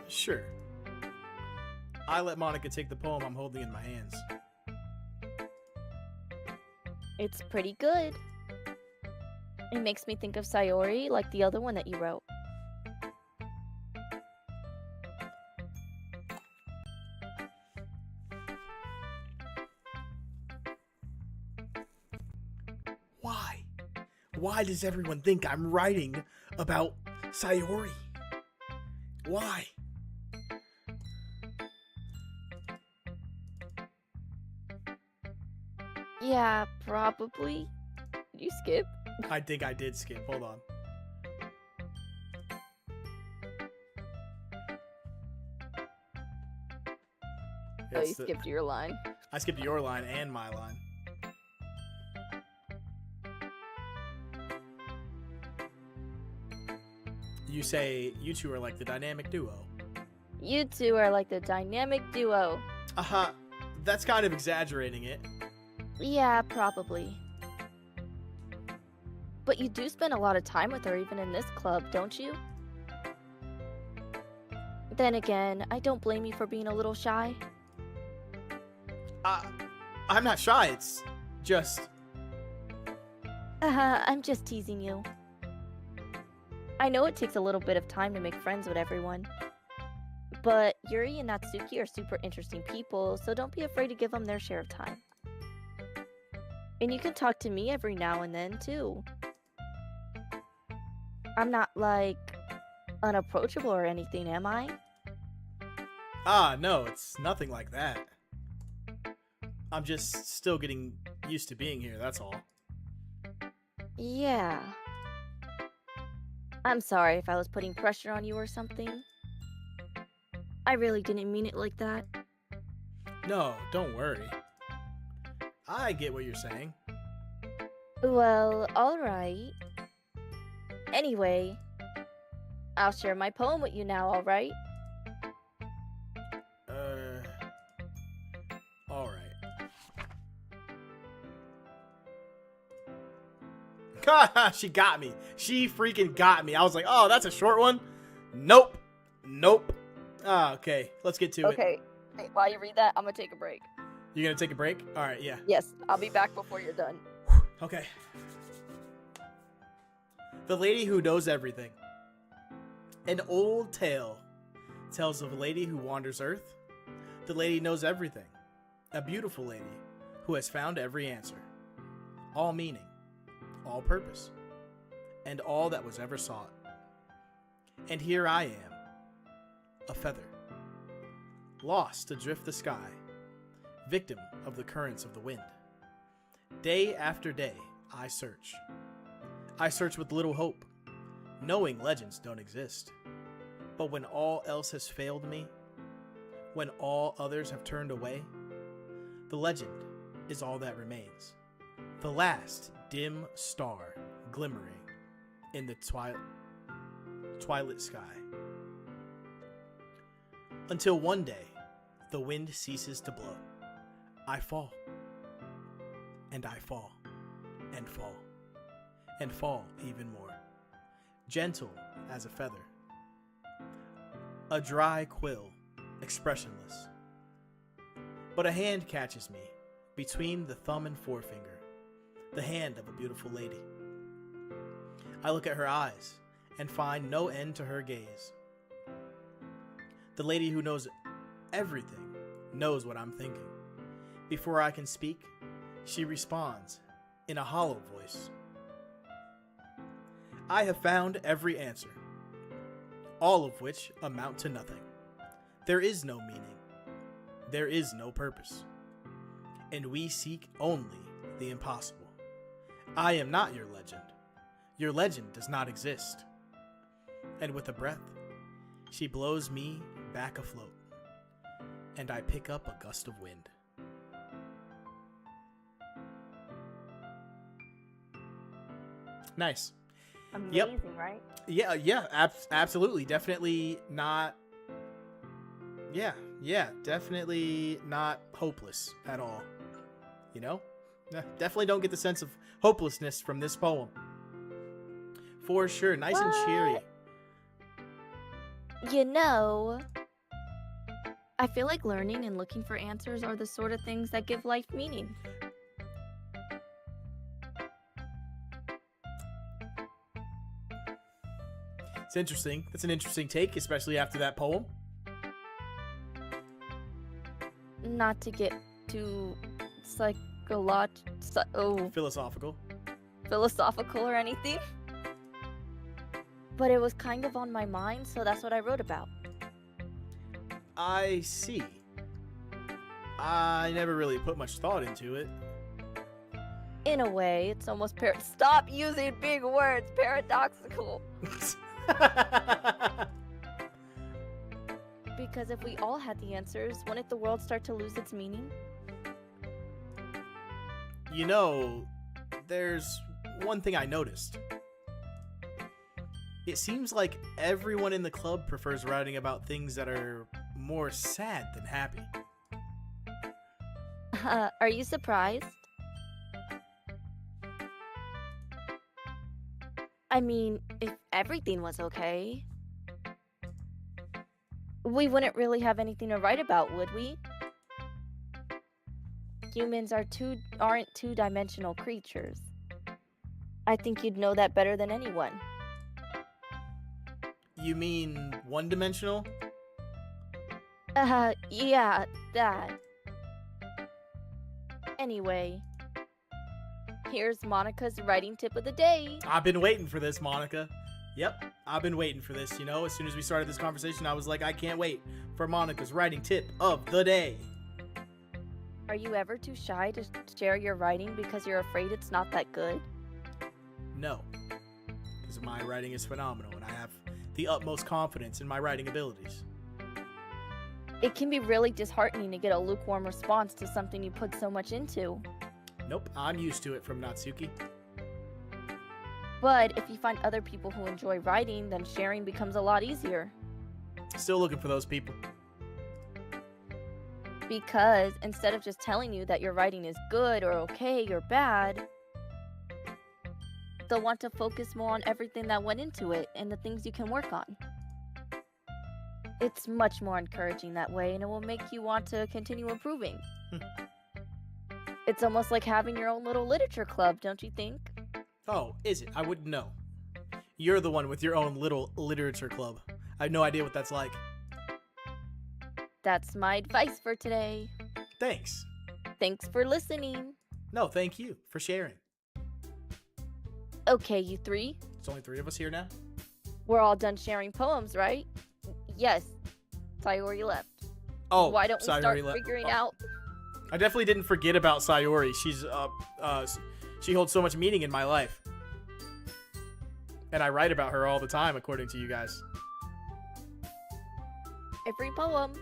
Sure. I let Monica take the poem I'm holding in my hands. It's pretty good. It makes me think of Sayori, like the other one that you wrote. Why? Why does everyone think I'm writing about Sayori? Why? Yeah, probably. Did you skip? I think I did skip. Hold on. Oh, you It's the- skipped your line. I skipped your line and my line. You say you two are like the dynamic duo. You two are like the dynamic duo. Uh-huh. That's kind of exaggerating it. Yeah, probably. But you do spend a lot of time with her even in this club, don't you? Then again, I don't blame you for being a little shy. I'm not shy, it's just... I'm just teasing you. I know it takes a little bit of time to make friends with everyone. But Yuri and Natsuki are super interesting people, so don't be afraid to give them their share of time. And you can talk to me every now and then, too. I'm not, like, unapproachable or anything, am I? No, it's nothing like that. I'm just still getting used to being here, that's all. Yeah. I'm sorry if I was putting pressure on you or something. I really didn't mean it like that. No, don't worry. I get what you're saying. Well, alright. Anyway, I'll share my poem with you now, alright? Alright. She got me. She freaking got me. I was like, oh, that's a short one? Nope. Nope. Okay. Let's get to it. Okay, hey, while you read that, I'm gonna take a break. You gonna take a break? Alright, yeah. Yes, I'll be back before you're done. Okay. The Lady Who Knows Everything. An old tale tells of a lady who wanders Earth. The lady knows everything. A beautiful lady who has found every answer, all meaning, all purpose, and all that was ever sought. And here I am, a feather, lost adrift the sky, victim of the currents of the wind. Day after day, I search. I search with little hope, knowing legends don't exist. But when all else has failed me, when all others have turned away, the legend is all that remains. The last dim star glimmering in the twilight sky. Until one day, the wind ceases to blow. I fall. And I fall. And fall. And fall even more. Gentle as a feather. A dry quill, expressionless. But a hand catches me between the thumb and forefinger, the hand of a beautiful lady. I look at her eyes and find no end to her gaze. The lady who knows everything knows what I'm thinking. Before I can speak, she responds in a hollow voice. I have found every answer, all of which amount to nothing. There is no meaning. There is no purpose. And we seek only the impossible. I am not your legend. Your legend does not exist. And with a breath, she blows me back afloat, and I pick up a gust of wind. Nice. Amazing, right? Yeah, absolutely. Definitely not. Yeah, definitely not hopeless at all. You know? Definitely don't get the sense of hopelessness from this poem. For sure. Nice and cheery. You know, I feel like learning and looking for answers are the sort of things that give life meaning. It's interesting. That's an interesting take, especially after that poem. Not to get too Philosophical. philosophical or anything, but it was kind of on my mind, so that's what I wrote about. I see. I never really put much thought into it. In a way, it's almost stop using big words, paradoxical. Because if we all had the answers, wouldn't the world start to lose its meaning? You know, there's one thing I noticed. It seems like everyone in the club prefers writing about things that are more sad than happy. Are you surprised? I mean, if everything was okay, we wouldn't really have anything to write about, would we? Humans aren't two-dimensional creatures. I think you'd know that better than anyone. You mean one-dimensional? Yeah, that. Anyway, here's Monica's writing tip of the day. I've been waiting for this, Monica. Yep, I've been waiting for this. You know, as soon as we started this conversation, I was like, I can't wait for Monica's writing tip of the day. Are you ever too shy to share your writing because you're afraid it's not that good? No, because my writing is phenomenal and I have the utmost confidence in my writing abilities. It can be really disheartening to get a lukewarm response to something you put so much into. Nope, I'm used to it from Natsuki. But if you find other people who enjoy writing, then sharing becomes a lot easier. Still looking for those people. Because instead of just telling you that your writing is good or okay or bad, they'll want to focus more on everything that went into it and the things you can work on. It's much more encouraging that way, and it will make you want to continue improving. It's almost like having your own little literature club, don't you think? Oh, is it? I wouldn't know. You're the one with your own little literature club. I have no idea what that's like. That's my advice for today. Thanks. Thanks for listening. No, thank you for sharing. Okay, you three. It's only 3 of us here now. We're all done sharing poems, right? Yes. Sayori left. Oh, Why don't we start Sayori left. figuring Oh, out? I definitely didn't forget about Sayori. She holds so much meaning in my life. And I write about her all the time, according to you guys. Every poem.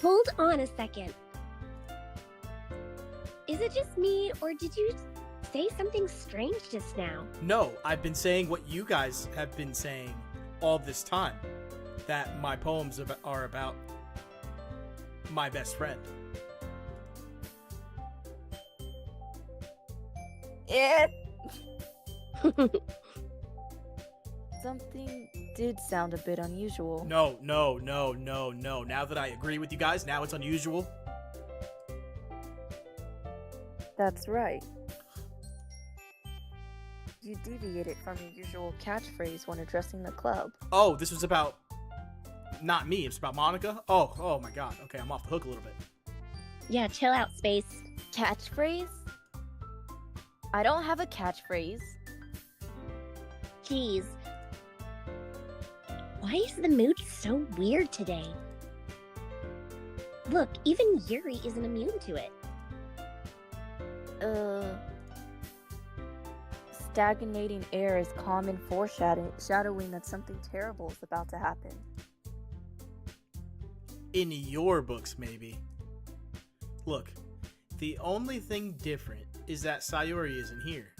Hold on a second. Is it just me, or did you say something strange just now? No, I've been saying what you guys have been saying all this time. That my poems are about my best friend. Something did sound a bit unusual. No. Now that I agree with you guys, now it's unusual. That's right. You deviated from your usual catchphrase when addressing the club. Oh, this was about not me. It's about Monica. Oh my God. Okay, I'm off the hook a little bit. Yeah, chill out, Space. Catchphrase? I don't have a catchphrase. Jeez. Why is the mood so weird today? Look, even Yuri isn't immune to it. Stagnating air is common foreshadowing that something terrible is about to happen. In your books, maybe. Look, the only thing different is that Sayori isn't here.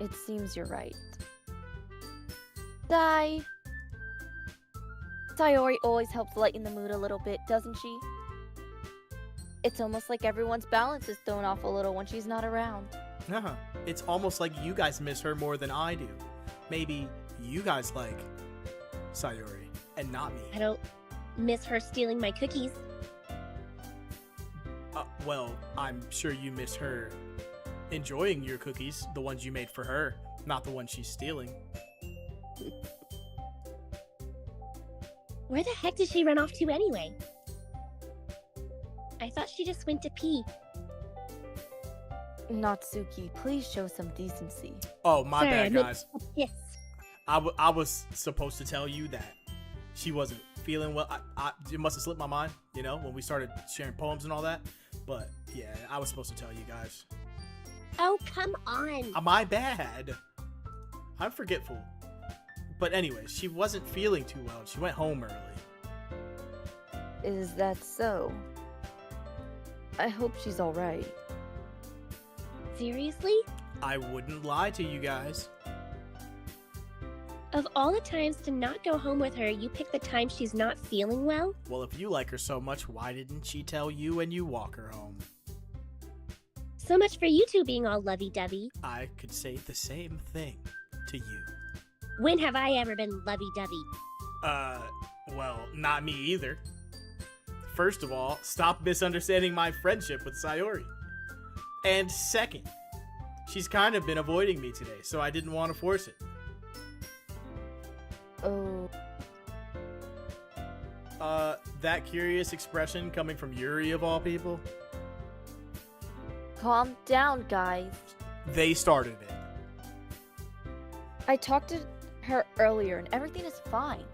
It seems you're right. Sayori always helps lighten the mood a little bit, doesn't she? It's almost like everyone's balance is thrown off a little when she's not around. It's almost like you guys miss her more than I do. Maybe you guys like Sayori and not me. I don't miss her stealing my cookies. Well, I'm sure you miss her enjoying your cookies, the ones you made for her, not the ones she's stealing. Where the heck did she run off to anyway? I thought she just went to pee. Natsuki, please show some decency. Oh, my Sorry, I bad, meant guys. Yes. I was supposed to tell you that she wasn't feeling well. It must have slipped my mind, when we started sharing poems and all that. But yeah, I was supposed to tell you guys. Oh, come on. My bad. I'm forgetful. But anyways, she wasn't feeling too well. She went home early. Is that so? I hope she's alright. Seriously? I wouldn't lie to you guys. Of all the times to not go home with her, you pick the time she's not feeling well? Well, if you like her so much, why didn't she tell you and you walk her home? So much for you two being all lovey-dovey. I could say the same thing to you. When have I ever been lovey-dovey? Well, not me either. First of all, stop misunderstanding my friendship with Sayori. And second, she's kind of been avoiding me today, so I didn't want to force it. Oh. That curious expression coming from Yuri of all people? Calm down, guys. They started it. I talked to her earlier and everything is fine.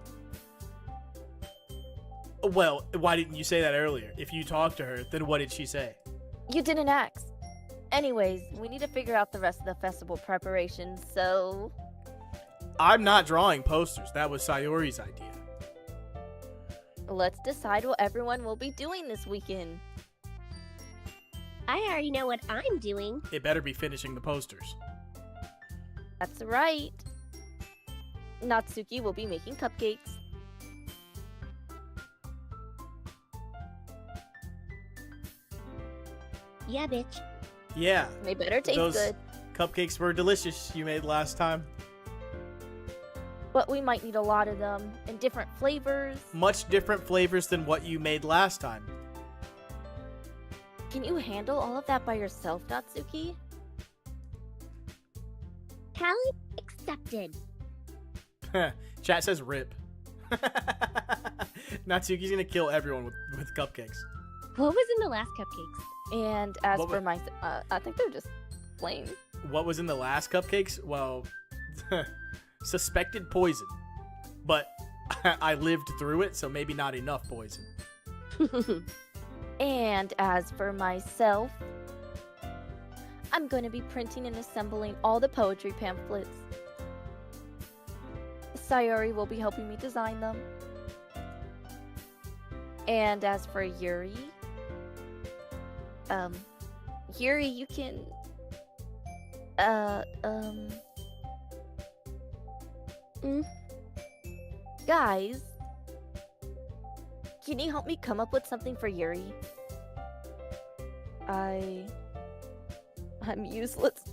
Well, why didn't you say that earlier? If you talked to her, then what did she say? You didn't ask. Anyways, we need to figure out the rest of the festival preparations, so... I'm not drawing posters. That was Sayori's idea. Let's decide what everyone will be doing this weekend. I already know what I'm doing. It better be finishing the posters. That's right. Natsuki will be making cupcakes. Yeah, bitch. Yeah, They better taste those good. cupcakes were delicious you made last time. But we might need a lot of them in different flavors. Much different flavors than what you made last time. Can you handle all of that by yourself, Natsuki? Challenge accepted. Chat says rip. Natsuki's gonna kill everyone with cupcakes. What was in the last cupcakes? And as What for wa- my, I think they're just plain. What was in the last cupcakes? Well, suspected poison. But I lived through it, so maybe not enough poison. And as for myself, I'm going to be printing and assembling all the poetry pamphlets. Sayori will be helping me design them. And as for Yuri, Yuri, you can, guys, can you help me come up with something for Yuri? I'm useless.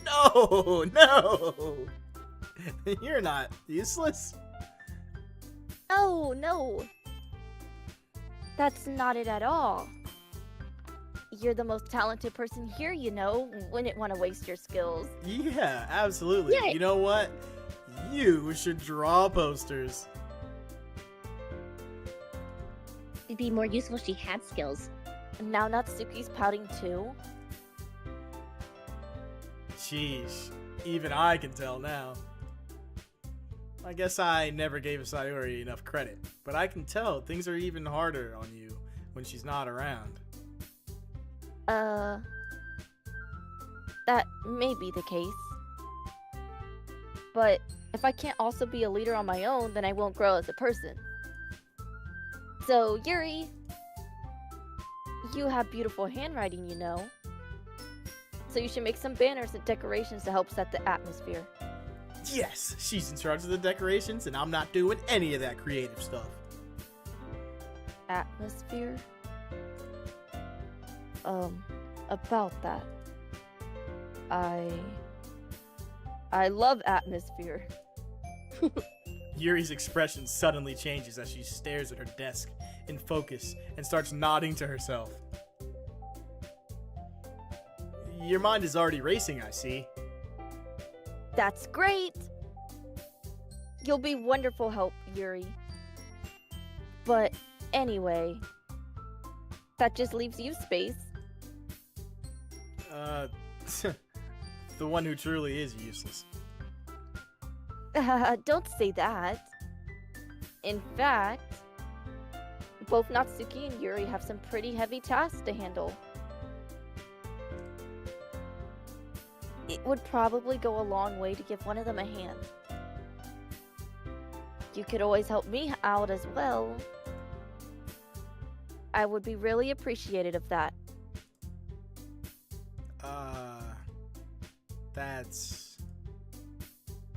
No, no. You're not useless. No. That's not it at all. You're the most talented person here, you know. Wouldn't want to waste your skills. Yeah, absolutely. Yeah. You know what? You should draw posters. It'd be more useful if she had skills. Now Natsuki's pouting too. Sheesh. Even I can tell now. I guess I never gave Sayori enough credit, but I can tell things are even harder on you when she's not around. That may be the case. But if I can't also be a leader on my own, then I won't grow as a person. So, Yuri, you have beautiful handwriting, you know. So you should make some banners and decorations to help set the atmosphere. Yes, she's in charge of the decorations, and I'm not doing any of that creative stuff. Atmosphere? About that. I love atmosphere. Yuri's expression suddenly changes as she stares at her desk in focus and starts nodding to herself. Your mind is already racing, I see. That's great! You'll be wonderful help, Yuri. But anyway, that just leaves you, Space. The one who truly is useless. Don't say that. In fact, both Natsuki and Yuri have some pretty heavy tasks to handle. It would probably go a long way to give one of them a hand. You could always help me out as well. I would be really appreciative of that.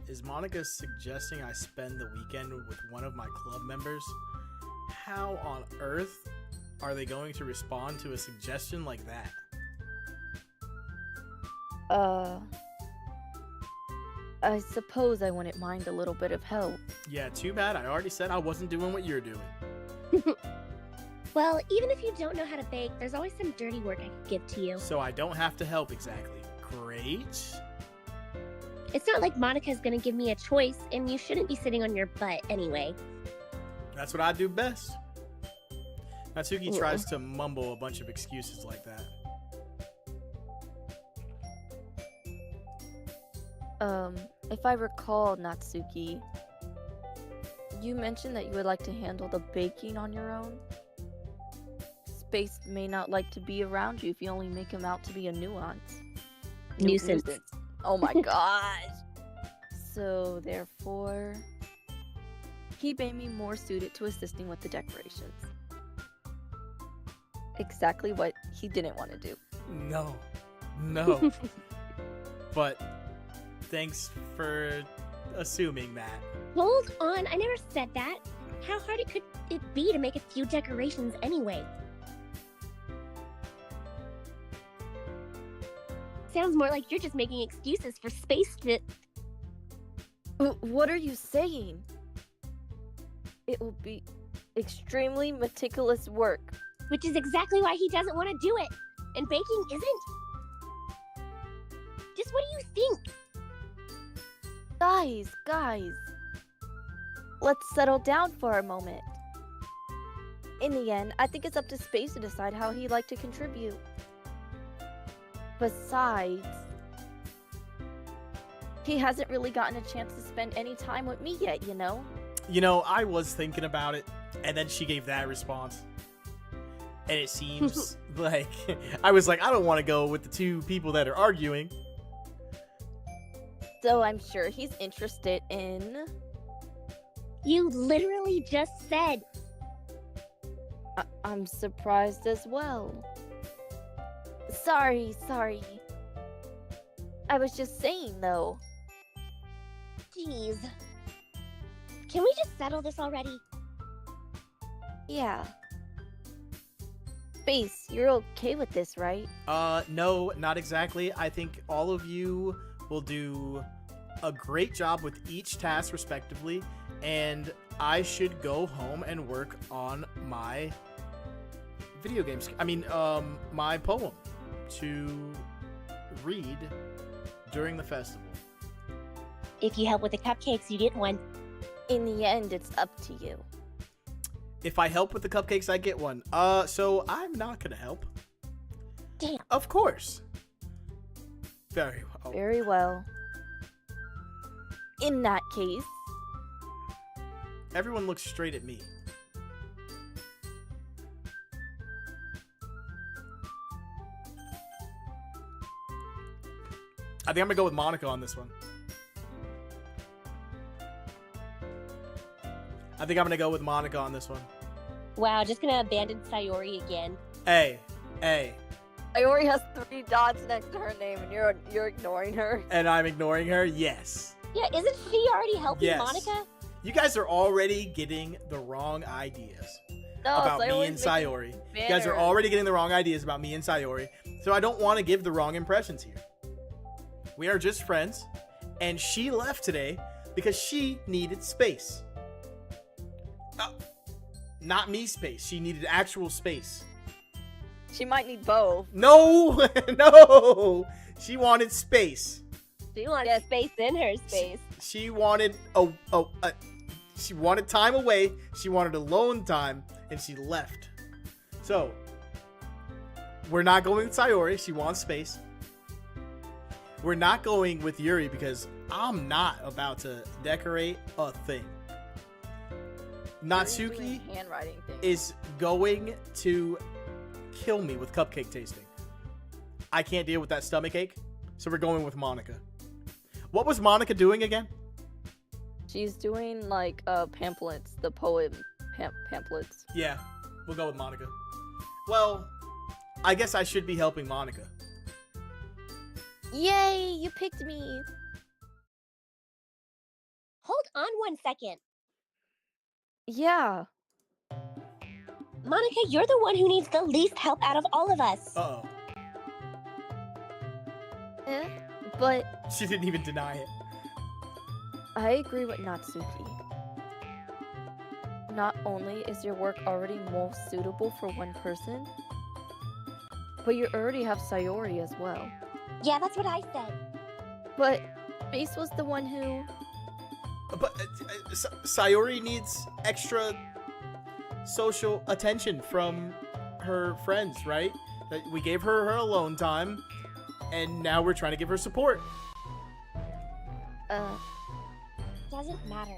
Is Monica suggesting I spend the weekend with one of my club members? How on earth are they going to respond to a suggestion like that? I suppose I wouldn't mind a little bit of help. Yeah, too bad. I already said I wasn't doing what you're doing. Well, even if you don't know how to bake, there's always some dirty work I could give to you. So I don't have to help exactly. Great. It's not like Monica's gonna give me a choice, and you shouldn't be sitting on your butt anyway. That's what I do best. Natsuki tries to mumble a bunch of excuses like that. If I recall, Natsuki, you mentioned that you would like to handle the baking on your own. Space may not like to be around you if you only make him out to be a Nuisance. Oh my gosh. So therefore, he made me more suited to assisting with the decorations. Exactly what he didn't want to do. No. But thanks for assuming that. Hold on, I never said that. How hard could it be to make a few decorations anyway? Sounds more like you're just making excuses for Space to... What are you saying? It will be extremely meticulous work. Which is exactly why he doesn't want to do it. And baking isn't. Just what do you think? Guys. let's settle down for a moment. In the end, I think it's up to Space to decide how he'd like to contribute. Besides, he hasn't really gotten a chance to spend any time with me yet, you know? You know, I was thinking about it, and then she gave that response. And it seems like I was like, I don't want to go with the two people that are arguing. So I'm sure he's interested in... You literally just said. I'm surprised as well. Sorry. I was just saying, though. Jeez. Can we just settle this already? Yeah. Space, you're okay with this, right? No, not exactly. I think all of you will do a great job with each task respectively, and I should go home and work on my video games. My poem to read during the festival. If you help with the cupcakes, you get one. In the end, it's up to you. If I help with the cupcakes, I get one. So I'm not gonna help. Damn. Of course. Very well. Very well. In that case, Everyone looks straight at me. I think I'm gonna go with Monica on this one. Wow, just gonna abandon Sayori again. Hey. Iori has 3 dots next to her name, and you're ignoring her. And I'm ignoring her? Yes. Yeah, isn't she already helping Yes. Monica? You guys are already getting the wrong ideas No, about me Sayori's and making Sayori. You guys are banners. already getting the wrong ideas about me and Sayori. So I don't want to give the wrong impressions here. We are just friends, and she left today because she needed space. Not me space. She needed actual space. She might need both. No, no. She wanted space. She wants space in her space. She wanted she wanted time away. She wanted alone time, and she left. So we're not going with Sayori. She wants space. We're not going with Yuri because I'm not about to decorate a thing. Natsuki Doing handwriting thing. is going to kill me with cupcake tasting. I can't deal with that stomach ache, so we're going with Monica. What was Monica doing again? She's doing like pamphlets, the poem pamphlets. Yeah, we'll go with Monica. Well, I guess I should be helping Monica. Yay, you picked me. Hold on 1 second. Yeah. Monica, you're the one who needs the least help out of all of us. Uh-oh. But She didn't even deny it. I agree with Natsuki. Not only is your work already most suitable for one person, but you already have Sayori as well. Yeah, that's what I said. But Space was the one who... But Sayori needs extra social attention from her friends, right? That we gave her alone time, and now we're trying to give her support. Doesn't matter.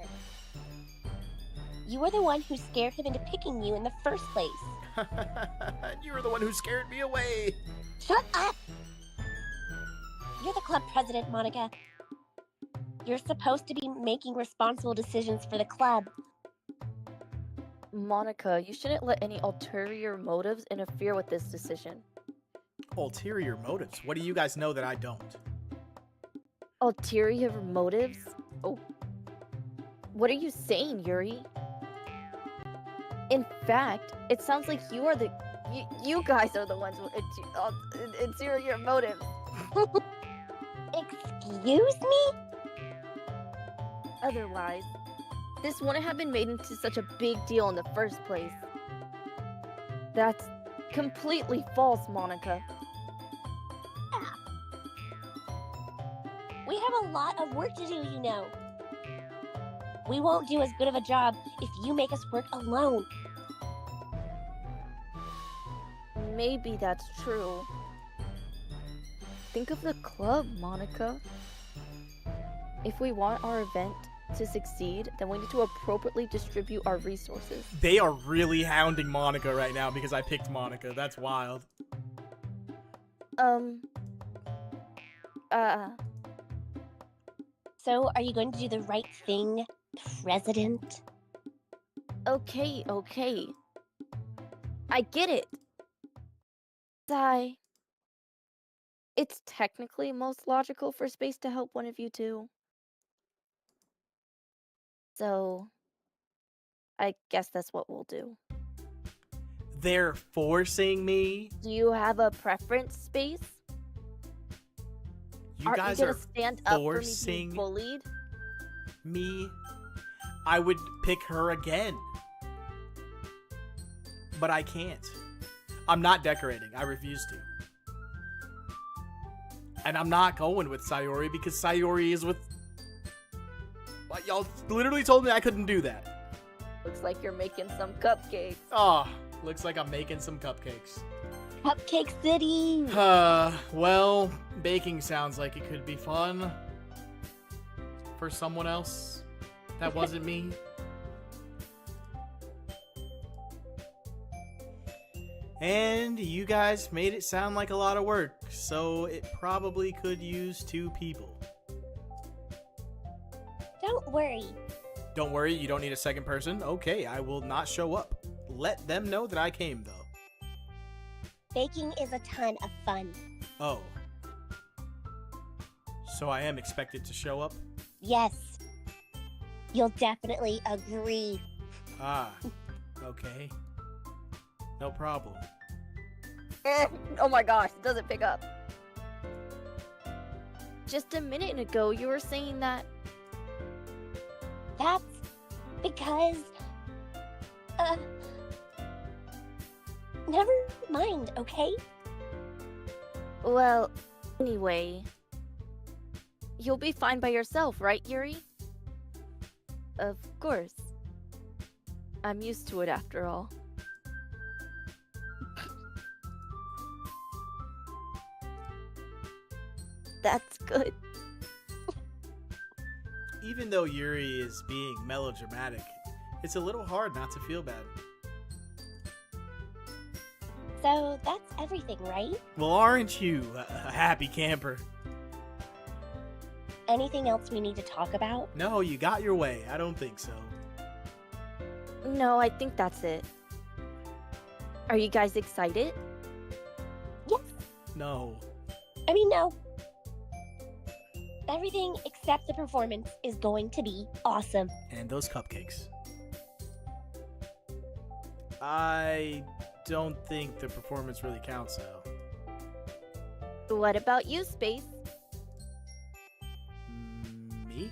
You were the one who scared him into picking you in the first place. You were the one who scared me away. Shut up! You're the club president, Monica. You're supposed to be making responsible decisions for the club. Monica, you shouldn't let any ulterior motives interfere with this decision. Ulterior motives? What do you guys know that I don't? Ulterior motives? Oh. What are you saying, Yuri? In fact, it sounds like you are you guys are the ones with ulterior motives. Excuse me? Otherwise, this wouldn't have been made into such a big deal in the first place. That's completely false, Monica. We have a lot of work to do, you know. We won't do as good of a job if you make us work alone. Maybe that's true. Think of the club, Monica. If we want our event to succeed, then we need to appropriately distribute our resources. They are really hounding Monica right now because I picked Monica. That's wild. So, are you going to do the right thing, President? Okay. I get it. It's technically most logical for Space to help one of you two. So, I guess that's what we'll do. They're forcing me. Do you have a preference, Space? You Aren't guys you gonna are stand up for me forcing being bullied? me. I would pick her again. But I can't. I'm not decorating. I refuse to. And I'm not going with Sayori because Sayori is with... Y'all literally told me I couldn't do that. Looks like you're making some cupcakes. Oh, looks like I'm making some cupcakes. Cupcake City! Well, baking sounds like it could be fun. For someone else. That wasn't me. And you guys made it sound like a lot of work, so it probably could use 2 people. Don't worry. Don't worry, you don't need a second person. Okay, I will not show up. Let them know that I came, though. Baking is a ton of fun. Oh. So I am expected to show up? Yes. You'll definitely agree. Ah, okay. No problem. Oh my gosh, it doesn't pick up. Just a minute ago, you were saying that. That's because... Never mind, okay? Well, anyway. You'll be fine by yourself, right, Yuri? Of course. I'm used to it after all. That's good. Even though Yuri is being melodramatic, it's a little hard not to feel bad. So that's everything, right? Well, aren't you a happy camper? Anything else we need to talk about? No, you got your way. I don't think so. No, I think that's it. Are you guys excited? Yes. No. I mean, no. Everything except the performance is going to be awesome. And those cupcakes. I don't think the performance really counts, though. What about you, Space? Me?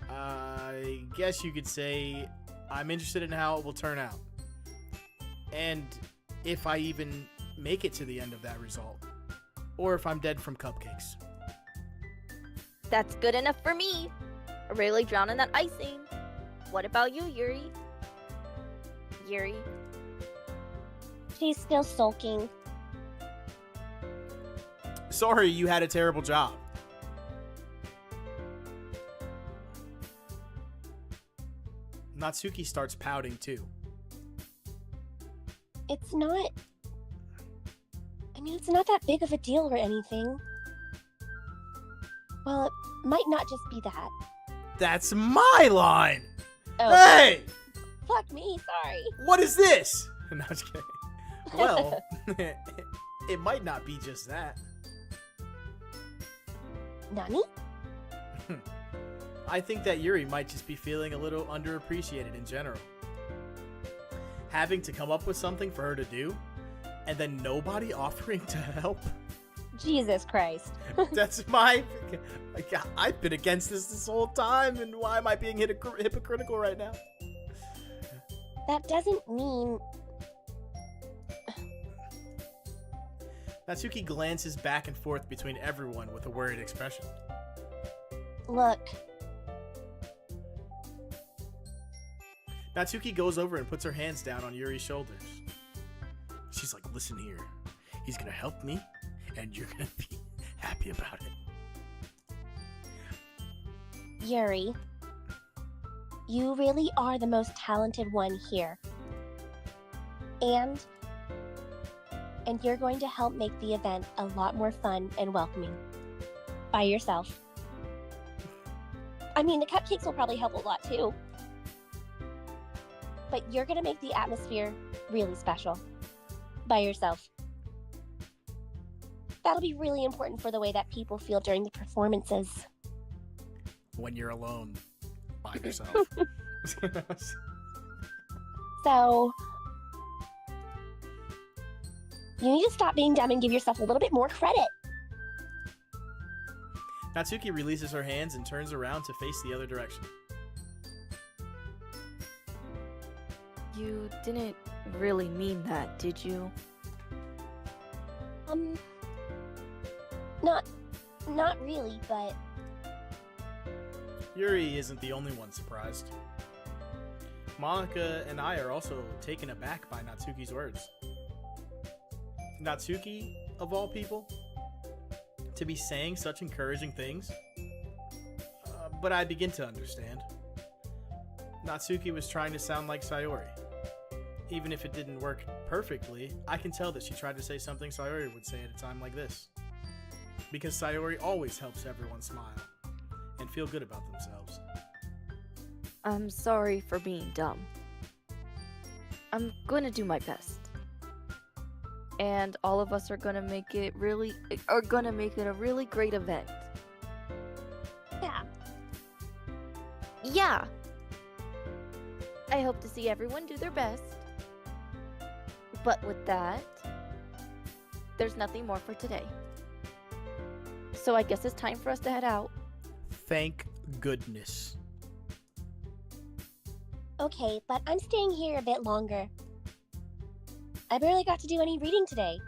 I guess you could say I'm interested in how it will turn out. And if I even make it to the end of that result. Or if I'm dead from cupcakes. That's good enough for me. Really drown in that icing. What about you, Yuri? Yuri? She's still sulking. Sorry, you had a terrible job. Natsuki starts pouting too. It's not... I mean, it's not that big of a deal or anything. Well, it might not just be that. That's my line! Oh, Hey! fuck me, sorry. What is this? No, I'm just kidding. Well, it might not be just that. Nani? I think that Yuri might just be feeling a little underappreciated in general. Having to come up with something for her to do, and then nobody offering to help. Jesus Christ. That's my... I've been against this whole time, and why am I being hypocritical right now? That doesn't mean... Natsuki glances back and forth between everyone with a worried expression. Look, Natsuki goes over and puts her hands down on Yuri's shoulders. She's like, listen here. He's gonna help me, and you're gonna be happy about it. Yuri, you really are the most talented one here. And you're going to help make the event a lot more fun and welcoming. By yourself. I mean, the cupcakes will probably help a lot too. But you're going to make the atmosphere really special. By yourself. That'll be really important for the way that people feel during the performances. When you're alone by yourself. So, you need to stop being dumb and give yourself a little bit more credit. Natsuki releases her hands and turns around to face the other direction. You didn't really mean that, did you? Not really, but Yuri isn't the only one surprised. Monica and I are also taken aback by Natsuki's words. Natsuki, of all people, to be saying such encouraging things. But I begin to understand. Natsuki was trying to sound like Sayori. Even if it didn't work perfectly, I can tell that she tried to say something Sayori would say at a time like this. Because Sayori always helps everyone smile and feel good about themselves. I'm sorry for being dumb. I'm gonna do my best. And all of us are gonna make it a really great event. yeah. Yeah. I hope to see everyone do their best. But with that, there's nothing more for today. So I guess it's time for us to head out. Thank goodness. Okay, but I'm staying here a bit longer. I barely got to do any reading today.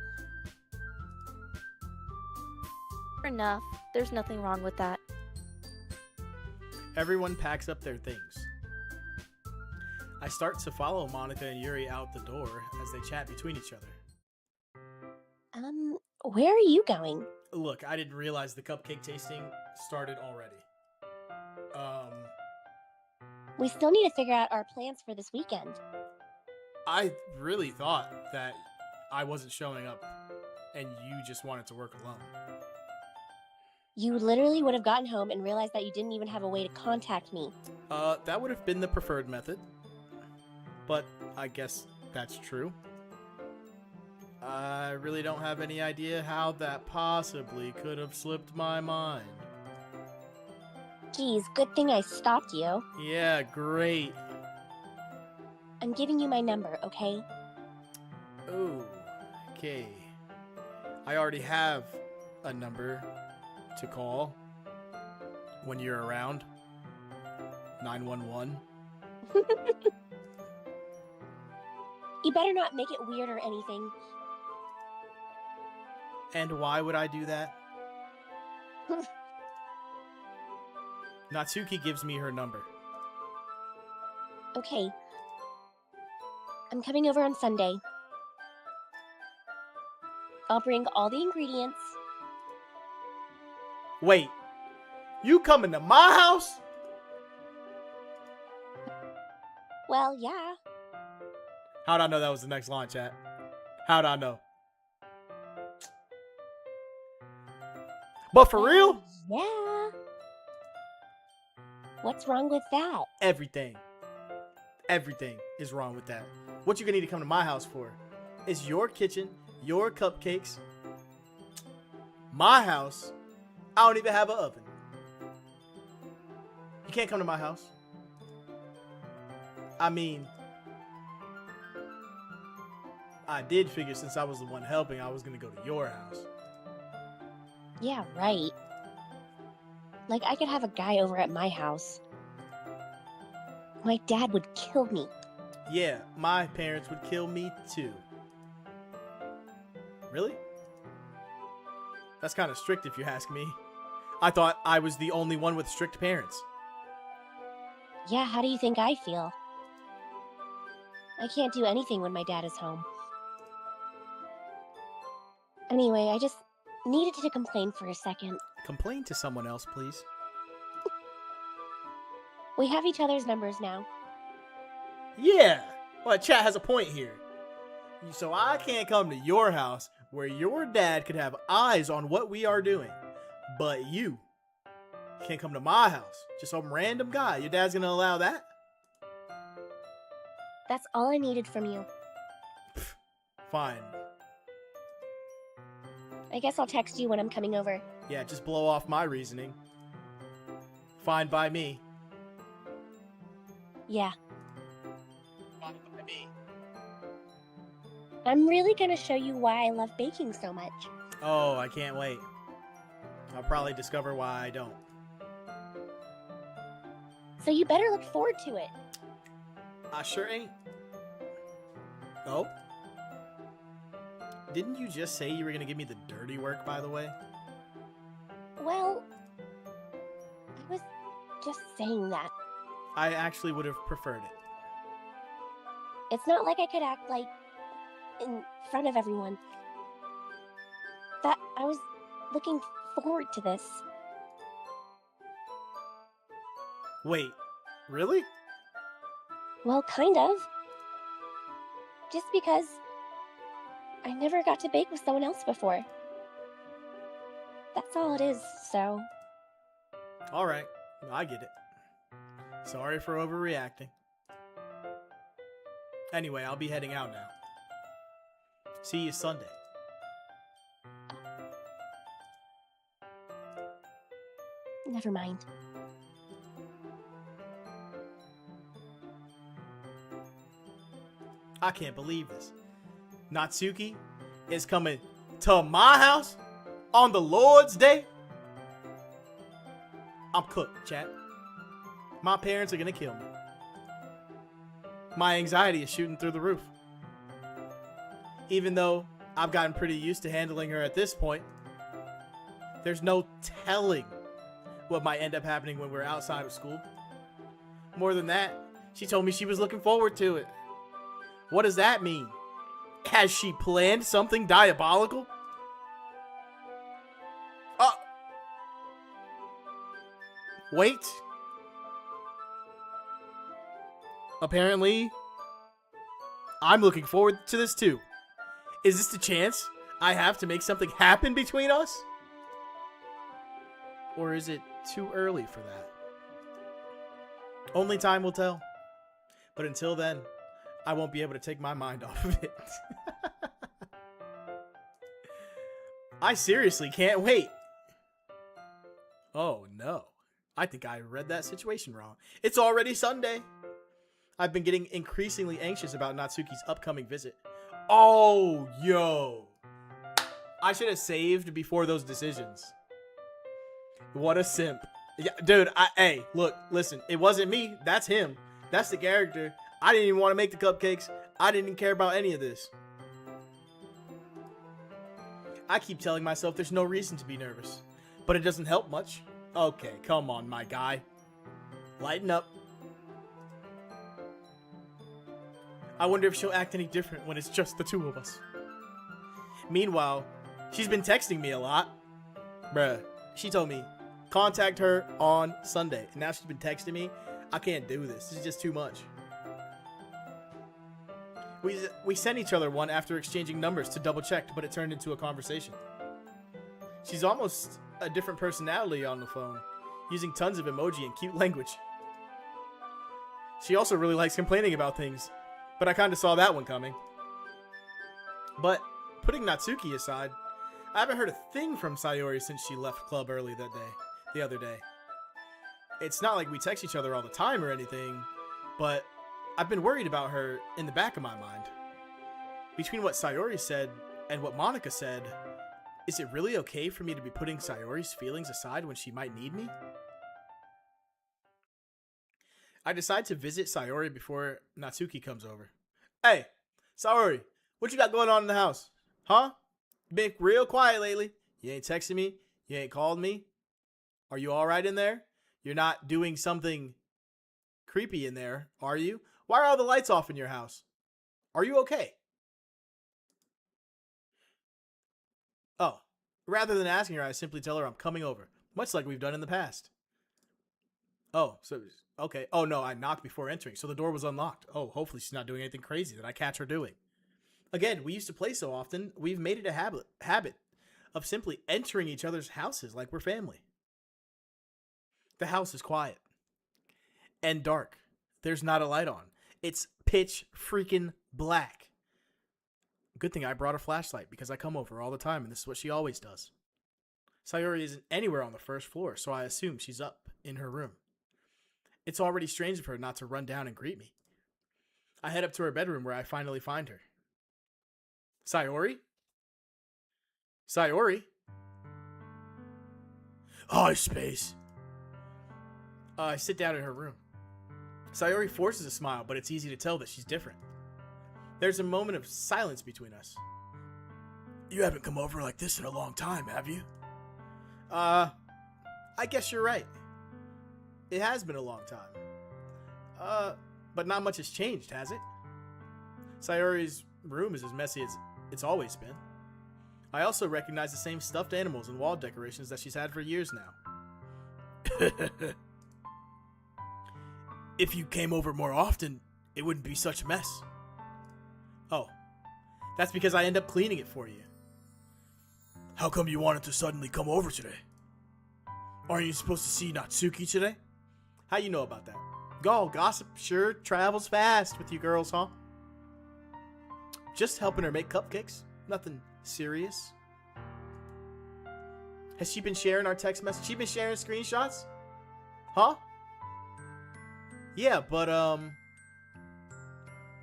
Fair enough. There's nothing wrong with that. Everyone packs up their things. I start to follow Monica and Yuri out the door as they chat between each other. Where are you going? Look, I didn't realize the cupcake tasting started already. We still need to figure out our plans for this weekend. I really thought that I wasn't showing up and you just wanted to work alone. You literally would have gotten home and realized that you didn't even have a way to contact me. That would have been the preferred method. But I guess that's true. I really don't have any idea how that possibly could have slipped my mind. Geez, good thing I stopped you. Yeah, great. I'm giving you my number, okay? Oh, okay. I already have a number to call when you're around. 911. You better not make it weird or anything. And why would I do that? Natsuki gives me her number. Okay. I'm coming over on Sunday. I'll bring all the ingredients. Wait, you coming to my house? Well, yeah. How'd I know that was the next line, chat? How'd I know? But for real? Yeah. What's wrong with that? Everything. Everything is wrong with that. What you gonna need to come to my house for? It's your kitchen, your cupcakes. My house, I don't even have an oven. You can't come to my house. I mean, I did figure since I was the one helping, I was gonna go to your house. Yeah, right. Like, I could have a guy over at my house. My dad would kill me. Yeah, my parents would kill me too. Really? That's kind of strict if you ask me. I thought I was the only one with strict parents. Yeah, how do you think I feel? I can't do anything when my dad is home. Anyway, I just needed to complain for a second. Complain to someone else, please. We have each other's numbers now. Yeah. Well, chat has a point here. So I can't come to your house where your dad could have eyes on what we are doing. But you can't come to my house. Just some random guy. Your dad's gonna allow that? That's all I needed from you. Fine. I guess I'll text you when I'm coming over. Yeah, just blow off my reasoning. Fine by me. Yeah. Fine by me. I'm really gonna show you why I love baking so much. Oh, I can't wait. I'll probably discover why I don't. So you better look forward to it. I sure ain't. Oh? Didn't you just say you were gonna give me the dirty work, by the way? Well, I was just saying that. I actually would have preferred it. It's not like I could act like in front of everyone. That I was looking forward to this. Wait, really? Well, kind of. Just because I never got to bake with someone else before. That's all it is, so. Alright, I get it. Sorry for overreacting. Anyway, I'll be heading out now. See you Sunday. Never mind. I can't believe this. Natsuki is coming to my house on the Lord's Day. I'm cooked, chat. My parents are gonna kill me. My anxiety is shooting through the roof. Even though I've gotten pretty used to handling her at this point, there's no telling what might end up happening when we're outside of school. More than that, she told me she was looking forward to it. What does that mean? Has she planned something diabolical? Wait. Apparently, I'm looking forward to this too. Is this the chance I have to make something happen between us? Or is it too early for that? Only time will tell. But until then, I won't be able to take my mind off of it. I seriously can't wait. Oh no. I think I read that situation wrong. It's already Sunday. I've been getting increasingly anxious about Natsuki's upcoming visit. Oh, yo. I should have saved before those decisions. What a simp. Yeah, dude, hey, look, listen. It wasn't me. That's him. That's the character. I didn't even want to make the cupcakes. I didn't even care about any of this. I keep telling myself there's no reason to be nervous, but it doesn't help much. Okay, come on, my guy. Lighten up. I wonder if she'll act any different when it's just the two of us. Meanwhile, she's been texting me a lot. Bruh, she told me, contact her on Sunday. And now she's been texting me. I can't do this. This is just too much. We sent each other one after exchanging numbers to double check, but it turned into a conversation. She's almost a different personality on the phone, using tons of emoji and cute language. She also really likes complaining about things, but I kind of saw that one coming. But putting Natsuki aside, I haven't heard a thing from Sayori since she left club early the other day. It's not like we text each other all the time or anything, but I've been worried about her in the back of my mind. Between what Sayori said and what Monica said, is it really okay for me to be putting Sayori's feelings aside when she might need me? I decide to visit Sayori before Natsuki comes over. Hey, Sayori, what you got going on in the house? Huh? You been real quiet lately. You ain't texting me. You ain't called me. Are you alright in there? You're not doing something creepy in there, are you? Why are all the lights off in your house? Are you okay? Oh, rather than asking her, I simply tell her I'm coming over, much like we've done in the past. Oh, so, okay. Oh, no, I knocked before entering, so the door was unlocked. Oh, hopefully she's not doing anything crazy that I catch her doing. Again, we used to play so often, we've made it a habit of simply entering each other's houses like we're family. The house is quiet and dark. There's not a light on. It's pitch freaking black. Good thing I brought a flashlight because I come over all the time and this is what she always does. Sayori isn't anywhere on the first floor, so I assume she's up in her room. It's already strange of her not to run down and greet me. I head up to her bedroom where I finally find her. Sayori? Sayori? Hi, Space. I sit down in her room. Sayori forces a smile, but it's easy to tell that she's different. There's a moment of silence between us. You haven't come over like this in a long time, have you? I guess you're right. It has been a long time. But not much has changed, has it? Sayori's room is as messy as it's always been. I also recognize the same stuffed animals and wall decorations that she's had for years now. If you came over more often, it wouldn't be such a mess. Oh, that's because I end up cleaning it for you. How come you wanted to suddenly come over today? Aren't you supposed to see Natsuki today? How you know about that? Gossip sure travels fast with you girls, huh? Just helping her make cupcakes. Nothing serious. Has she been sharing our text message? She been sharing screenshots? Huh? Yeah, but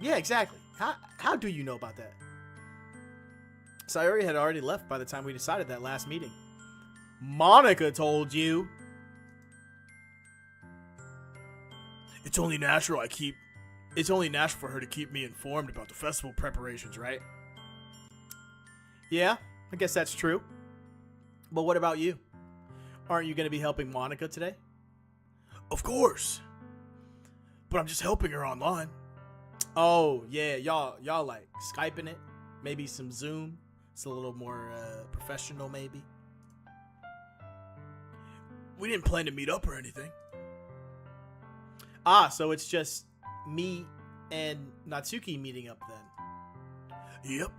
yeah, exactly. How do you know about that? Sayori had already left by the time we decided that last meeting. Monica told you. It's only natural for her to keep me informed about the festival preparations, right? Yeah, I guess that's true. But what about you? Aren't you going to be helping Monica today? Of course. But I'm just helping her online. Oh, yeah, y'all like Skyping it? Maybe some Zoom? It's a little more professional, maybe. We didn't plan to meet up or anything. Ah, so it's just me and Natsuki meeting up then. Yep.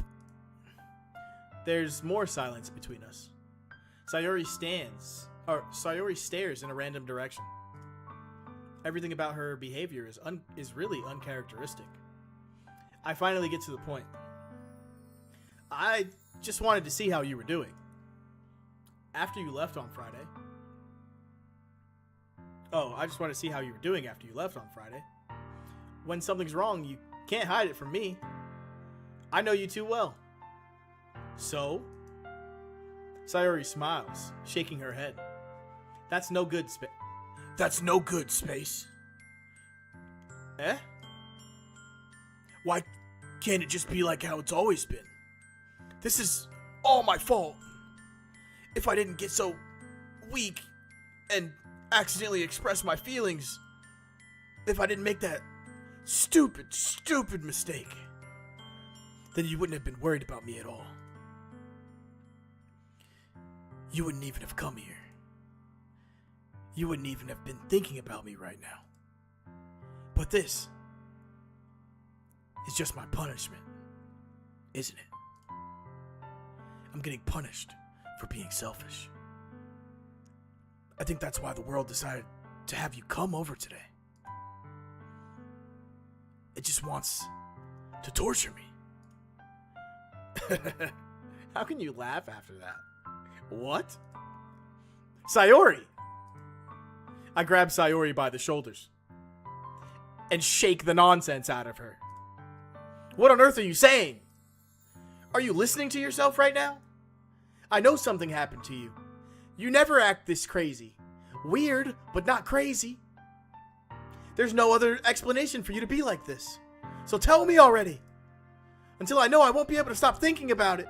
There's more silence between us. Sayori stares in a random direction. Everything about her behavior is really uncharacteristic. I finally get to the point. I just wanted to see how you were doing. After you left on Friday. Oh, I just wanted to see how you were doing after you left on Friday. When something's wrong, you can't hide it from me. I know you too well. So? Sayori smiles, shaking her head. That's no good, That's no good, Space. Eh? Why can't it just be like how it's always been? This is all my fault. If I didn't get so weak and accidentally express my feelings, if I didn't make that stupid mistake, then you wouldn't have been worried about me at all. You wouldn't even have come here. You wouldn't even have been thinking about me right now. But this is just my punishment, isn't it? I'm getting punished for being selfish. I think that's why the world decided to have you come over today. It just wants to torture me. How can you laugh after that? What? Sayori! I grab Sayori by the shoulders and shake the nonsense out of her. What on earth are you saying? Are you listening to yourself right now? I know something happened to you. You never act this crazy. Weird, but not crazy. There's no other explanation for you to be like this. So tell me already. Until I know, I won't be able to stop thinking about it.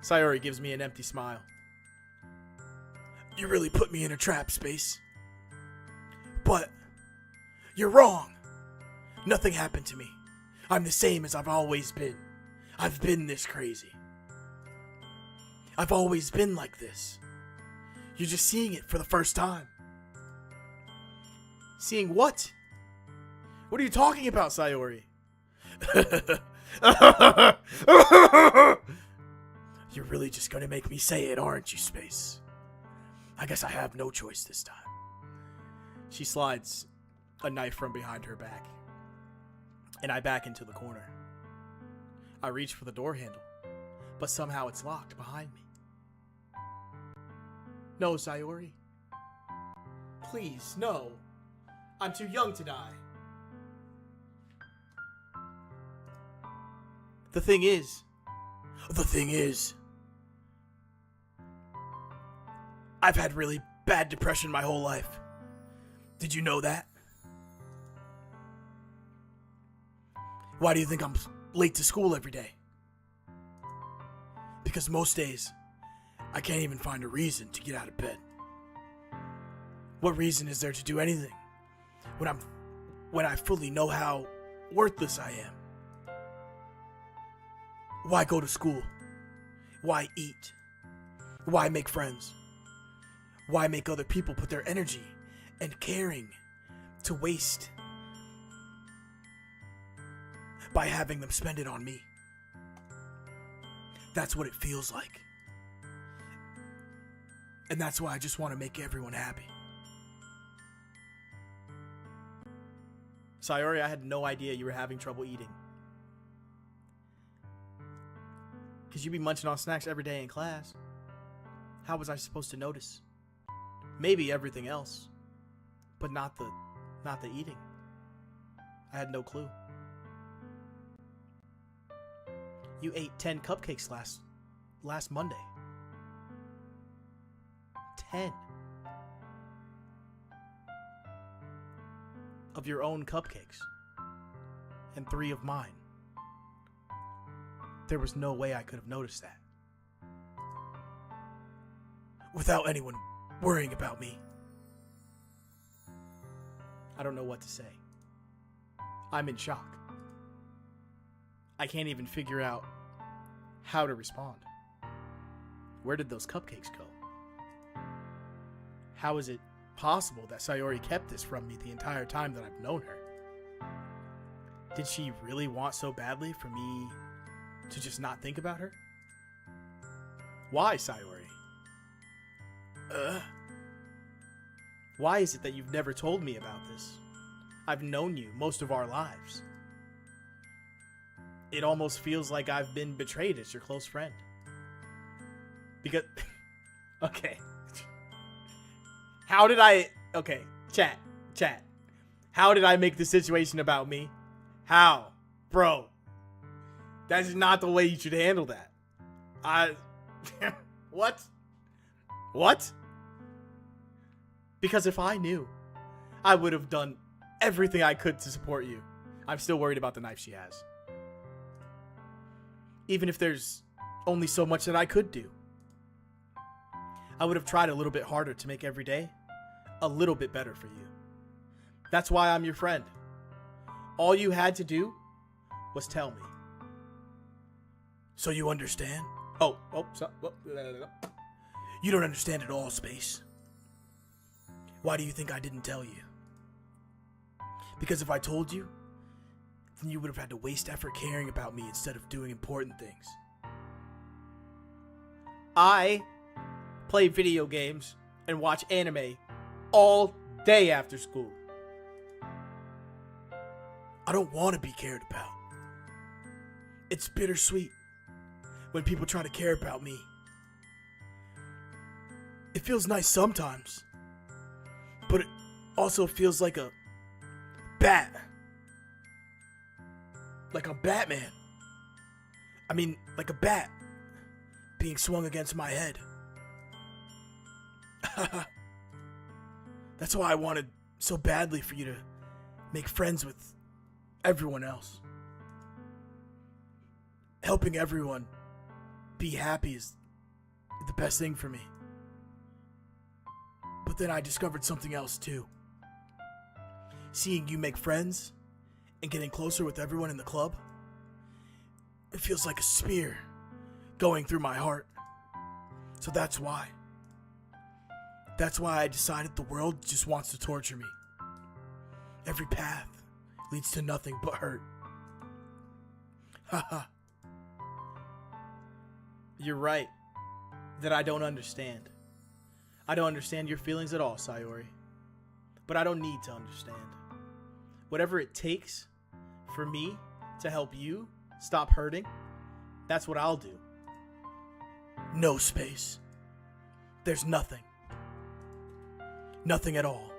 Sayori gives me an empty smile. You really put me in a trap, Space. But You're wrong. Nothing happened to me. I'm the same as I've always been. I've been this crazy. I've always been like this. You're just seeing it for the first time. Seeing what? What are you talking about, Sayori? You're really just gonna make me say it, aren't you, Space? I guess I have no choice this time. She slides a knife from behind her back, and I back into the corner. I reach for the door handle, but somehow it's locked behind me. No, Sayori. Please, no. I'm too young to die. The thing is, I've had really bad depression my whole life. Did you know that? Why do you think I'm late to school every day? Because most days, I can't even find a reason to get out of bed. What reason is there to do anything when I fully know how worthless I am? Why go to school? Why eat? Why make friends? Why make other people put their energy and caring to waste by having them spend it on me? That's what it feels like. And that's why I just want to make everyone happy. Sayori, I had no idea you were having trouble eating. Because you be munching on snacks every day in class. How was I supposed to notice? Maybe everything else, but not the eating. I had no clue. You ate 10 cupcakes last Monday. 10 of your own cupcakes and 3 of mine. There was no way I could have noticed that. Without anyone worrying about me. I don't know what to say. I'm in shock. I can't even figure out how to respond. Where did those cupcakes go? How is it possible that Sayori kept this from me the entire time that I've known her? Did she really want so badly for me to just not think about her? Why, Sayori? Why is it that you've never told me about this? I've known you most of our lives. It almost feels like I've been betrayed as your close friend. Because... okay. How did I... Okay, chat. How did I make the situation about me? How? Bro. That is not the way you should handle that. What? What? Because if I knew, I would have done everything I could to support you. I'm still worried about the knife she has. Even if there's only so much that I could do. I would have tried a little bit harder to make every day a little bit better for you. That's why I'm your friend. All you had to do was tell me. So you understand? You don't understand at all, Space. Why do you think I didn't tell you? Because if I told you, then you would have had to waste effort caring about me instead of doing important things. I play video games and watch anime all day after school. I don't want to be cared about. It's bittersweet when people try to care about me. It feels nice sometimes, but it also feels like a bat. Like a Batman. I mean, like a bat being swung against my head. That's why I wanted so badly for you to make friends with everyone else. Helping everyone be happy is the best thing for me. But then I discovered something else too. Seeing you make friends and getting closer with everyone in the club, it feels like a spear going through my heart. So that's why. That's why I decided the world just wants to torture me. Every path leads to nothing but hurt. Haha. You're right that I don't understand. I don't understand your feelings at all, Sayori. But I don't need to understand. Whatever it takes for me to help you stop hurting, that's what I'll do. No, Space. There's nothing. Nothing at all.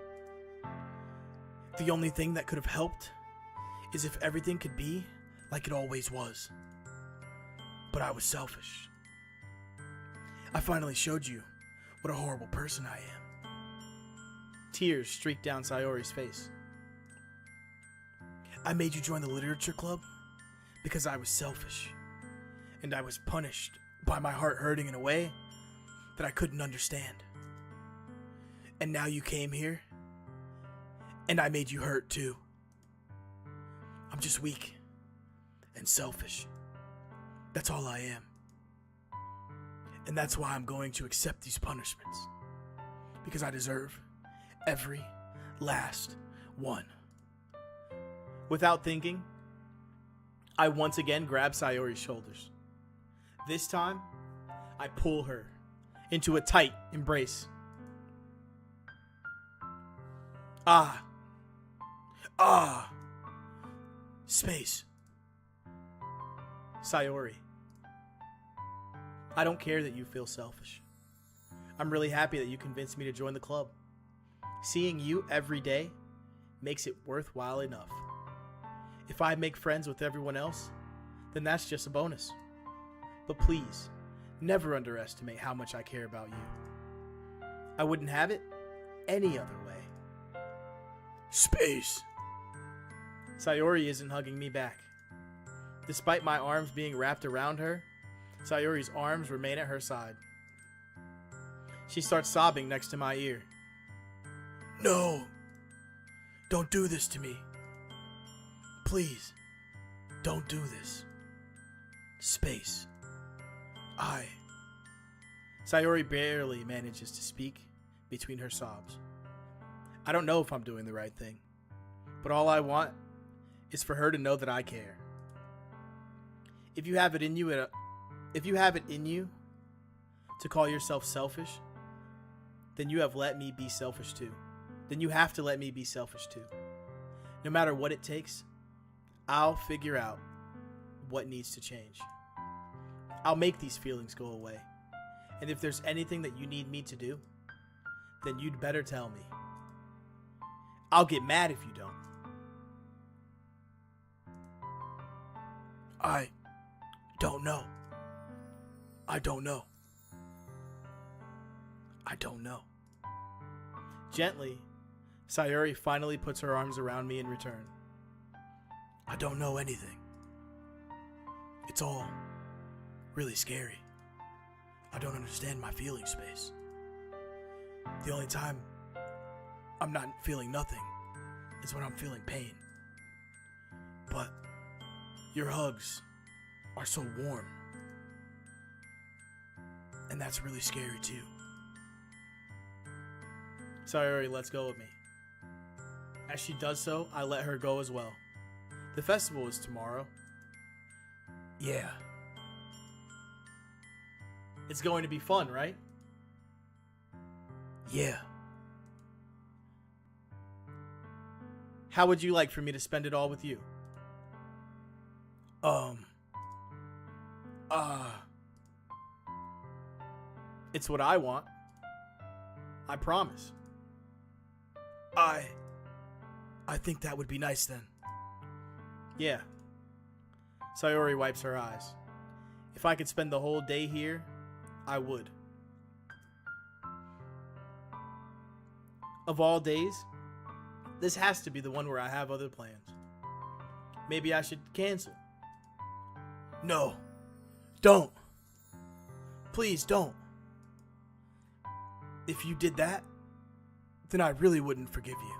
The only thing that could have helped is if everything could be like it always was. But I was selfish. I finally showed you what a horrible person I am. Tears streaked down Sayori's face. I made you join the literature club because I was selfish. And I was punished by my heart hurting in a way that I couldn't understand. And now you came here, and I made you hurt too. I'm just weak and selfish. That's all I am. And that's why I'm going to accept these punishments. Because I deserve every last one. Without thinking, I once again grab Sayori's shoulders. This time, I pull her into a tight embrace. Ah. Space. Sayori, I don't care that you feel selfish. I'm really happy that you convinced me to join the club. Seeing you every day makes it worthwhile enough. If I make friends with everyone else, then that's just a bonus. But please, never underestimate how much I care about you. I wouldn't have it any other way. Space. Sayori isn't hugging me back. Despite my arms being wrapped around her, Sayori's arms remain at her side. She starts sobbing next to my ear. No. Don't do this to me. Please. Don't do this. Space. Sayori barely manages to speak between her sobs. I don't know if I'm doing the right thing, but all I want is for her to know that I care. If you have it in you to call yourself selfish, then you have let me be selfish too. Then you have to let me be selfish too. No matter what it takes, I'll figure out what needs to change. I'll make these feelings go away. And if there's anything that you need me to do, then you'd better tell me. I'll get mad if you don't. I don't know. I don't know. I don't know. Gently, Sayori finally puts her arms around me in return. I don't know anything. It's all really scary. I don't understand my feeling space. The only time I'm not feeling nothing is when I'm feeling pain. But your hugs are so warm. And that's really scary too. Sayori lets go of me. As she does so, I let her go as well. The festival is tomorrow. Yeah. It's going to be fun, right? Yeah. How would you like for me to spend it all with you? It's what I want. I promise. I think that would be nice then. Yeah. Sayori wipes her eyes. If I could spend the whole day here, I would. Of all days, this has to be the one where I have other plans. Maybe I should cancel. No. Don't. Please don't. If you did that, then I really wouldn't forgive you.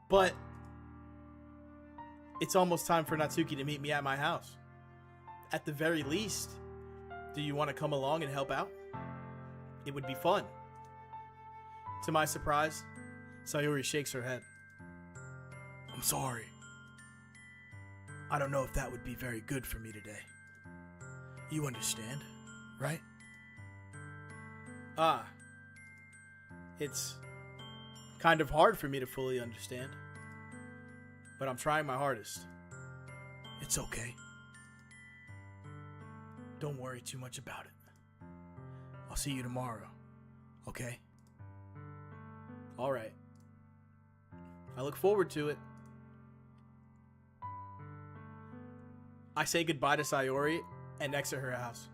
But it's almost time for Natsuki to meet me at my house. At the very least, do you want to come along and help out? It would be fun. To my surprise, Sayori shakes her head. I'm sorry. I don't know if that would be very good for me today. You understand, right? It's kind of hard for me to fully understand, but I'm trying my hardest. It's okay. Don't worry too much about it. I'll see you tomorrow, okay? All right. I look forward to it. I say goodbye to Sayori and exit her house.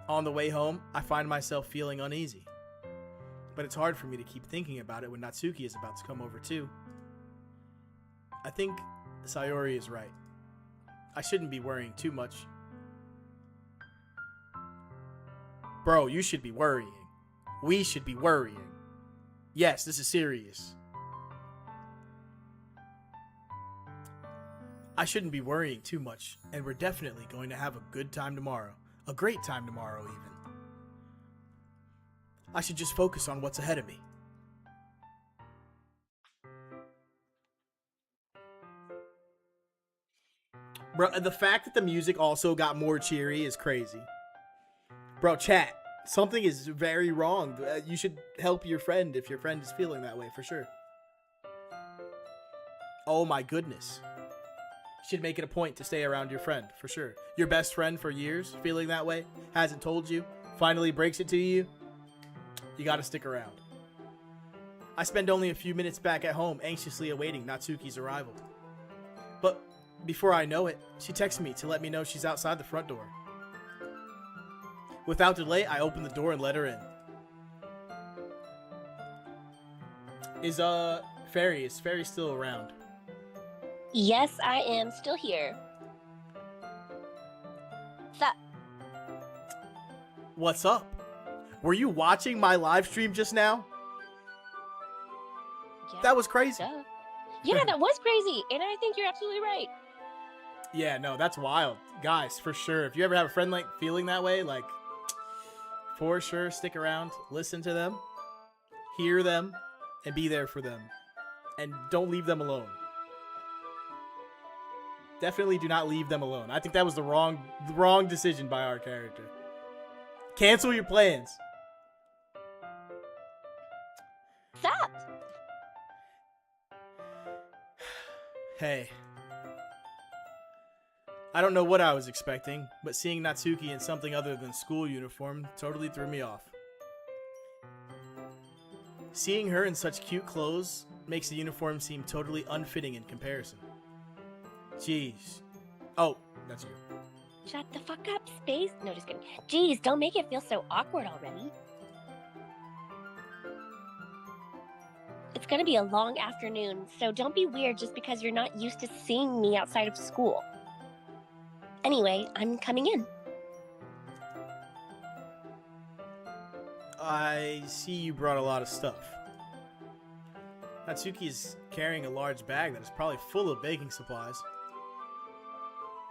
On the way home, I find myself feeling uneasy. But it's hard for me to keep thinking about it when Natsuki is about to come over too. I think Sayori is right. I shouldn't be worrying too much. Bro, you should be worrying. We should be worrying. Yes, this is serious. I shouldn't be worrying too much, and we're definitely going to have a good time tomorrow. A great time tomorrow, even. I should just focus on what's ahead of me. Bro, the fact that the music also got more cheery is crazy. Bro, chat. Something is very wrong. You should help your friend if your friend is feeling that way, for sure. Oh my goodness. You should make it a point to stay around your friend, for sure. Your best friend for years, feeling that way, hasn't told you, finally breaks it to you. You gotta stick around. I spend only a few minutes back at home, anxiously awaiting Natsuki's arrival. But before I know it, she texts me to let me know she's outside the front door. Without delay, I open the door and let her in. Is Fairy still around? Yes, I am still here. Sup? What's up? Were you watching my live stream just now? Yeah, That was crazy. duh. Yeah, that was crazy, and I think you're absolutely right. Yeah, no, that's wild. Guys, for sure. If you ever have a friend like feeling that way, like, for sure, stick around, listen to them, hear them, and be there for them. And don't leave them alone. Definitely do not leave them alone. I think that was the wrong decision by our character. Cancel your plans. Sup? Hey. I don't know what I was expecting, but seeing Natsuki in something other than school uniform totally threw me off. Seeing her in such cute clothes makes the uniform seem totally unfitting in comparison. Jeez. Oh, that's you. Shut the fuck up, Space. No, just kidding. Jeez, don't make it feel so awkward already. It's gonna be a long afternoon, so don't be weird just because you're not used to seeing me outside of school. Anyway, I'm coming in. I see you brought a lot of stuff. Natsuki is carrying a large bag that is probably full of baking supplies.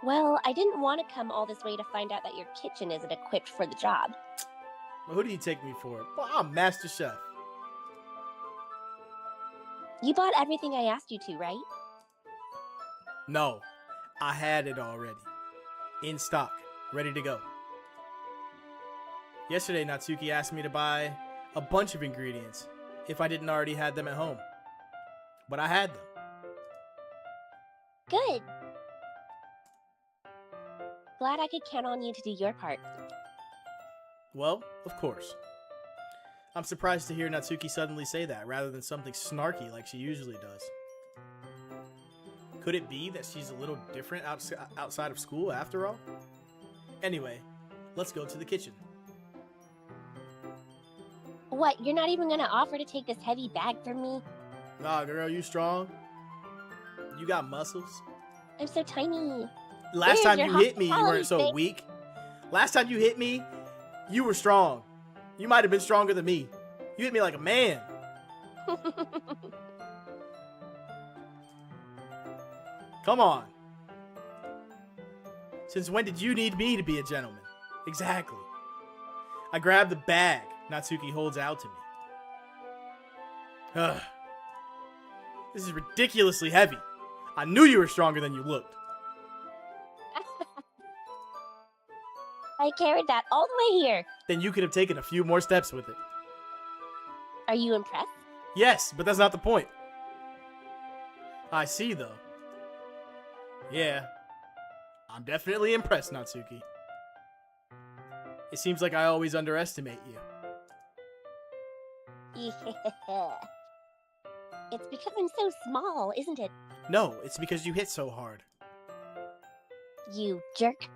Well, I didn't want to come all this way to find out that your kitchen isn't equipped for the job. Well, who do you take me for? Well, I'm Master Chef. You bought everything I asked you to, right? No, I had it already. In stock, ready to go. Yesterday, Natsuki asked me to buy a bunch of ingredients if I didn't already have them at home. But I had them. Good. Glad I could count on you to do your part. Well, of course. I'm surprised to hear Natsuki suddenly say that, rather than something snarky like she usually does. Could it be that she's a little different outside of school after all? Anyway, let's go to the kitchen. What, you're not even gonna offer to take this heavy bag from me? Nah, girl, you strong? You got muscles? I'm so tiny. Last Where's time your you hit me, you hospitality weren't so stick? weak. Last time you hit me, you were strong. You might have been stronger than me. You hit me like a man. Come on. Since when did you need me to be a gentleman? Exactly. I grab the bag Natsuki holds out to me. Ugh. This is ridiculously heavy. I knew you were stronger than you looked. I carried that all the way here. Then you could have taken a few more steps with it. Are you impressed? Yes, but that's not the point. I see, though. Yeah. I'm definitely impressed, Natsuki. It seems like I always underestimate you. Yeah. It's because I'm so small, isn't it? No, it's because you hit so hard. You jerk.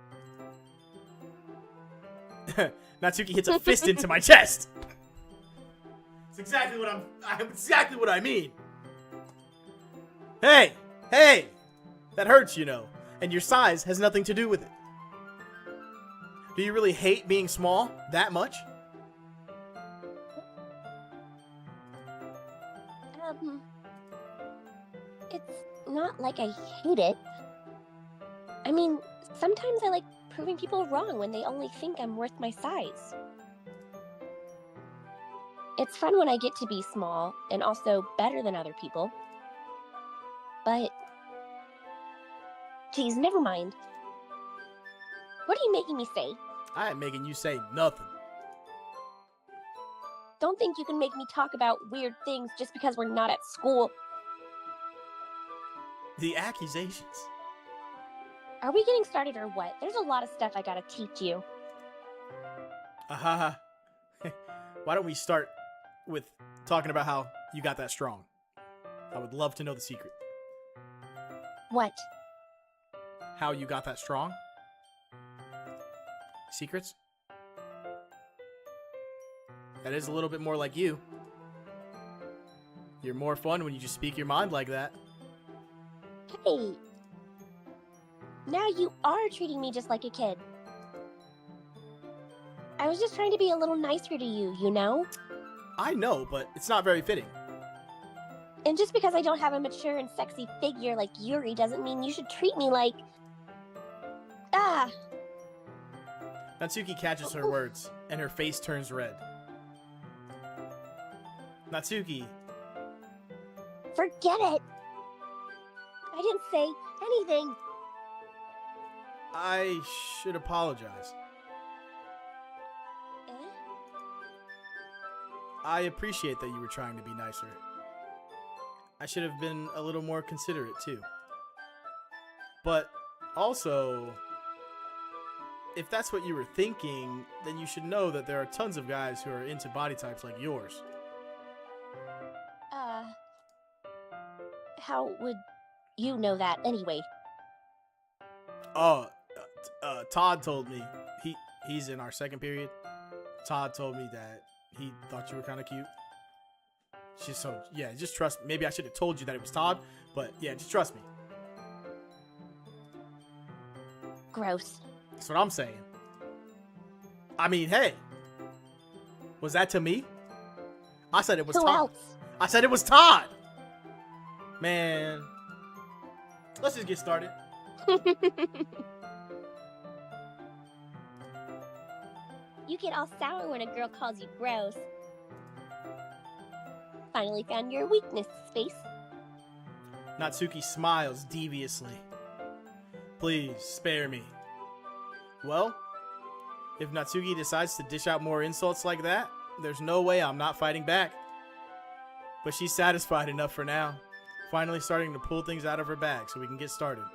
Natsuki hits a fist into my chest. It's exactly what exactly what I mean. Hey, that hurts, you know, and your size has nothing to do with it. Do you really hate being small that much? It's not like I hate it. I mean, sometimes I like proving people wrong when they only think I'm worth my size. It's fun when I get to be small and also better than other people. But... Geez, never mind. What are you making me say? I ain't making you say nothing. Don't think you can make me talk about weird things just because we're not at school. The accusations. Are we getting started or what? There's a lot of stuff I gotta teach you. Why don't we start with talking about how you got that strong? I would love to know the secret. What? How you got that strong? Secrets? That is a little bit more like you. You're more fun when you just speak your mind like that. Hey! Now you are treating me just like a kid. I was just trying to be a little nicer to you, you know? I know, but it's not very fitting. And just because I don't have a mature and sexy figure like Yuri doesn't mean you should treat me like... Ah! Natsuki catches her words, and her face turns red. Natsuki, Forget it! I didn't say anything! I should apologize. Eh? I appreciate that you were trying to be nicer. I should have been a little more considerate, too. But also, if that's what you were thinking, then you should know that there are tons of guys who are into body types like yours. How would you know that anyway? Todd told me, he's in our second period. Todd told me that he thought you were kind of cute. Just trust me. Maybe I should have told you that it was Todd, but yeah, just trust me. Gross. That's what I'm saying. I mean, hey, was that to me? I said it was Who Todd. else? I said it was Todd. Man, let's just get started. You get all sour when a girl calls you gross. Finally found your weakness, Space. Natsuki smiles deviously. Please, spare me. Well, if Natsuki decides to dish out more insults like that, there's no way I'm not fighting back. But she's satisfied enough for now, finally starting to pull things out of her bag so we can get started.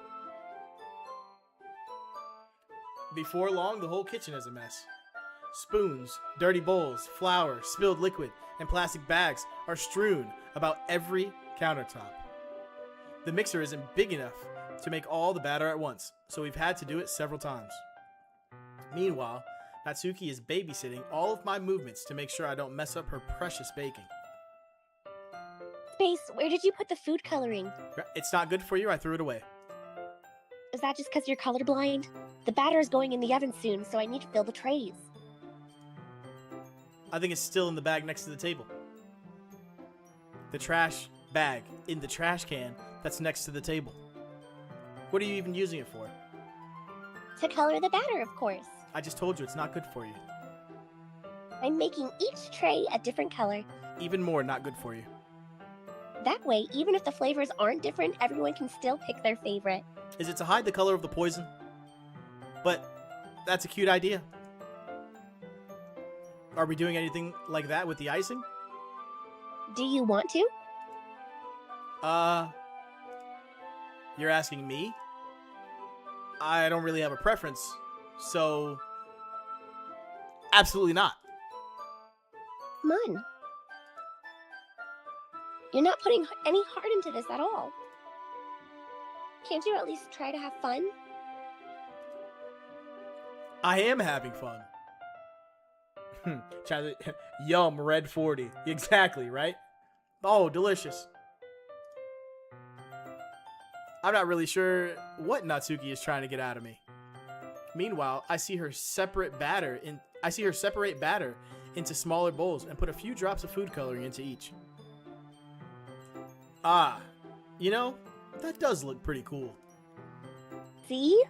Before long, the whole kitchen is a mess. Spoons, dirty bowls, flour, spilled liquid, and plastic bags are strewn about every countertop. The mixer isn't big enough to make all the batter at once, so we've had to do it several times. Meanwhile, Natsuki is babysitting all of my movements to make sure I don't mess up her precious baking. Space, where did you put the food coloring? It's not good for you, I threw it away. Is that just because you're colorblind? The batter is going in the oven soon, so I need to fill the trays. I think it's still in the bag next to the table. The trash bag in the trash can that's next to the table. What are you even using it for? To color the batter, of course. I just told you it's not good for you. I'm making each tray a different color. Even more not good for you. That way, even if the flavors aren't different, everyone can still pick their favorite. Is it to hide the color of the poison? But that's a cute idea. Are we doing anything like that with the icing? Do you want to? You're asking me? I don't really have a preference, so absolutely not. Come on. You're not putting any heart into this at all. Can't you at least try to have fun? I am having fun. Yum, red 40. Exactly, right? Oh, delicious. I'm not really sure what Natsuki is trying to get out of me. Meanwhile, I see her separate batter separate batter into smaller bowls and put a few drops of food coloring into each. Ah, you know, that does look pretty cool. See?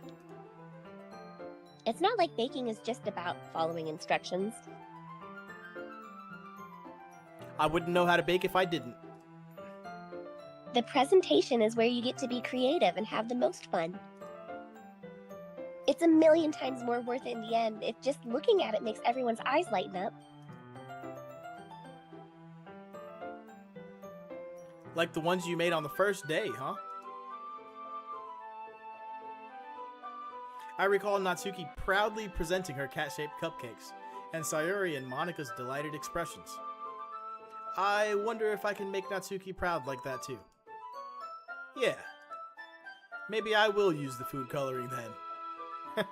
It's not like baking is just about following instructions. I wouldn't know how to bake if I didn't. The presentation is where you get to be creative and have the most fun. It's a million times more worth it in the end if just looking at it makes everyone's eyes lighten up. Like the ones you made on the first day, huh? I recall Natsuki proudly presenting her cat-shaped cupcakes, and Sayuri and Monika's delighted expressions. I wonder if I can make Natsuki proud like that too. Yeah. Maybe I will use the food coloring then.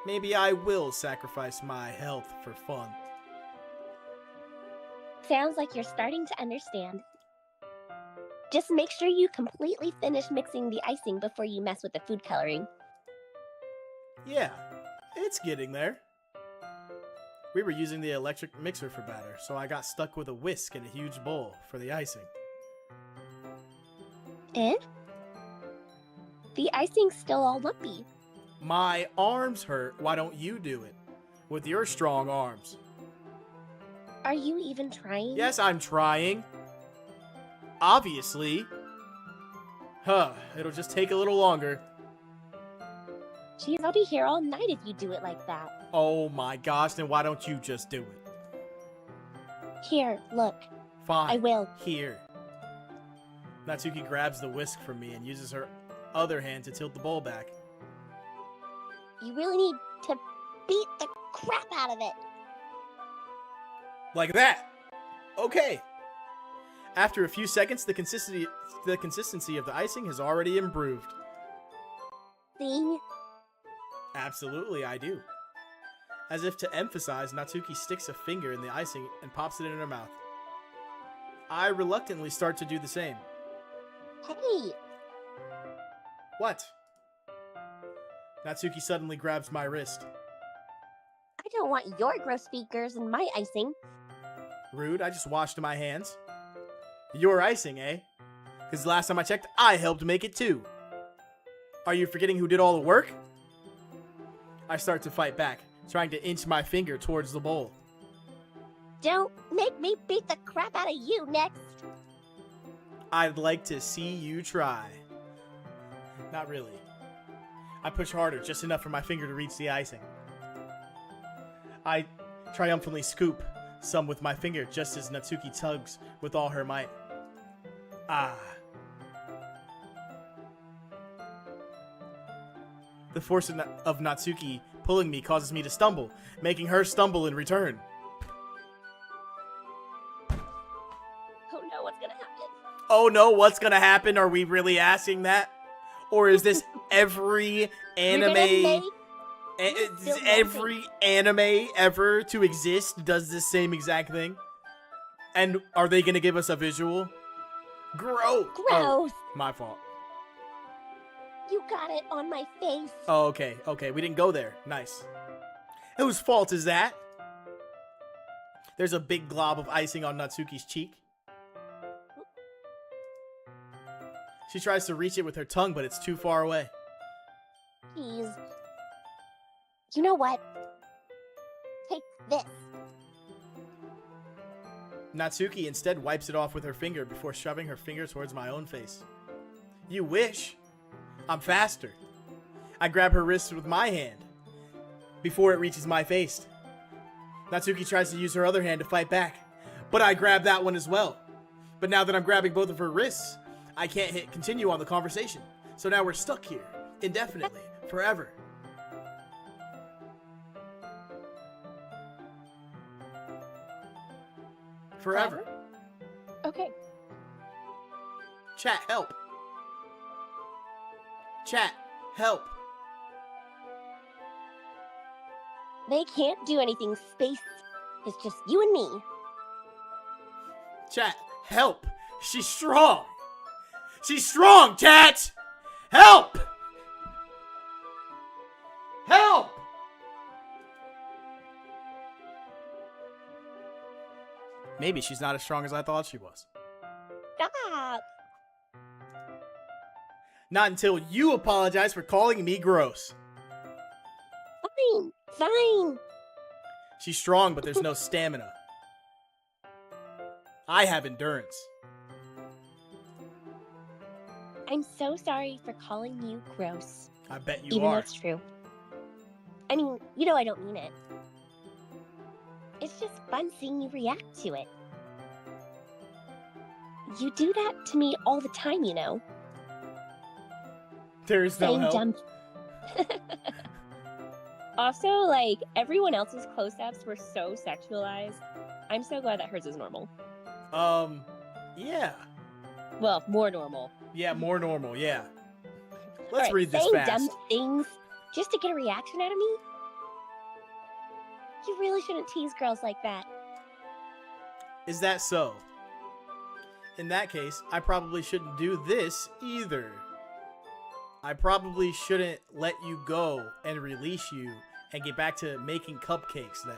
Maybe I will sacrifice my health for fun. Sounds like you're starting to understand. Just make sure you completely finish mixing the icing before you mess with the food coloring. Yeah, it's getting there. We were using the electric mixer for batter, so I got stuck with a whisk and a huge bowl for the icing. Eh? The icing's still all lumpy. My arms hurt, why don't you do it? With your strong arms. Are you even trying? Yes, I'm trying. Obviously. It'll just take a little longer. Geez, I'll be here all night if you do it like that. Oh my gosh, then why don't you just do it? Here, look. Fine. I will. Here. Natsuki grabs the whisk from me and uses her other hand to tilt the bowl back. You really need to beat the crap out of it. Like that. Okay. After a few seconds, the consistency of the icing has already improved. See? Absolutely, I do. As if to emphasize, Natsuki sticks a finger in the icing and pops it in her mouth. I reluctantly start to do the same. Hey, What? Natsuki suddenly grabs my wrist. I don't want your gross fingers in my icing. Rude, I just washed my hands. Your icing, eh? Because last time I checked, I helped make it too. Are you forgetting who did all the work? I start to fight back, trying to inch my finger towards the bowl. Don't make me beat the crap out of you next. I'd like to see you try. Not really. I push harder, just enough for my finger to reach the icing. I triumphantly scoop some with my finger just as Natsuki tugs with all her might. Ah. The force of Natsuki pulling me causes me to stumble, making her stumble in return. Oh no, what's gonna happen? Oh no, what's gonna happen? Are we really asking that? Or is this every anime... Every anime ever to exist does the same exact thing? And are they gonna give us a visual? Gross! Gross! Oh, my fault. You got it on my face. Oh, okay, we didn't go there. Nice. Whose fault is that? There's a big glob of icing on Natsuki's cheek. She tries to reach it with her tongue, but it's too far away. cookies. You know what? Take this. Natsuki instead wipes it off with her finger before shoving her finger towards my own face. You wish. I'm faster. I grab her wrist with my hand before it reaches my face. Natsuki tries to use her other hand to fight back, but I grab that one as well. But now that I'm grabbing both of her wrists, I can't hit continue on the conversation. So now we're stuck here, indefinitely, forever. Forever. Okay. Chat, help. Chat, help. They can't do anything, Space. It's just you and me. Chat, help. She's strong. She's strong, chat. Help. Help. Maybe she's not as strong as I thought she was. Stop. Not until you apologize for calling me gross. Fine. Fine. She's strong, but there's no stamina. I have endurance. I'm so sorry for calling you gross. I bet you Even though are. it's true. I mean, you know I don't mean it. It's just fun seeing you react to it. You do that to me all the time, you know. There is no Saying help. dumb. Also, like, everyone else's close-ups were so sexualized. I'm so glad that hers is normal. Yeah. Well, more normal. Yeah, more normal, yeah. Let's Alright, read this saying fast. dumb things just to get a reaction out of me? You really shouldn't tease girls like that. Is that so? In that case, I probably shouldn't do this either. I probably shouldn't let you go and release you and get back to making cupcakes then.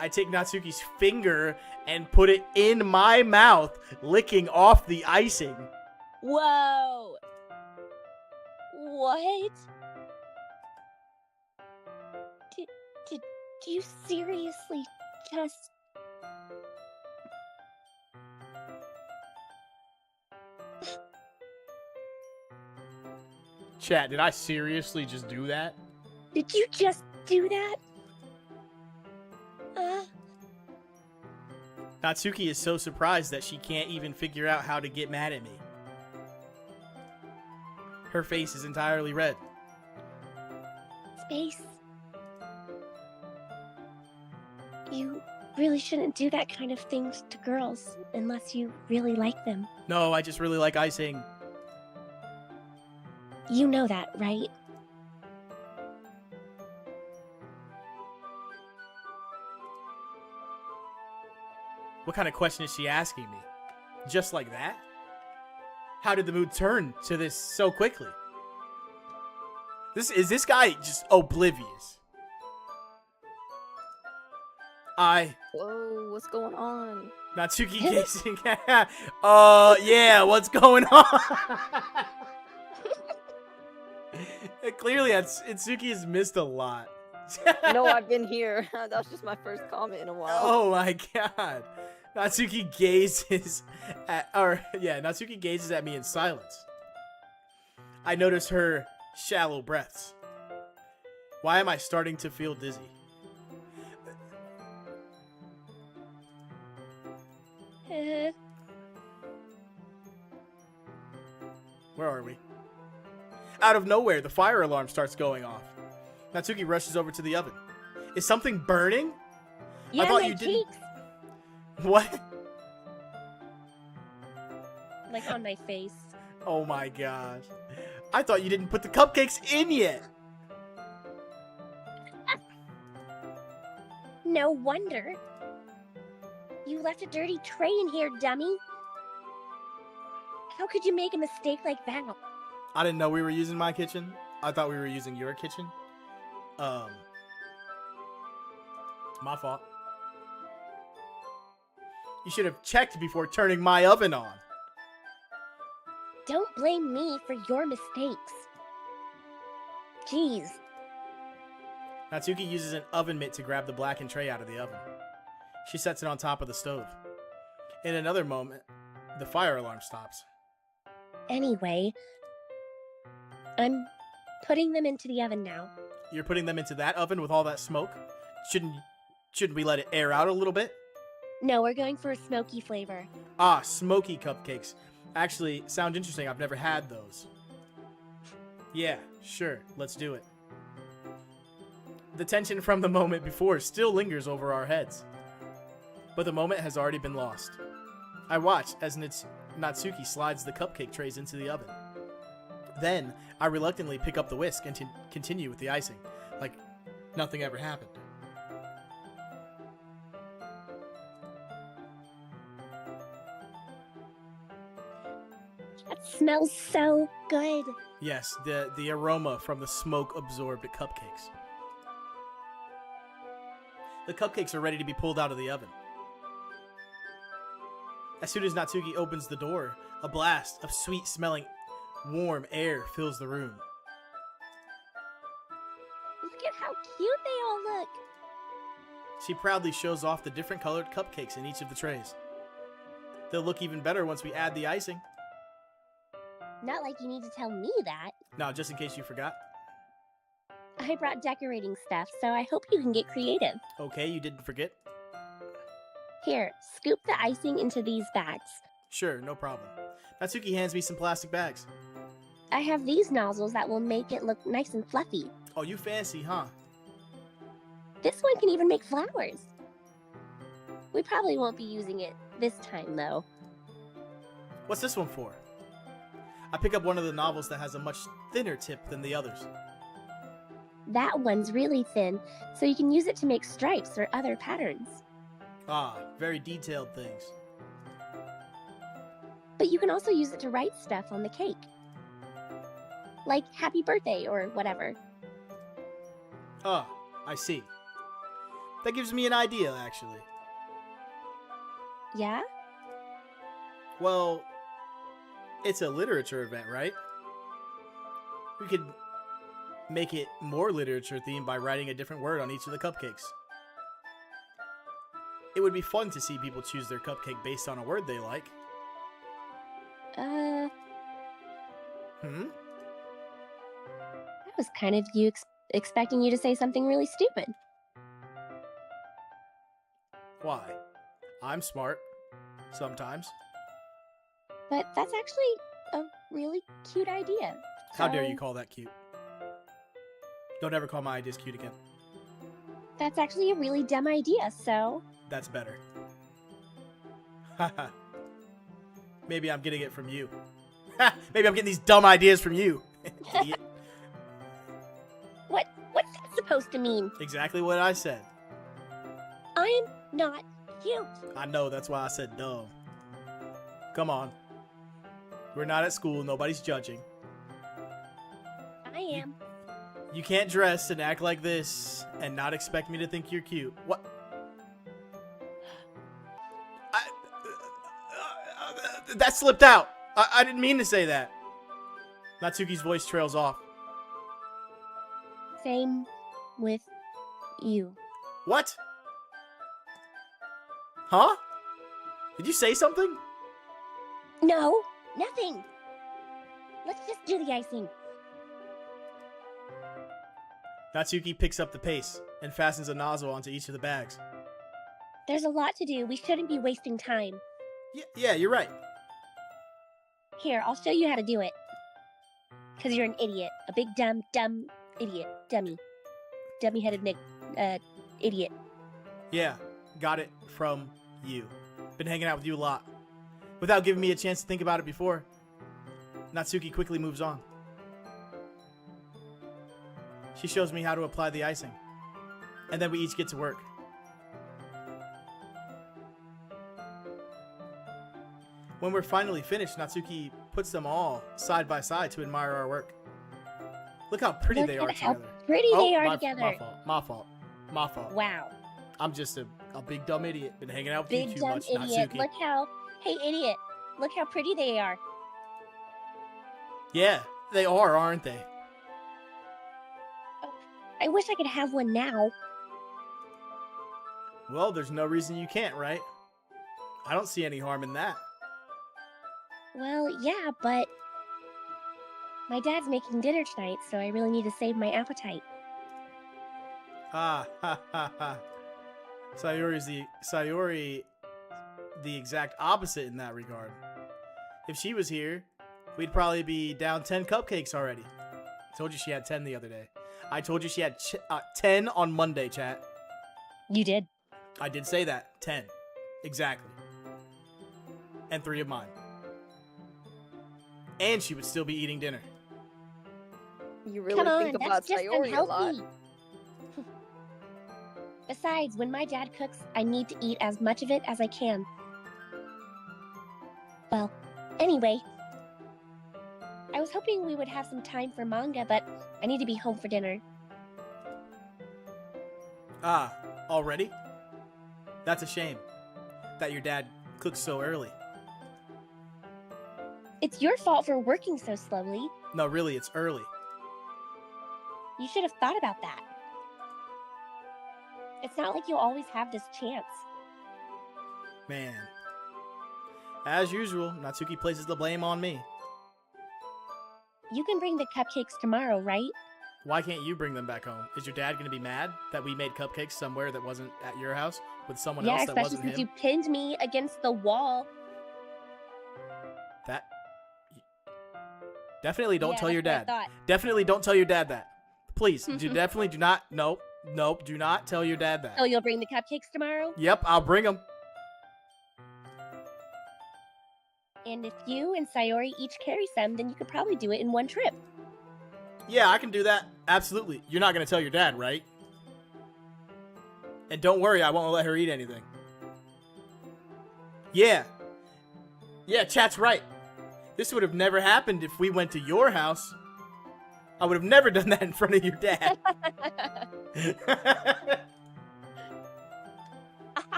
I take Natsuki's finger and put it in my mouth, licking off the icing. Whoa! What? Did you seriously just... Chat, did I seriously just do that? Did you just do that? Natsuki is so surprised that she can't even figure out how to get mad at me. Her face is entirely red. Space. You really shouldn't do that kind of things to girls unless you really like them. No, I just really like icing. You know that, right? What kind of question is she asking me? Just like that? How did the mood turn to this so quickly? This guy just oblivious? Whoa, what's going on? Natsuki gazing. Yeah, what's going on? Clearly, Itsuki has missed a lot. No, I've been here. That was just my first comment in a while. Oh my god. Natsuki gazes Natsuki gazes at me in silence. I notice her shallow breaths. Why am I starting to feel dizzy? Where are we? Out of nowhere, the fire alarm starts going off. Natsuki rushes over to the oven. Is something burning? Yeah, thought my you didn't- cheeks. What? Like on my face. Oh my gosh. I thought you didn't put the cupcakes in yet. No wonder. You left a dirty tray in here, dummy. How could you make a mistake like that? I didn't know we were using my kitchen. I thought we were using your kitchen. My fault. You should have checked before turning my oven on. Don't blame me for your mistakes. Jeez. Natsuki uses an oven mitt to grab the blackened tray out of the oven. She sets it on top of the stove. In another moment, the fire alarm stops. Anyway, I'm putting them into the oven now. You're putting them into that oven with all that smoke? Shouldn't we let it air out a little bit? No, we're going for a smoky flavor. Ah, smoky cupcakes. Actually, sound interesting. I've never had those. Yeah, sure. Let's do it. The tension from the moment before still lingers over our heads. But the moment has already been lost. I watch as Natsuki slides the cupcake trays into the oven. Then, I reluctantly pick up the whisk and continue with the icing, like nothing ever happened. That smells so good. Yes, the aroma from the smoke-absorbed cupcakes. The cupcakes are ready to be pulled out of the oven. As soon as Natsuki opens the door, a blast of sweet-smelling, warm air fills the room. Look at how cute they all look. She proudly shows off the different colored cupcakes in each of the trays. They'll look even better once we add the icing. Not like you need to tell me that. Now, just in case you forgot. I brought decorating stuff, so I hope you can get creative. Okay, you didn't forget? Here, scoop the icing into these bags. Sure, no problem. Natsuki hands me some plastic bags. I have these nozzles that will make it look nice and fluffy. Oh, you fancy, huh? This one can even make flowers. We probably won't be using it this time, though. What's this one for? I pick up one of the novels that has a much thinner tip than the others. That one's really thin, so you can use it to make stripes or other patterns. Ah, very detailed things. But you can also use it to write stuff on the cake. Like happy birthday or whatever. Ah, I see. That gives me an idea, actually. Yeah? Well, it's a literature event, right? We could make it more literature themed by writing a different word on each of the cupcakes. It would be fun to see people choose their cupcake based on a word they like. I was kind of expecting you to say something really stupid. Why? I'm smart. Sometimes. But that's actually a really cute idea. How dare So, you call that cute? Don't ever call my ideas cute again. That's actually a really dumb idea, so... That's better. Haha. Maybe I'm getting it from you. Maybe I'm getting these dumb ideas from you. Idiot. What's that supposed to mean? Exactly what I said. I'm not cute. I know, that's why I said dumb. Come on. We're not at school, nobody's judging. I am. You can't dress and act like this and not expect me to think you're cute. What? That slipped out. I didn't mean to say that. Natsuki's voice trails off. Same with you. What? Huh? Did you say something? No, nothing. Let's just do the icing. Natsuki picks up the pace and fastens a nozzle onto each of the bags. There's a lot to do. We shouldn't be wasting time. Yeah, you're right. Here, I'll show you how to do it. Because you're an idiot. A big dumb idiot. Dummy. Dummy-headed idiot. Yeah, got it from you. Been hanging out with you a lot. Without giving me a chance to think about it before, Natsuki quickly moves on. She shows me how to apply the icing. And then we each get to work. When we're finally finished, Natsuki puts them all side by side to admire our work. Look how pretty Look they at are how together. pretty they are my together. My fault. Wow. I'm just a big dumb idiot. Been hanging out with Big you too dumb much, idiot. Natsuki. Look how... Hey, idiot. Look how pretty they are. Yeah, they are, aren't they? I wish I could have one now. Well, there's no reason you can't, right? I don't see any harm in that. Well, yeah, but my dad's making dinner tonight, so I really need to save my appetite. Ha ha. Sayori, the exact opposite in that regard. If she was here, we'd probably be down 10 cupcakes already. I told you she had 10 the other day. I told you she had 10 on Monday, chat. You did. I did say that. 10. Exactly. And 3 of mine. And she would still be eating dinner. You really Come on, think about that's just Sayori a lot. unhealthy. Besides, when my dad cooks, I need to eat as much of it as I can. Well, anyway, I was hoping we would have some time for manga, but I need to be home for dinner. Ah, already? That's a shame. That your dad cooks so early. It's your fault for working so slowly. No, really, it's early. You should have thought about that. It's not like you'll always have this chance. Man. As usual, Natsuki places the blame on me. You can bring the cupcakes tomorrow, right? Why can't you bring them back home? Is your dad going to be mad that we made cupcakes somewhere that wasn't at your house with someone Yeah, else that especially wasn't since him? you pinned me against the wall. That definitely don't Yeah, tell your that's what I dad. thought. Definitely don't tell your dad that. Please, definitely do not. Nope, do not tell your dad that. Oh, you'll bring the cupcakes tomorrow? Yep, I'll bring them. And if you and Sayori each carry some, then you could probably do it in one trip. Yeah, I can do that. Absolutely. You're not going to tell your dad, right? And don't worry, I won't let her eat anything. Yeah. Yeah, chat's right. This would have never happened if we went to your house. I would have never done that in front of your dad.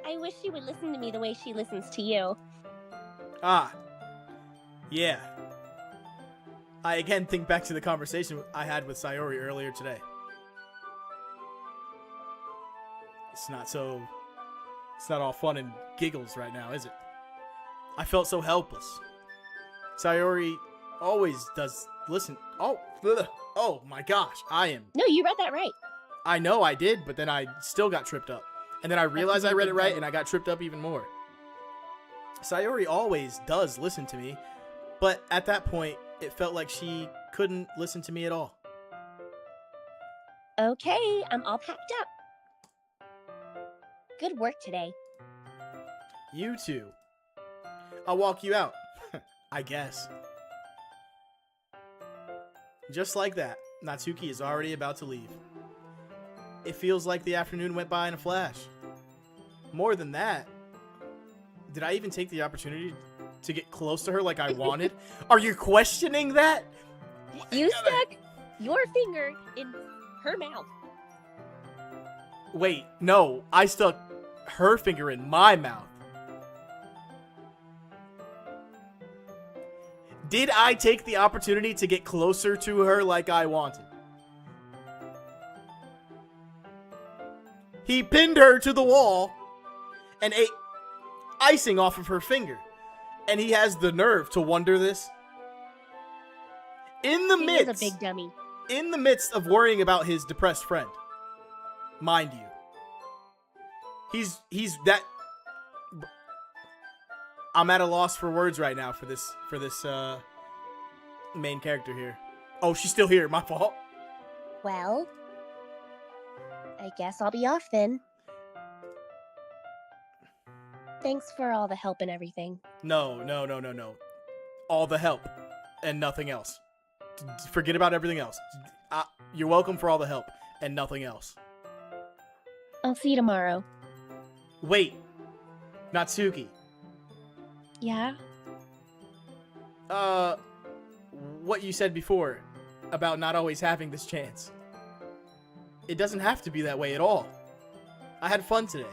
I wish she would listen to me the way she listens to you. Ah. Yeah. I again think back to the conversation I had with Sayori earlier today. It's not all fun and giggles right now, is it? I felt so helpless. Sayori always does listen. Oh my gosh, No, you read that right. I know I did, but then I still got tripped up. And then I realized I read it right and I got tripped up even more. Sayori always does listen to me, but at that point, it felt like she couldn't listen to me at all. Okay, I'm all packed up. Good work today. You too. I'll walk you out. I guess. Just like that, Natsuki is already about to leave. It feels like the afternoon went by in a flash. More than that, did I even take the opportunity to get close to her like I wanted? Are you questioning that? You stuck your finger in her mouth. Wait, no, I stuck her finger in my mouth. Did I take the opportunity to get closer to her like I wanted? He pinned her to the wall and ate icing off of her finger. And he has the nerve to wonder this? He is a big dummy. In the midst of worrying about his depressed friend, mind you, he's that. I'm at a loss for words right now for this main character here. Oh, she's still here. My fault. Well, I guess I'll be off then. Thanks for all the help and everything. No. All the help and nothing else. Forget about everything else. You're welcome for all the help and nothing else. I'll see you tomorrow. Wait, Natsuki. Yeah? What you said before about not always having this chance. It doesn't have to be that way at all. I had fun today.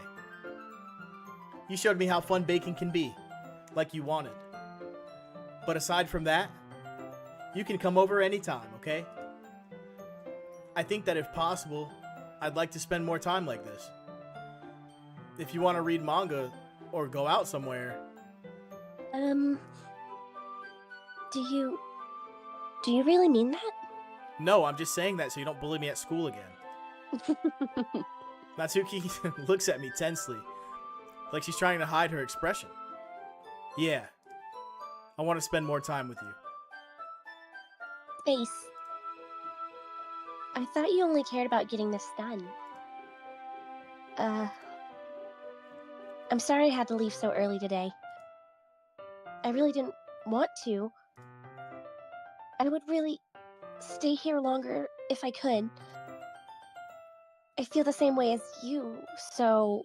You showed me how fun baking can be, like you wanted. But aside from that, you can come over anytime, okay? I think that if possible, I'd like to spend more time like this. If you want to read manga or go out somewhere, Do you really mean that? no, I'm just saying that so you don't bully me at school again. Natsuki looks at me tensely, like she's trying to hide her expression. Yeah, I want to spend more time with you. Space. I thought you only cared about getting this done. I'm sorry I had to leave so early today. I really didn't want to. I would really stay here longer if I could. I feel the same way as you, so...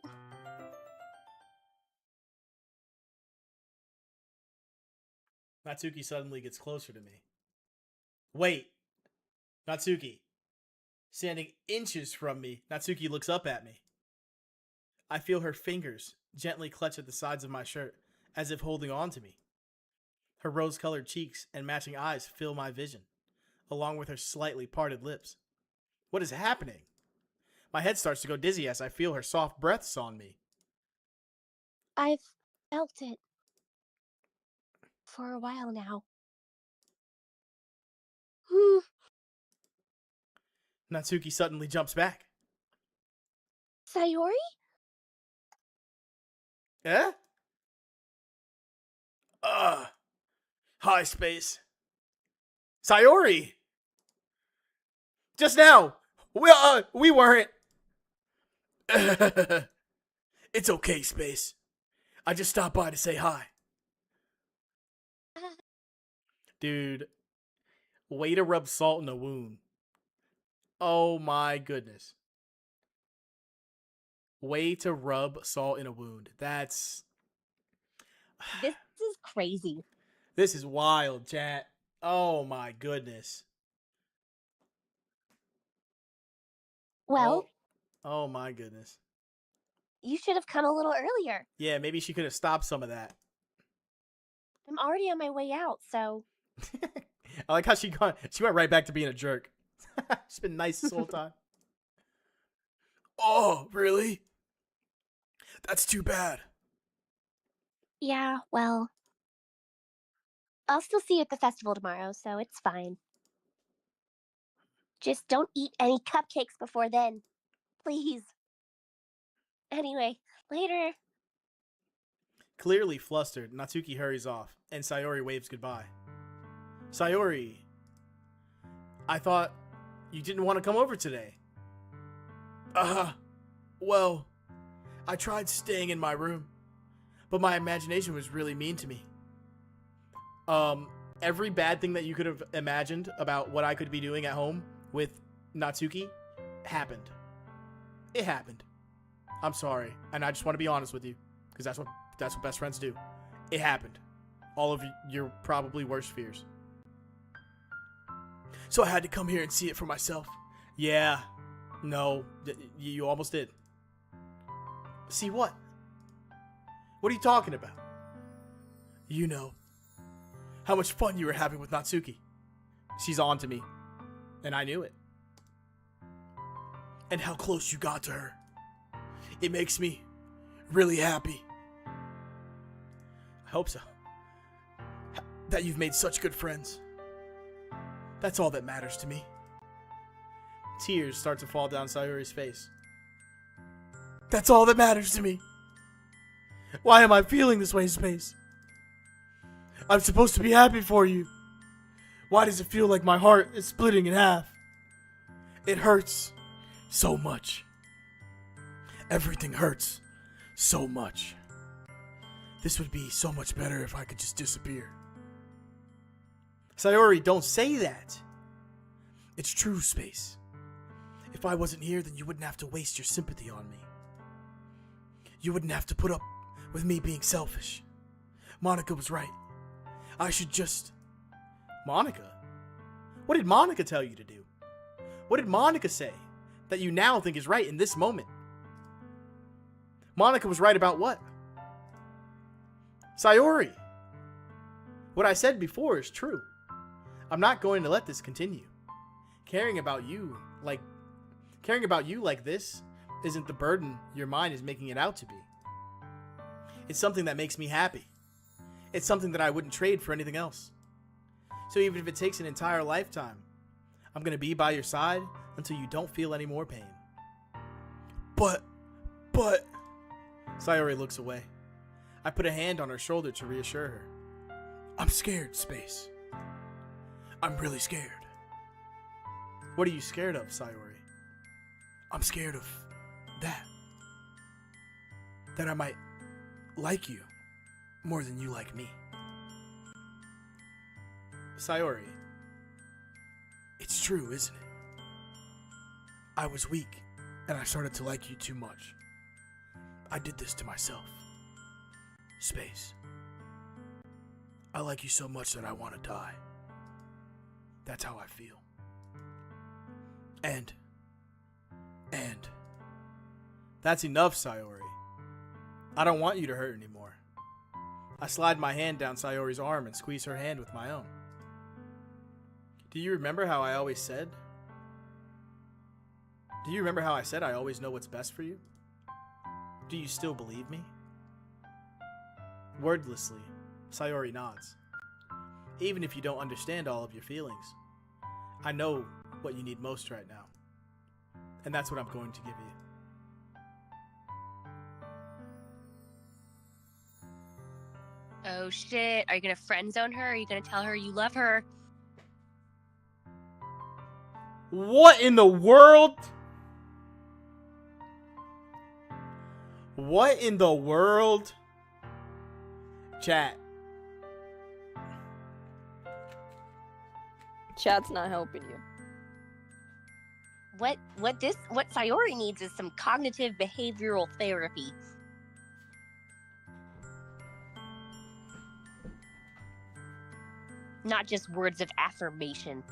Natsuki suddenly gets closer to me. Wait, Natsuki. Standing inches from me, Natsuki looks up at me. I feel her fingers gently clutch at the sides of my shirt, as if holding on to me. Her rose-colored cheeks and matching eyes fill my vision, along with her slightly parted lips. What is happening? My head starts to go dizzy as I feel her soft breaths on me. I've felt it for a while now. Natsuki suddenly jumps back. Sayori? Eh? Hi, Space. Sayori! Just now! We weren't. It's okay, Space. I just stopped by to say hi. Dude, way to rub salt in a wound. Oh my goodness. Way to rub salt in a wound. This This is crazy. is wild, chat. Oh my goodness. Well, Oh my goodness. you should have come a little earlier. Yeah, maybe she could have stopped some of that. I'm already on my way out, so... I like how she went right back to being a jerk. She's been nice this whole time. Oh, really? That's too bad. Yeah, well... I'll still see you at the festival tomorrow, so it's fine. Just don't eat any cupcakes before then. Please. Anyway, later. Clearly flustered, Natsuki hurries off, and Sayori waves goodbye. Sayori, I thought you didn't want to come over today. Well, I tried staying in my room, but my imagination was really mean to me. Every bad thing that you could have imagined about what I could be doing at home with Natsuki happened. It happened. I'm sorry, and I just want to be honest with you, because that's what best friends do. It happened. All of your probably worst fears. So I had to come here and see it for myself. Yeah. No, you almost did. See what? What are you talking about? You know, how much fun you were having with Natsuki. She's on to me, and I knew it. And how close you got to her. It makes me really happy. I hope so. That you've made such good friends. That's all that matters to me. Tears start to fall down Sayori's face. That's all that matters to me. Why am I feeling this way, Space? I'm supposed to be happy for you. Why does it feel like my heart is splitting in half? It hurts so much. Everything hurts so much. This would be so much better if I could just disappear. Sayori, don't say that. It's true, Space. If I wasn't here, then you wouldn't have to waste your sympathy on me. You wouldn't have to put up with me being selfish. Monica was right. I should just... Monica? What did Monica tell you to do? What did Monica say that you now think is right in this moment? Monica was right about what? Sayori! What I said before is true. I'm not going to let this continue. Caring about you Like, caring about you like this isn't the burden your mind is making it out to be. It's something that makes me happy. It's something that I wouldn't trade for anything else. So even if it takes an entire lifetime, I'm going to be by your side until you don't feel any more pain. But, Sayori looks away. I put a hand on her shoulder to reassure her. I'm scared, Space. I'm really scared. What are you scared of, Sayori? I'm scared of that. That I might like you more than you like me. Sayori, It's true, isn't it? I was weak, and I started to like you too much. I did this to myself. Space. I like you so much that I want to die. That's how I feel. And that's enough, Sayori. I don't want you to hurt anymore. I slide my hand down Sayori's arm and squeeze her hand with my own. Do you remember how I always said? Do you remember how I said I always know what's best for you? Do you still believe me? Wordlessly, Sayori nods. Even if you don't understand all of your feelings, I know what you need most right now. And that's what I'm going to give you. Oh shit, are you gonna friend zone her? Are you gonna tell her you love her? What in the world? What in the world? Chat. Chat's not helping you. What Sayori needs is some cognitive behavioral therapy. Not just words of affirmation.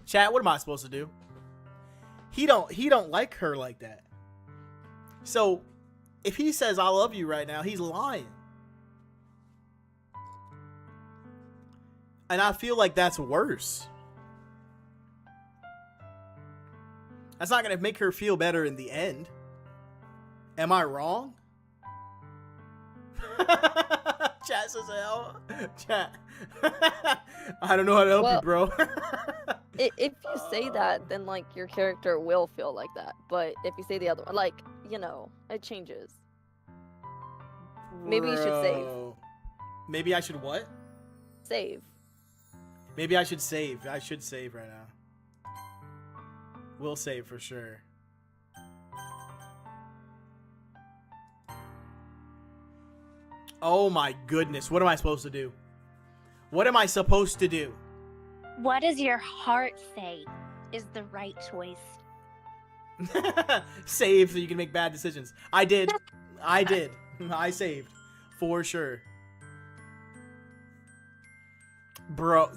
Chat, what am I supposed to do? He don't like her like that. So, if he says I love you right now, he's lying. And I feel like that's worse. That's not going to make her feel better in the end. Am I wrong? Chat says hell. Chat. I don't know how to help you, bro. If you say that, then like your character will feel like that. But if you say the other one, like, you know, it changes. Maybe you should save. Bro. Maybe I should what? Save. Maybe I should save. I should save right now. We'll save for sure. Oh my goodness. What am I supposed to do? What am I supposed to do? What does your heart say is the right choice? Save so you can make bad decisions. I did. I did. I saved. For sure. Bro,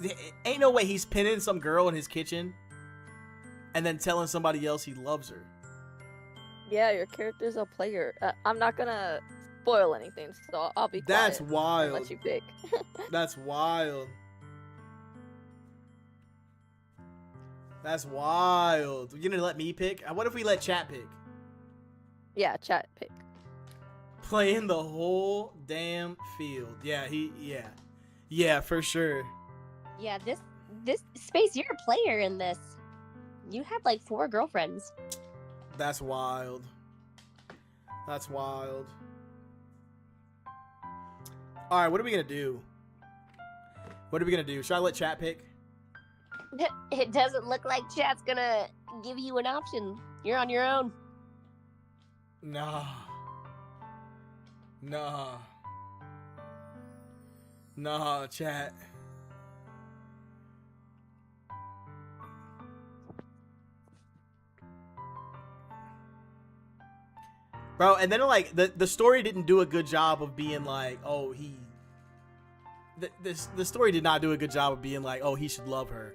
ain't no way he's pinning some girl in his kitchen and then telling somebody else he loves her. Yeah, your character's a player. I'm not gonna spoil anything, so I'll be quiet. That's and wild. let you pick. That's wild. That's wild. You gonna let me pick? What if we let chat pick? Yeah, chat pick. Playing the whole damn field. Yeah, yeah, for sure. Yeah, this Space, you're a player in this. You had like 4 girlfriends. That's wild. That's wild. All right, what are we gonna do? What are we gonna do? Should I let chat pick? It doesn't look like chat's gonna give you an option. You're on your own. Nah. Nah, chat. Bro, and then like the story didn't do a good job of being like, oh, the story did not do a good job of being like, oh, he should love her.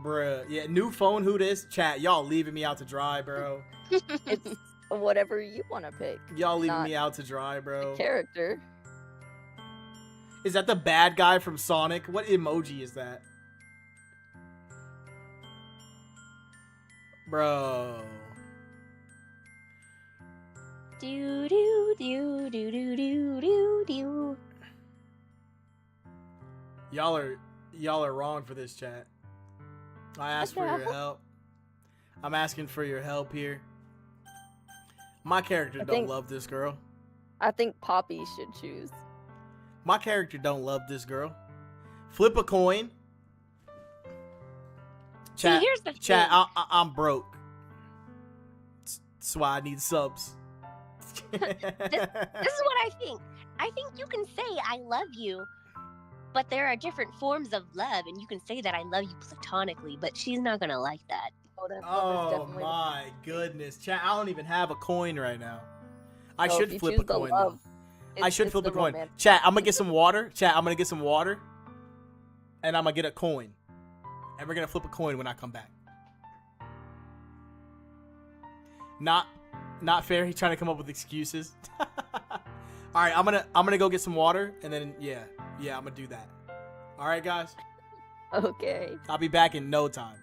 Bruh, yeah, new phone, who this? Chat, y'all leaving me out to dry, bro. whatever you want to pick. Y'all leaving Not me out to dry, bro. Character. Is that the bad guy from Sonic? What emoji is that? Bro. Do do do do do do do do. Y'all are wrong for this, chat. I asked for your help. I'm asking for your help here. My character don't love this girl. I think Poppy should choose. My character don't love this girl. Flip a coin. Chat, See, here's the chat. thing. I'm broke. That's why I need subs. This is what I think. I think you can say I love you, but there are different forms of love, and you can say that I love you platonically, but she's not gonna like that. Oh, that Oh definitely my goodness, chat! I don't even have a coin right now. I So if should you flip a choose the coin. love, Though. I it's- should it's flip a the coin. romantic- Chat, I'm gonna get some water. Chat, I'm gonna get some water, and I'm gonna get a coin, and we're gonna flip a coin when I come back. Not fair. He's trying to come up with excuses. All right, I'm gonna go get some water, and then yeah, I'm gonna do that. All right, guys. Okay. I'll be back in no time.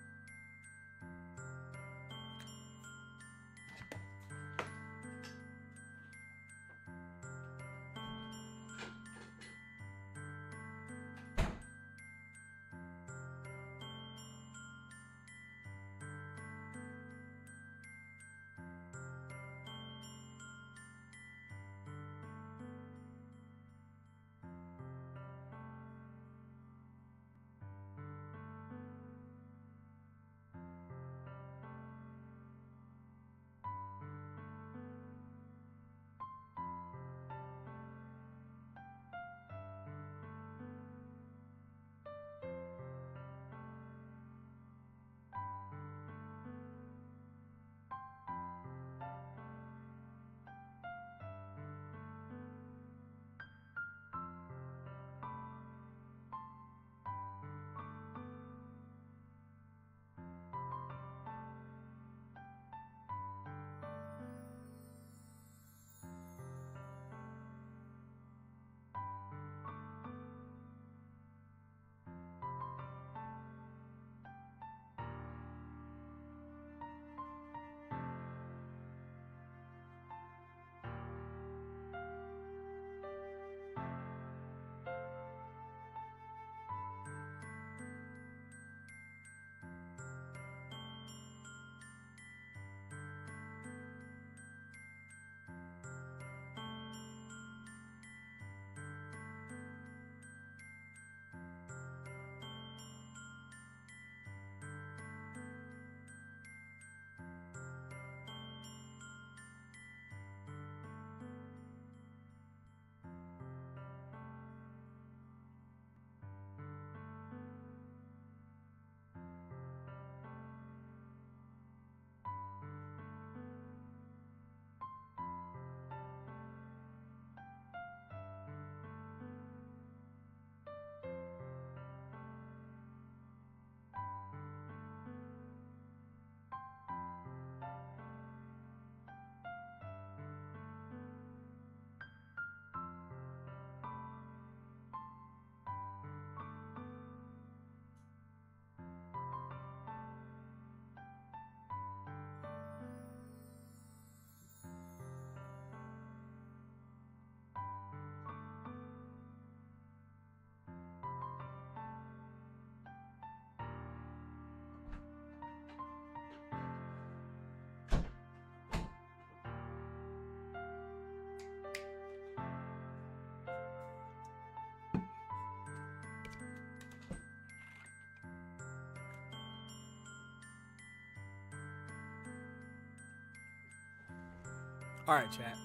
All right, chat.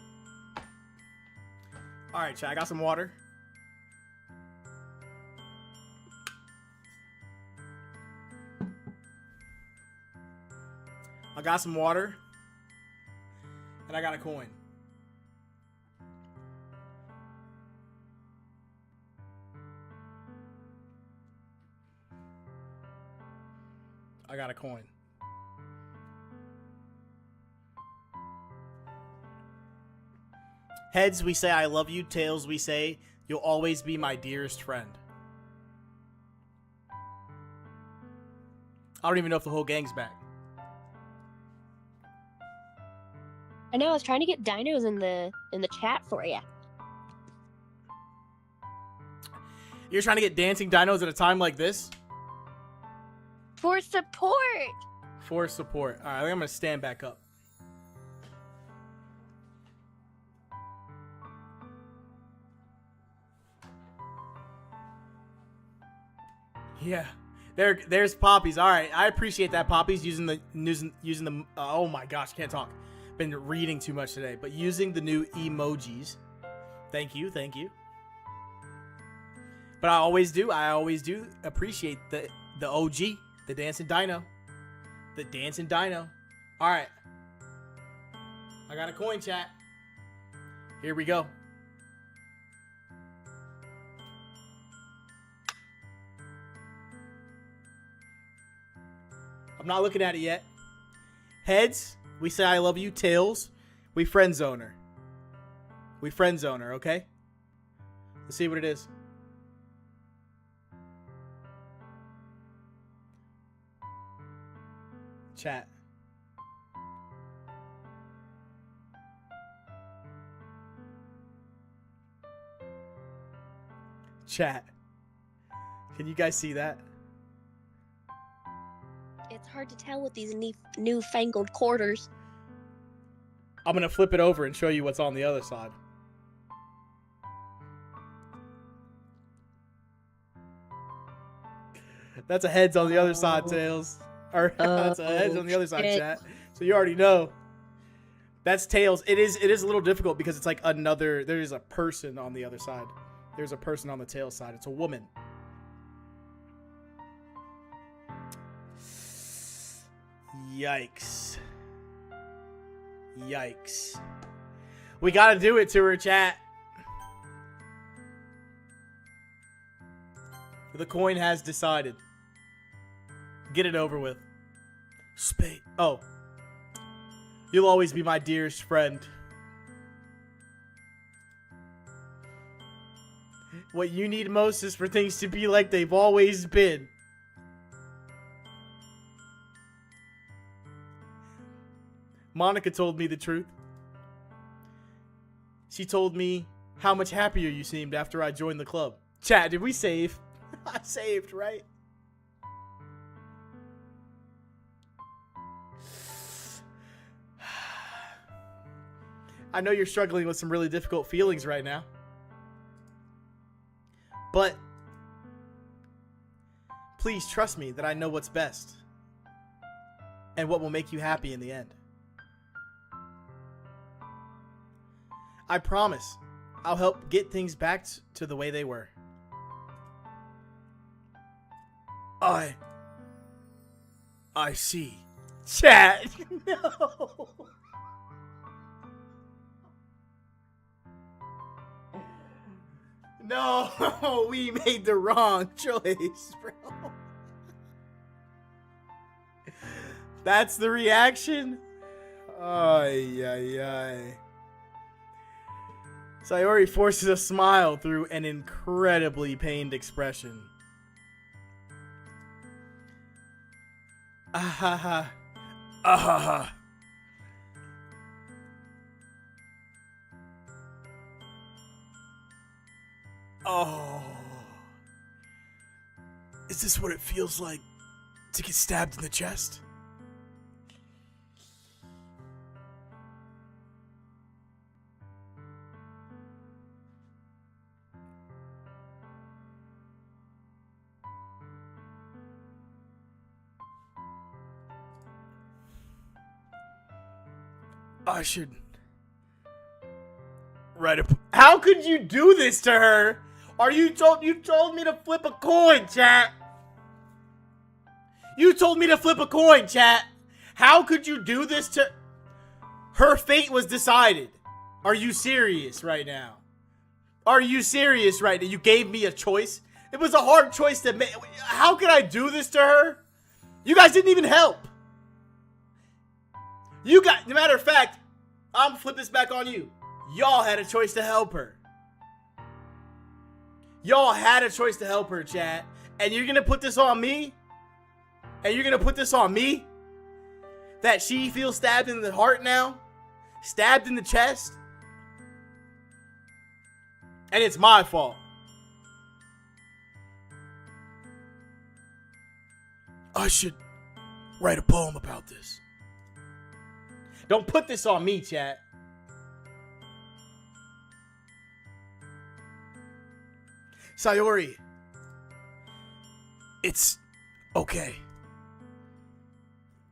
All right, chat. I got some water. I got some water. And I got a coin. I got a coin. Heads, we say I love you. Tails, we say you'll always be my dearest friend. I don't even know if the whole gang's back. I know. I was trying to get dinos in the chat for you. You're trying to get dancing dinos at a time like this? For support. For support. All right, I think I'm going to stand back up. Yeah. There's Poppies. All right, I appreciate that, Poppies, using the oh my gosh, can't talk. Been reading too much today, but using the new emojis. Thank you. But I always do appreciate the OG, the dancing dino. The dancing dino. All right. I got a coin, chat. Here we go. I'm not looking at it yet. Heads, we say I love you. Tails, we friend zone her. We friend zone her, okay? Let's see what it is. Chat. Chat. Can you guys see that? It's hard to tell with these newfangled quarters. I'm going to flip it over and show you what's on the other side. That's a heads on the other side, Tails. Or that's a heads on the other side, chat. So you already know. That's Tails. It is a little difficult because it's like another, there's a person on the other side. There's a person on the tail side. It's a woman. Yikes. Yikes. We gotta do it to her, chat. The coin has decided. Get it over with. Spade. Oh. You'll always be my dearest friend. What you need most is for things to be like they've always been. Monica told me the truth. She told me how much happier you seemed after I joined the club. Chat, did we save? I saved, right? I know you're struggling with some really difficult feelings right now. But please trust me that I know what's best and what will make you happy in the end. I promise I'll help get things back to the way they were. I see. Chat. No. No, we made the wrong choice, bro. That's the reaction? Ay, ay, ay. Sayori forces a smile through an incredibly pained expression. Ahaha. Ahaha. Oh. Is this what it feels like to get stabbed in the chest? I should write a... How could you do this to her? You told me to flip a coin, chat. You told me to flip a coin, chat. How could you do this to... Her fate was decided. Are you serious right now? Are you serious right now? You gave me a choice? It was a hard choice to make. How could I do this to her? You guys didn't even help. Matter of fact, I'm gonna flip this back on you. Y'all had a choice to help her. Y'all had a choice to help her, chat. And you're gonna put this on me? And you're gonna put this on me? That she feels stabbed in the heart now? Stabbed in the chest? And it's my fault. I should write a poem about this. Don't put this on me, chat. Sayori, it's okay.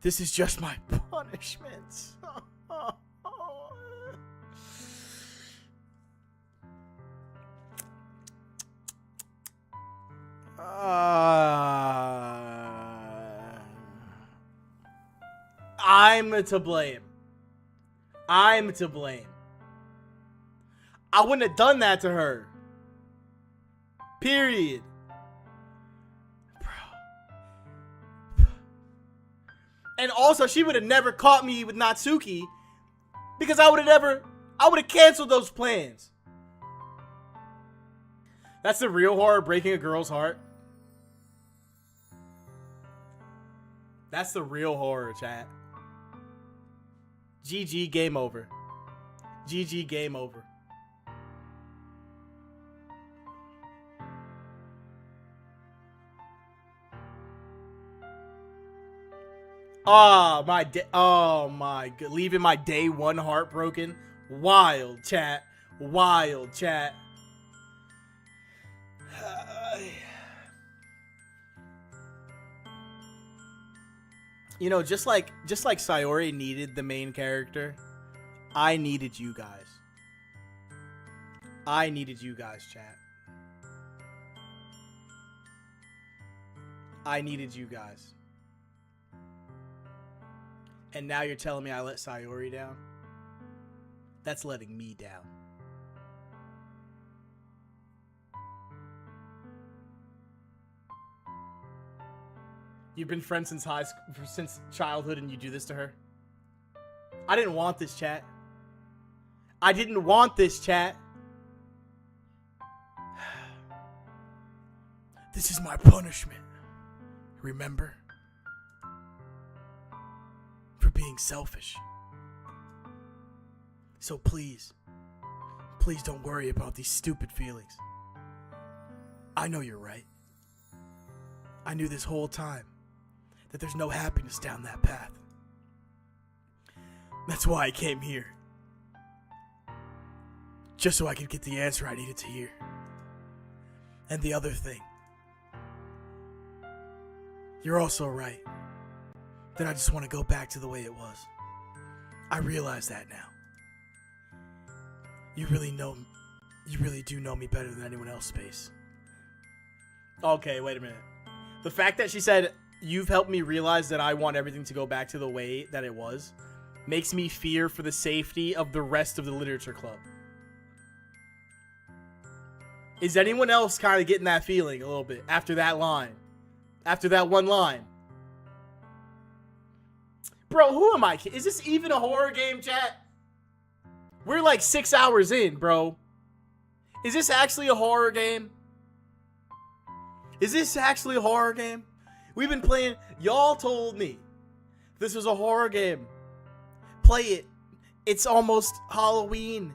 This is just my Punishments. I'm to blame. I'm to blame. I wouldn't have done that to her. Period. Bro. And also, she would have never caught me with Natsuki because I would have canceled those plans. That's the real horror, breaking a girl's heart. That's the real horror, chat. GG, game over. GG, game over. Oh my god, leaving my day one heartbroken. Wild, chat. Wild, chat. You know, just like Sayori needed the main character, I needed you guys. I needed you guys, chat. I needed you guys. And now you're telling me I let Sayori down? That's letting me down. You've been friends since high school, since childhood, and you do this to her? I didn't want this, chat. I didn't want this, chat. This is my punishment. Remember? For being selfish. So please don't worry about these stupid feelings. I know you're right. I knew this whole time that there's no happiness down that path. That's why I came here. Just so I could get the answer I needed to hear. And the other thing. You're also right. That I just want to go back to the way it was. I realize that now. You really do know me better than anyone else, Space. Okay, wait a minute. The fact that she said, you've helped me realize that I want everything to go back to the way that it was, makes me fear for the safety of the rest of the literature club. Is anyone else kind of getting that feeling a little bit after that line? After that one line? Bro, who am I? Is this even a horror game, chat? We're like 6 hours in, bro. Is this actually a horror game? Is this actually a horror game? We've been playing. Y'all told me this was a horror game. Play it. It's almost Halloween.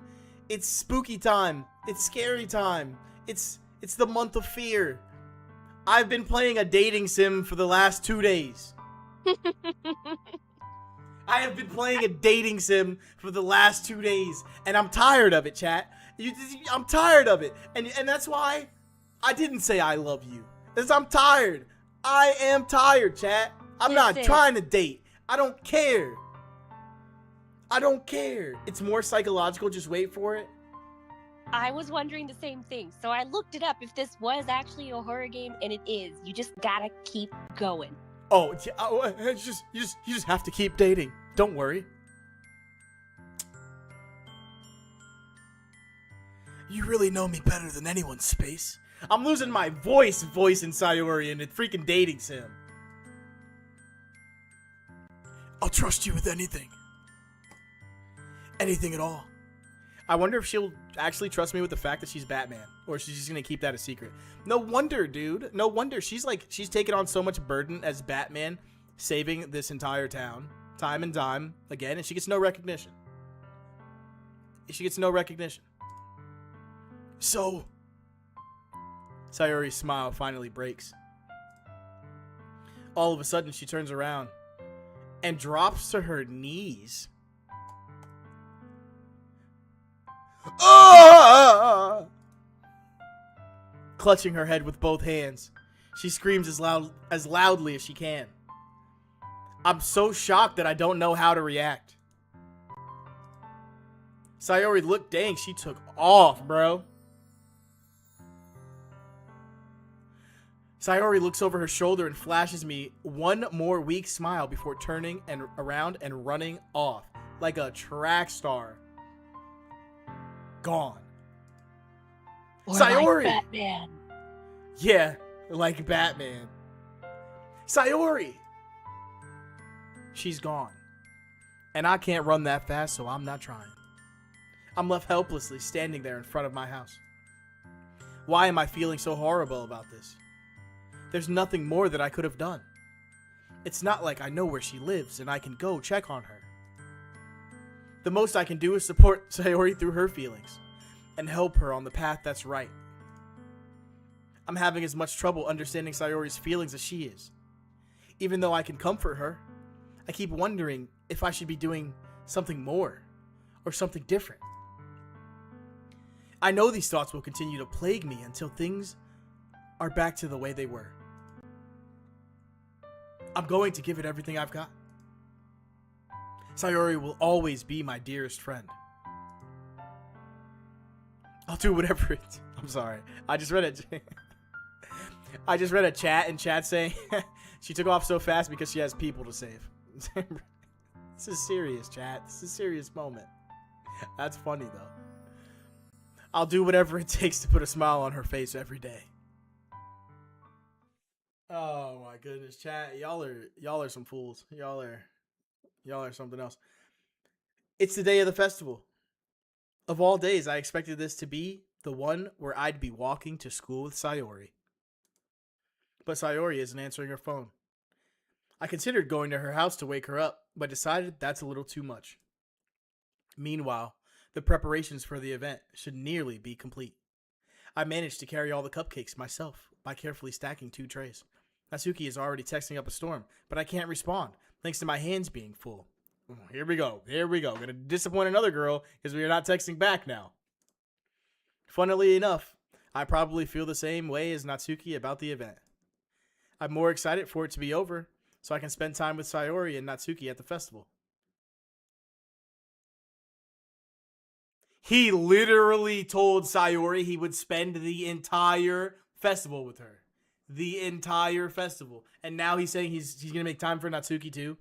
It's spooky time. It's scary time. It's the month of fear. I've been playing a dating sim for the last 2 days. I have been playing a dating sim for the last 2 days, and I'm tired of it, chat. I'm tired of it, and that's why I didn't say I love you. Because I'm tired. I am tired, chat. I'm not trying to date. I don't care. I don't care. It's more psychological. Just wait for it. I was wondering the same thing, so I looked it up if this was actually a horror game, and it is. You just gotta keep going. Oh, you just have to keep dating. Don't worry. You really know me better than anyone, Space. I'm losing my voice in Sayori in a freaking dating sim. I'll trust you with anything. Anything at all. I wonder if she'll actually trust me with the fact that she's Batman, or she's just gonna keep that a secret. No wonder, dude. No wonder. She's taken on so much burden as Batman, saving this entire town, time and time again, and she gets no recognition. She gets no recognition. So, Sayori's smile finally breaks. All of a sudden, she turns around and drops to her knees. Ah! Clutching her head with both hands, she screams as loudly as she can. I'm so shocked that I don't know how to react. Sayori looked, dang, she took off, bro. Sayori looks over her shoulder and flashes me one more weak smile before turning and around and running off like a track star. Gone. Or Sayori! like Batman. Yeah, like Batman. Sayori! She's gone. And I can't run that fast, so I'm not trying. I'm left helplessly standing there in front of my house. Why am I feeling so horrible about this? There's nothing more that I could have done. It's not like I know where she lives and I can go check on her. The most I can do is support Sayori through her feelings and help her on the path that's right. I'm having as much trouble understanding Sayori's feelings as she is. Even though I can comfort her, I keep wondering if I should be doing something more or something different. I know these thoughts will continue to plague me until things are back to the way they were. I'm going to give it everything I've got. Sayori will always be my dearest friend. I'll do whatever it... I'm sorry. I just read a chat and chat saying she took off so fast because she has people to save. This is serious, chat. This is a serious moment. That's funny though. I'll do whatever it takes to put a smile on her face every day. Oh my goodness, chat. Y'all are some fools. Y'all are something else. It's the day of the festival. Of all days, I expected this to be the one where I'd be walking to school with Sayori. But Sayori isn't answering her phone. I considered going to her house to wake her up, but decided that's a little too much. Meanwhile, the preparations for the event should nearly be complete. I managed to carry all the cupcakes myself by carefully stacking 2 trays. Natsuki is already texting up a storm, but I can't respond, thanks to my hands being full. Here we go. Gonna disappoint another girl because we are not texting back now. Funnily enough, I probably feel the same way as Natsuki about the event. I'm more excited for it to be over, so I can spend time with Sayori and Natsuki at the festival. He literally told Sayori he would spend the entire festival with her. The entire festival. And now he's saying he's going to make time for Natsuki too.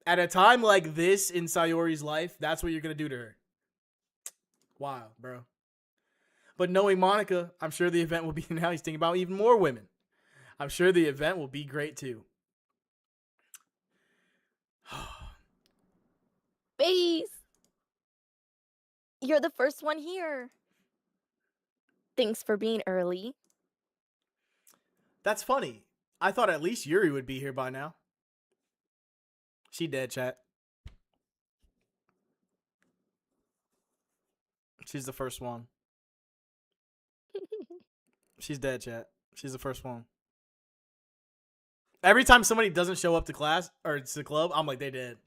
At a time like this in Sayori's life, that's what you're going to do to her. Wow, bro. But knowing Monica, I'm sure the event will be, now he's thinking about even more women. I'm sure the event will be great too. Base! You're the first one here. Thanks for being early. That's funny. I thought at least Yuri would be here by now. She dead, chat. She's the first one. She's dead, chat. She's the first one. Every time somebody doesn't show up to class or to the club, I'm like, they did.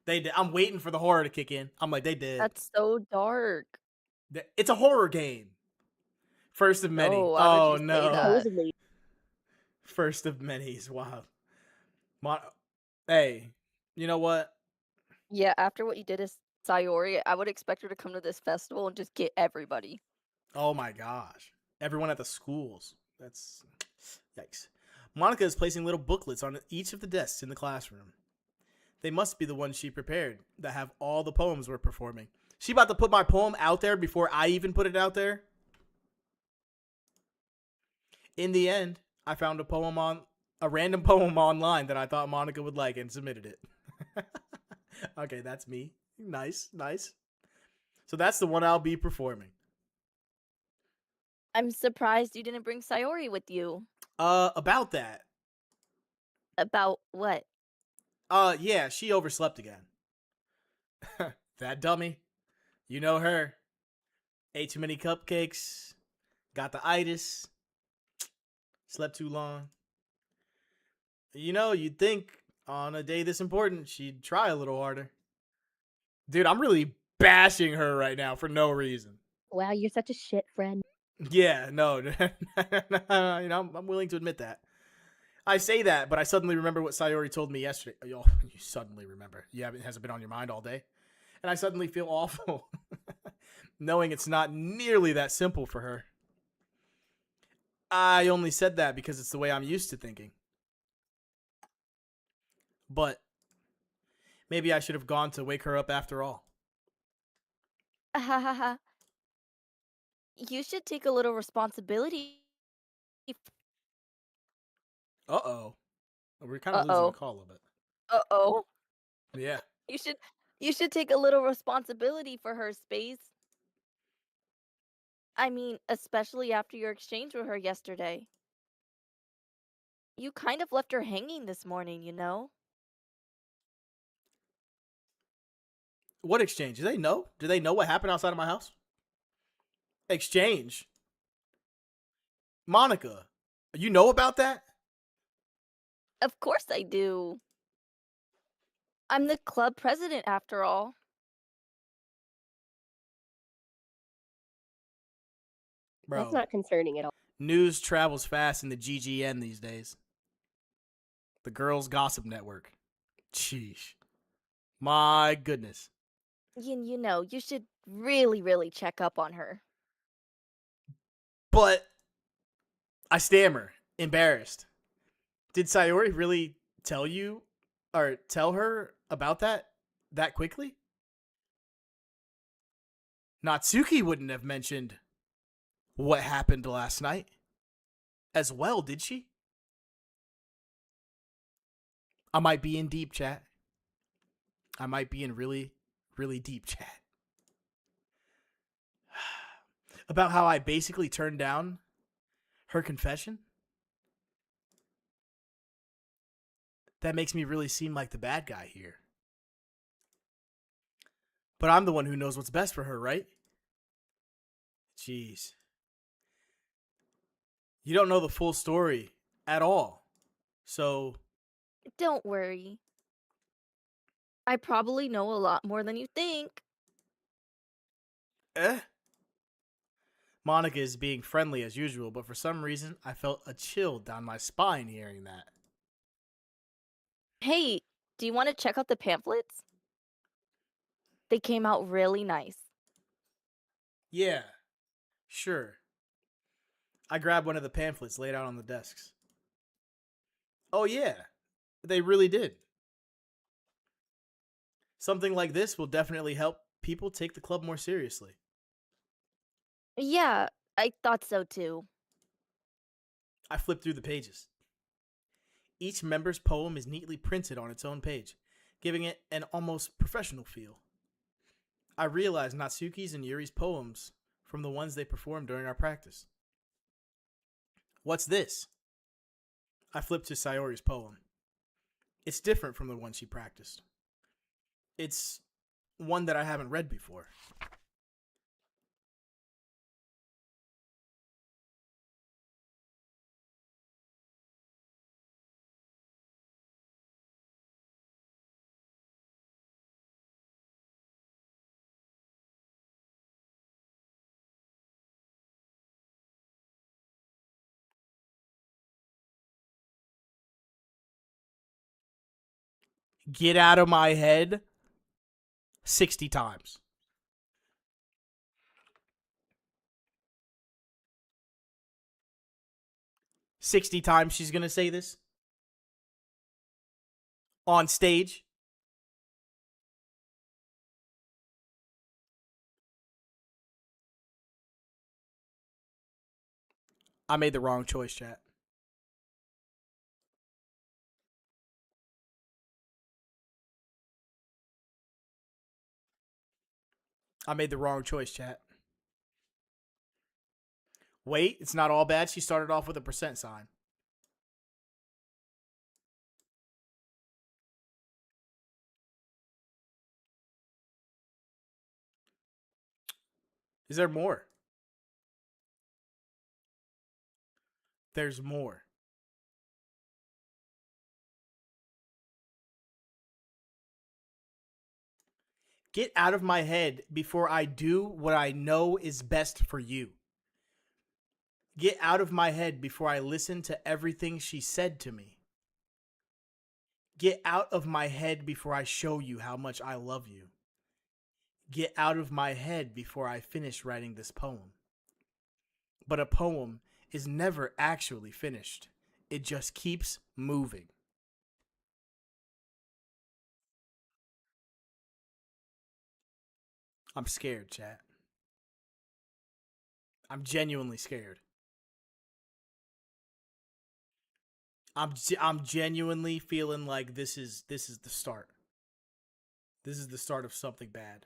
They did. I'm waiting for the horror to kick in. I'm like, they did. That's so dark. It's a horror game. First of many. No, why would Oh you say no. that? Supposedly. First of many is wild. Hey, you know what? Yeah, after what you did is Sayori, I would expect her to come to this festival and just get everybody. Oh my gosh. Everyone at the schools. That's yikes. Monica is placing little booklets on each of the desks in the classroom. They must be the ones she prepared that have all the poems we're performing. She about to put my poem out there before I even put it out there? In the end, I found a random poem online that I thought Monica would like and submitted it. Okay, that's me. Nice. So that's the one I'll be performing. I'm surprised you didn't bring Sayori with you. About that. About what? Yeah, she overslept again. That dummy. You know her. Ate too many cupcakes. Got the itis. Slept too long. You know, you'd think on a day this important, she'd try a little harder. Dude, I'm really bashing her right now for no reason. Wow, you're such a shit friend. Yeah, no. You know, I'm willing to admit that. I say that, but I suddenly remember what Sayori told me yesterday. You suddenly remember. It hasn't been on your mind all day. And I suddenly feel awful knowing it's not nearly that simple for her. I only said that because it's the way I'm used to thinking. But maybe I should have gone to wake her up after all. You should take a little responsibility. Uh-oh. We're kind of losing the Uh-oh. call a little bit. Uh-oh. Yeah. You should take a little responsibility for her, Space. I mean, especially after your exchange with her yesterday. You kind of left her hanging this morning, you know? What exchange? Do they know? Do they know what happened outside of my house? Exchange? Monica, you know about that? Of course I do. I'm the club president after all. Bro, That's not concerning at all. news travels fast in the GGN these days. The Girls Gossip Network. Sheesh. My goodness. You know, you should really, really check up on her. But I stammer, embarrassed. Did Sayori really tell you or tell her about that quickly? Natsuki wouldn't have mentioned what happened last night as well, did she? I might be in deep chat. I might be in really, really deep chat. About how I basically turned down her confession? That makes me really seem like the bad guy here. But I'm the one who knows what's best for her, right? Jeez. You don't know the full story at all. So, Don't worry. I probably know a lot more than you think. Monica is being friendly as usual, but for some reason, I felt a chill down my spine hearing that. Hey, do you want to check out the pamphlets? They came out really nice. Yeah, sure. I grabbed one of the pamphlets laid out on the desks. Oh, yeah, they really did. Something like this will definitely help people take the club more seriously. Yeah, I thought so too. I flipped through the pages. Each member's poem is neatly printed on its own page, giving it an almost professional feel. I realized Natsuki's and Yuri's poems from the ones they performed during our practice. What's this? I flipped to Sayori's poem. It's different from the one she practiced. It's one that I haven't read before. Get out of my head 60 times. "60 times she's gonna say this? On stage? I made the wrong choice, chat. I made the wrong choice, chat. Wait, it's not all bad. She started off with a percent sign. Is there more? There's more. Get out of my head before I do what I know is best for you. Get out of my head before I listen to everything she said to me. Get out of my head before I show you how much I love you. Get out of my head before I finish writing this poem. But a poem is never actually finished. It just keeps moving. I'm scared, chat. I'm genuinely scared. I'm genuinely feeling like this is the start. This is the start of something bad.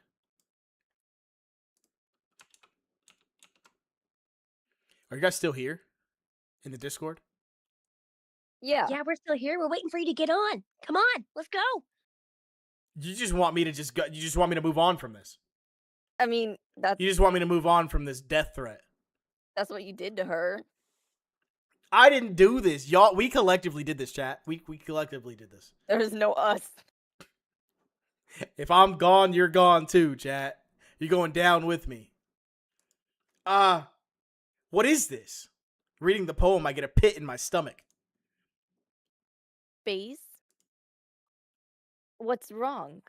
Are you guys still here in the Discord? Yeah. Yeah, we're still here. We're waiting for you to get on. Come on, let's go. You just want me to just go, you just want me to move on from this. I mean, You just want me to move on from this death threat. that's what you did to her. I didn't do this. Y'all, we collectively did this, chat. We collectively did this. There's no us. If I'm gone, you're gone too, chat. You're going down with me. What is this? Reading the poem, I get a pit in my stomach. Space? What's wrong?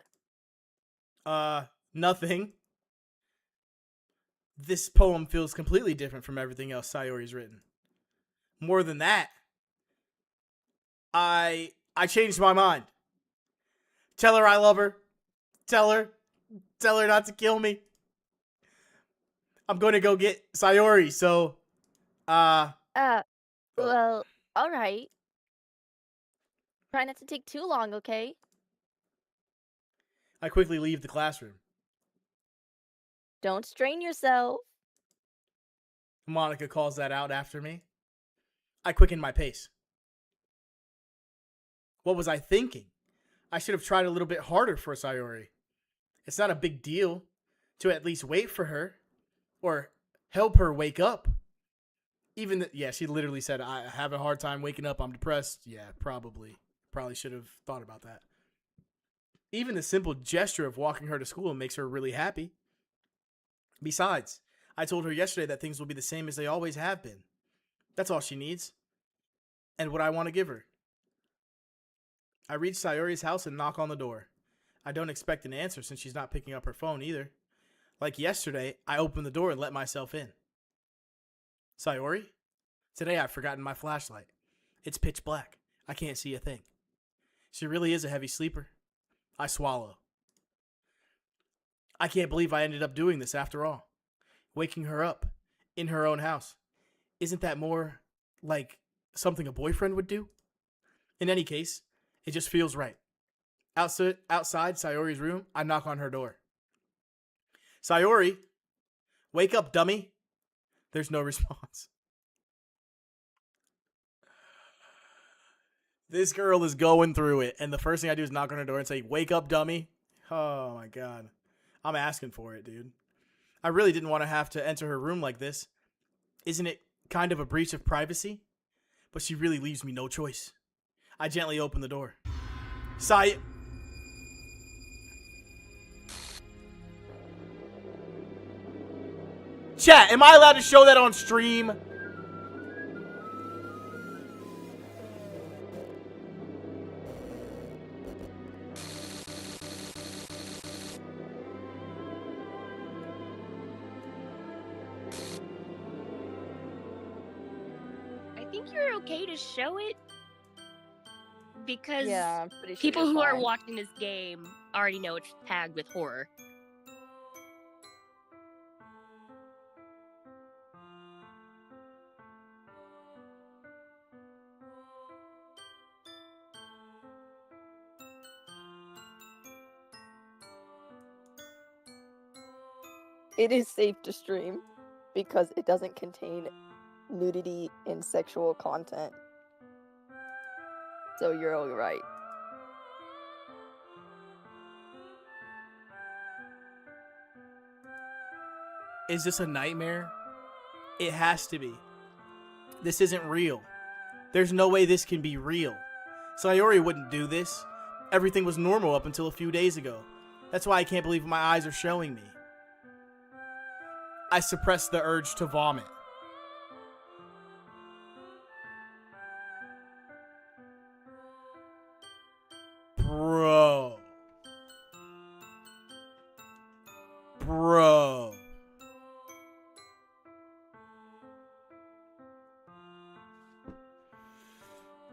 Nothing. This poem feels completely different from everything else Sayori's written. More than that, I changed my mind. Tell her I love her. Tell her not to kill me. I'm going to go get Sayori, so Well, all right. Try not to take too long, okay? I quickly leave the classroom. Don't strain yourself. Monica calls that out after me. I quicken my pace. What was I thinking? I should have tried a little bit harder for Sayori. It's not a big deal to at least wait for her or help her wake up. Yeah, she literally said, I have a hard time waking up. I'm depressed. Yeah, probably should have thought about that. Even the simple gesture of walking her to school makes her really happy. Besides, I told her yesterday that things will be the same as they always have been. That's all she needs. And what I want to give her. I reach Sayori's house and knock on the door. I don't expect an answer since she's not picking up her phone either. Like yesterday, I open the door and let myself in. Sayori? Today I've forgotten my flashlight. It's pitch black. I can't see a thing. She really is a heavy sleeper. I swallow. I can't believe I ended up doing this after all. Waking her up in her own house. Isn't that more like something a boyfriend would do? In any case, it just feels right. Outside Sayori's room, I knock on her door. Sayori, wake up, dummy. There's no response. This girl is going through it, and the first thing I do is knock on her door and say, wake up, dummy. Oh my god. I'm asking for it, dude. I really didn't want to have to enter her room like this. Isn't it kind of a breach of privacy? But she really leaves me no choice. I gently open the door. Chat, am I allowed to show that on stream? I think you're okay to show it because Yeah, I'm pretty sure people you're who are fine. watching this game already know it's tagged with horror. It is safe to stream because it doesn't contain nudity and sexual content. So you're all right. Is this a nightmare? It has to be. This isn't real. There's no way this can be real. Sayori wouldn't do this. Everything was normal up until a few days ago. That's why I can't believe what my eyes are showing me. I suppressed the urge to vomit. Bro. Bro.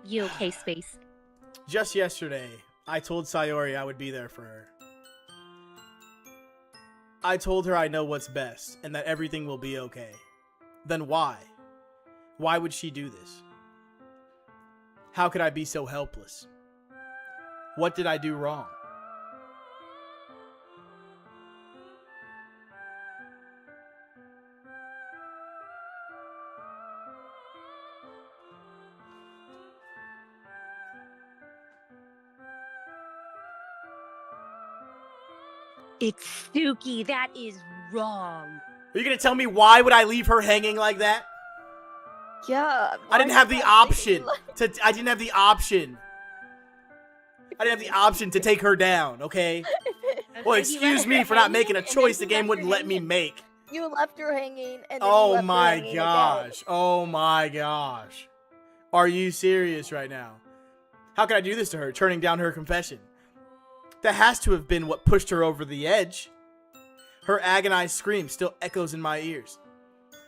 You okay, Space? Just yesterday, I told Sayori I would be there for her. I told her I know what's best and that everything will be okay. Then why? Why would she do this? How could I be so helpless? What did I do wrong? It's Suki. That is wrong. Are you gonna tell me why would I leave her hanging like that? Yeah. I didn't have the option I didn't have the option. I didn't have the option to take her down, okay? Well, excuse me for not making a choice the game wouldn't let me make. You left her hanging, and then you Oh left her my hanging gosh. Oh my gosh. Are you serious right now? How could I do this to her, turning down her confession? That has to have been what pushed her over the edge. Her agonized scream still echoes in my ears.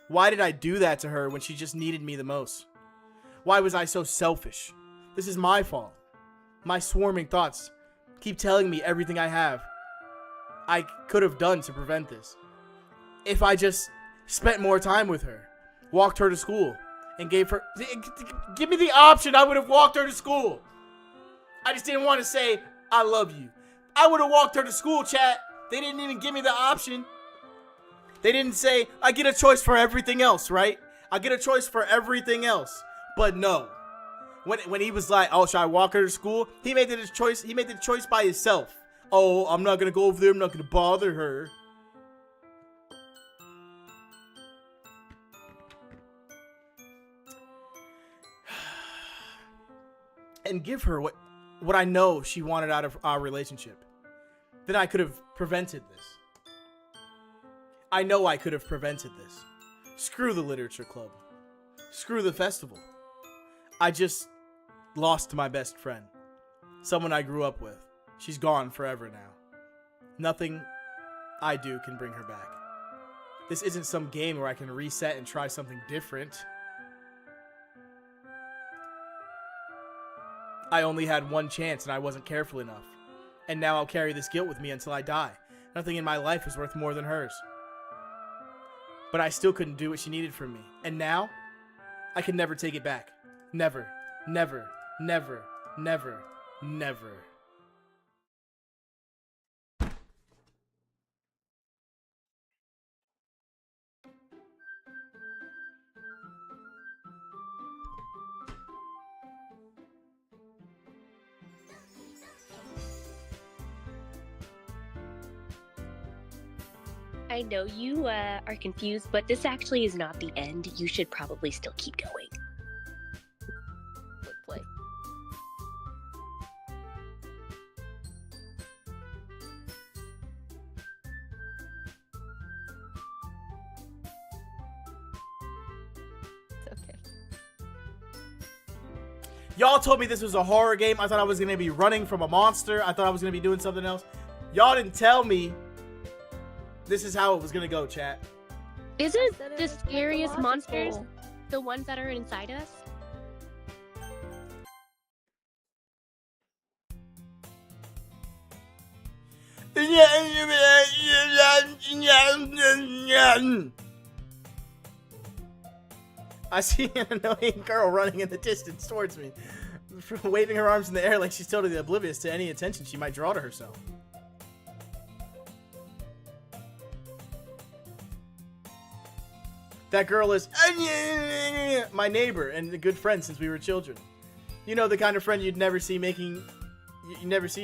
Why did I do that to her when she just needed me the most? Why was I so selfish? This is my fault. My swarming thoughts keep telling me everything I could have done to prevent this. If I just spent more time with her, walked her to school, and give me the option, I would have walked her to school. I just didn't want to say, I love you. I would have walked her to school, chat. They didn't even give me the option. They didn't say, I get a choice for everything else, right? I get a choice for everything else. But no. When he was like, oh, should I walk her to school? He made the choice. He made the choice by himself. Oh, I'm not going to go over there. I'm not going to bother her. And give her what I know she wanted out of our relationship. Then I could have prevented this. I know I could have prevented this. Screw the literature club. Screw the festival. I just lost my best friend. Someone I grew up with. She's gone forever now. Nothing I do can bring her back. This isn't some game where I can reset and try something different. I only had one chance and I wasn't careful enough. And now I'll carry this guilt with me until I die. Nothing in my life is worth more than hers. But I still couldn't do what she needed from me. And now, I can never take it back. Never, never, never, never, never. I know you are confused, but this actually is not the end. You should probably still keep going. Click play. It's okay. Y'all told me this was a horror game. I thought I was going to be running from a monster. I thought I was going to be doing something else. Y'all didn't tell me this is how it was going to go, chat. Isn't That the is scariest monsters psychological. the ones that are inside us? I see an annoying girl running in the distance towards me, waving her arms in the air like she's totally oblivious to any attention she might draw to herself. That girl is my neighbor and a good friend since we were children. You know, the kind of friend you never see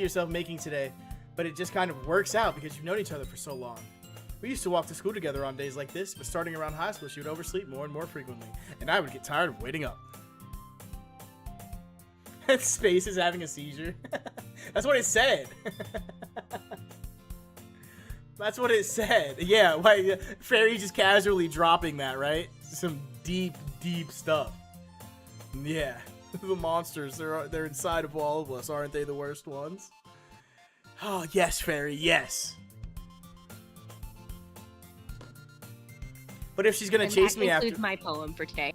yourself making today, but it just kind of works out because you've known each other for so long. We used to walk to school together on days like this, but starting around high school, she would oversleep more and more frequently, and I would get tired of waiting up. Space is having a seizure. That's what it said. That's what it said. Yeah, like Fairy just casually dropping that, right? Some deep, deep stuff. Yeah, the monsters, they're inside of all of us. Aren't they the worst ones? Oh, yes, Fairy, yes. But if she's gonna chase me after... That concludes my poem for today.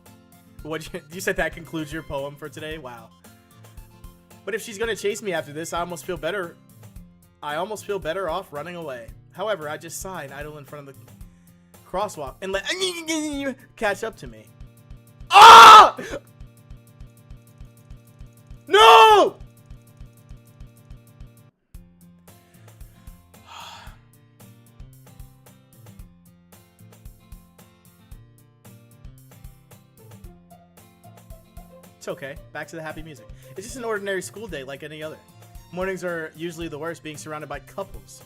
What you said that concludes your poem for today? Wow. But if she's gonna chase me after this, I almost feel better off running away. However, I just sigh and idle in front of the crosswalk and let catch up to me. Ah! No! It's okay. Back to the happy music. It's just an ordinary school day like any other. Mornings are usually the worst, being surrounded by couples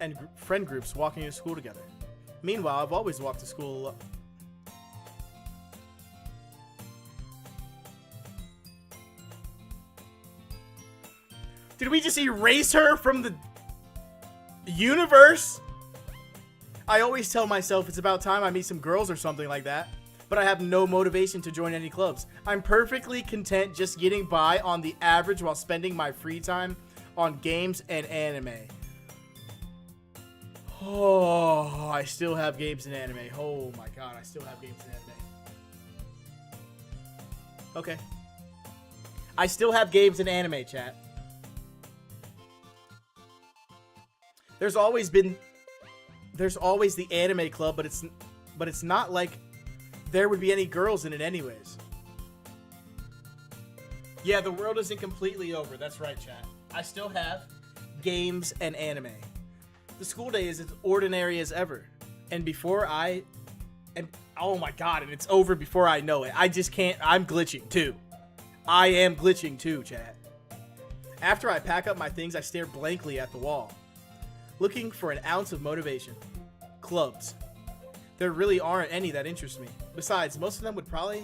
and friend groups walking to school together. Meanwhile, I've always walked to school. Did we just erase her from the universe? I always tell myself it's about time I meet some girls or something like that, but I have no motivation to join any clubs. I'm perfectly content just getting by on the average while spending my free time on games and anime. Oh, I still have games and anime. Oh my god, I still have games and anime. Okay. I still have games and anime, chat. There's always the anime club, but it's not like there would be any girls in it anyways. Yeah, the world isn't completely over. That's right, chat. I still have games and anime. The school day is as ordinary as ever. And oh my god, and it's over before I know it. I just can't. I'm glitching too. I am glitching too, chat. After I pack up my things, I stare blankly at the wall, looking for an ounce of motivation. Clubs. There really aren't any that interest me. Besides, most of them would probably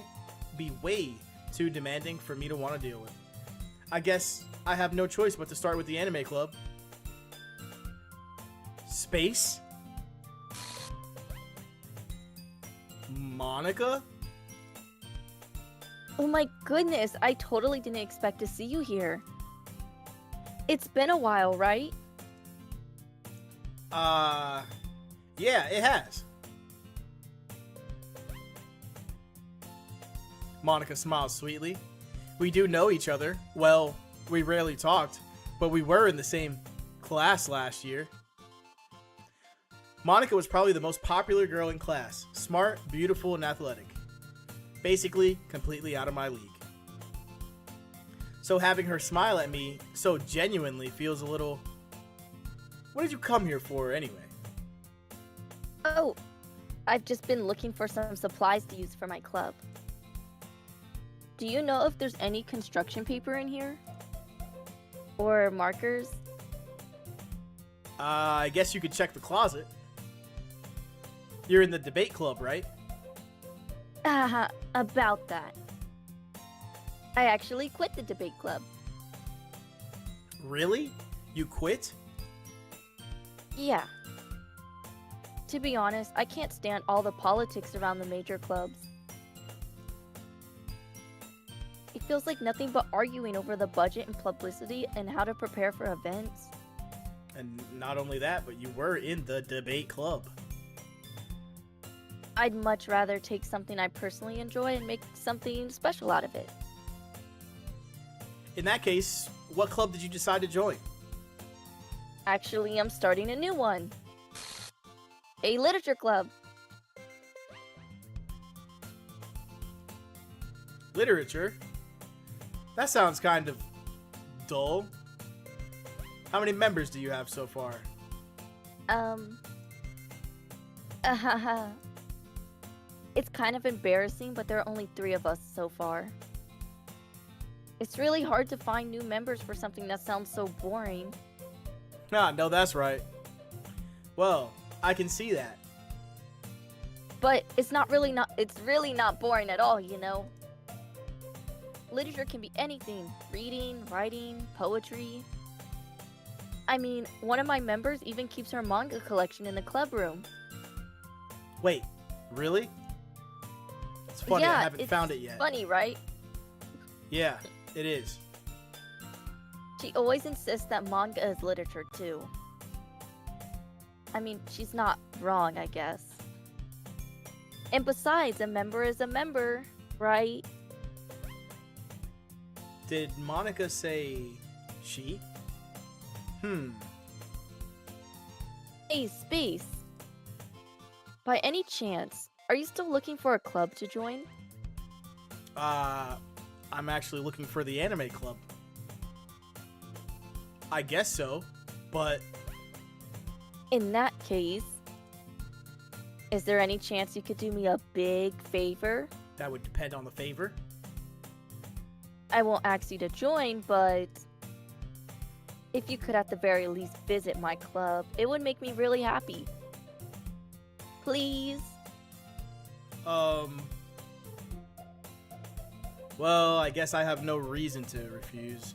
be way too demanding for me to want to deal with. I guess I have no choice but to start with the anime club. Space? Monica? Oh my goodness, I totally didn't expect to see you here. It's been a while, right? Yeah, it has. Monica smiles sweetly. We do know each other. Well, we rarely talked, but we were in the same class last year. Monica was probably the most popular girl in class. Smart, beautiful, and athletic. Basically, completely out of my league. So having her smile at me so genuinely feels a little... What did you come here for anyway? Oh, I've just been looking for some supplies to use for my club. Do you know if there's any construction paper in here? Or markers? I guess you could check the closet. You're in the debate club, right? About that. I actually quit the debate club. Really? You quit? Yeah. To be honest, I can't stand all the politics around the major clubs. It feels like nothing but arguing over the budget and publicity and how to prepare for events. And not only that, but you were in the debate club. I'd much rather take something I personally enjoy and make something special out of it. In that case, what club did you decide to join? Actually, I'm starting a new one. A literature club. Literature? That sounds kind of dull. How many members do you have so far? It's kind of embarrassing, but there are only 3 of us so far. It's really hard to find new members for something that sounds so boring. Ah, no, that's right. Well, I can see that. But it's really not boring at all, you know? Literature can be anything. Reading, writing, poetry. I mean, one of my members even keeps her manga collection in the club room. Wait, really? It's funny, Yeah, I haven't it's found it yet. Funny, right? Yeah, it is. She always insists that manga is literature too. I mean, she's not wrong, I guess. And besides, a member is a member, right? Did Monica say she? Hey, Space. By any chance, are you still looking for a club to join? I'm actually looking for the anime club. I guess so, but In that case, is there any chance you could do me a big favor? that would depend on the favor. I won't ask you to join, but if you could at the very least visit my club, it would make me really happy. Please? Well, I guess I have no reason to refuse.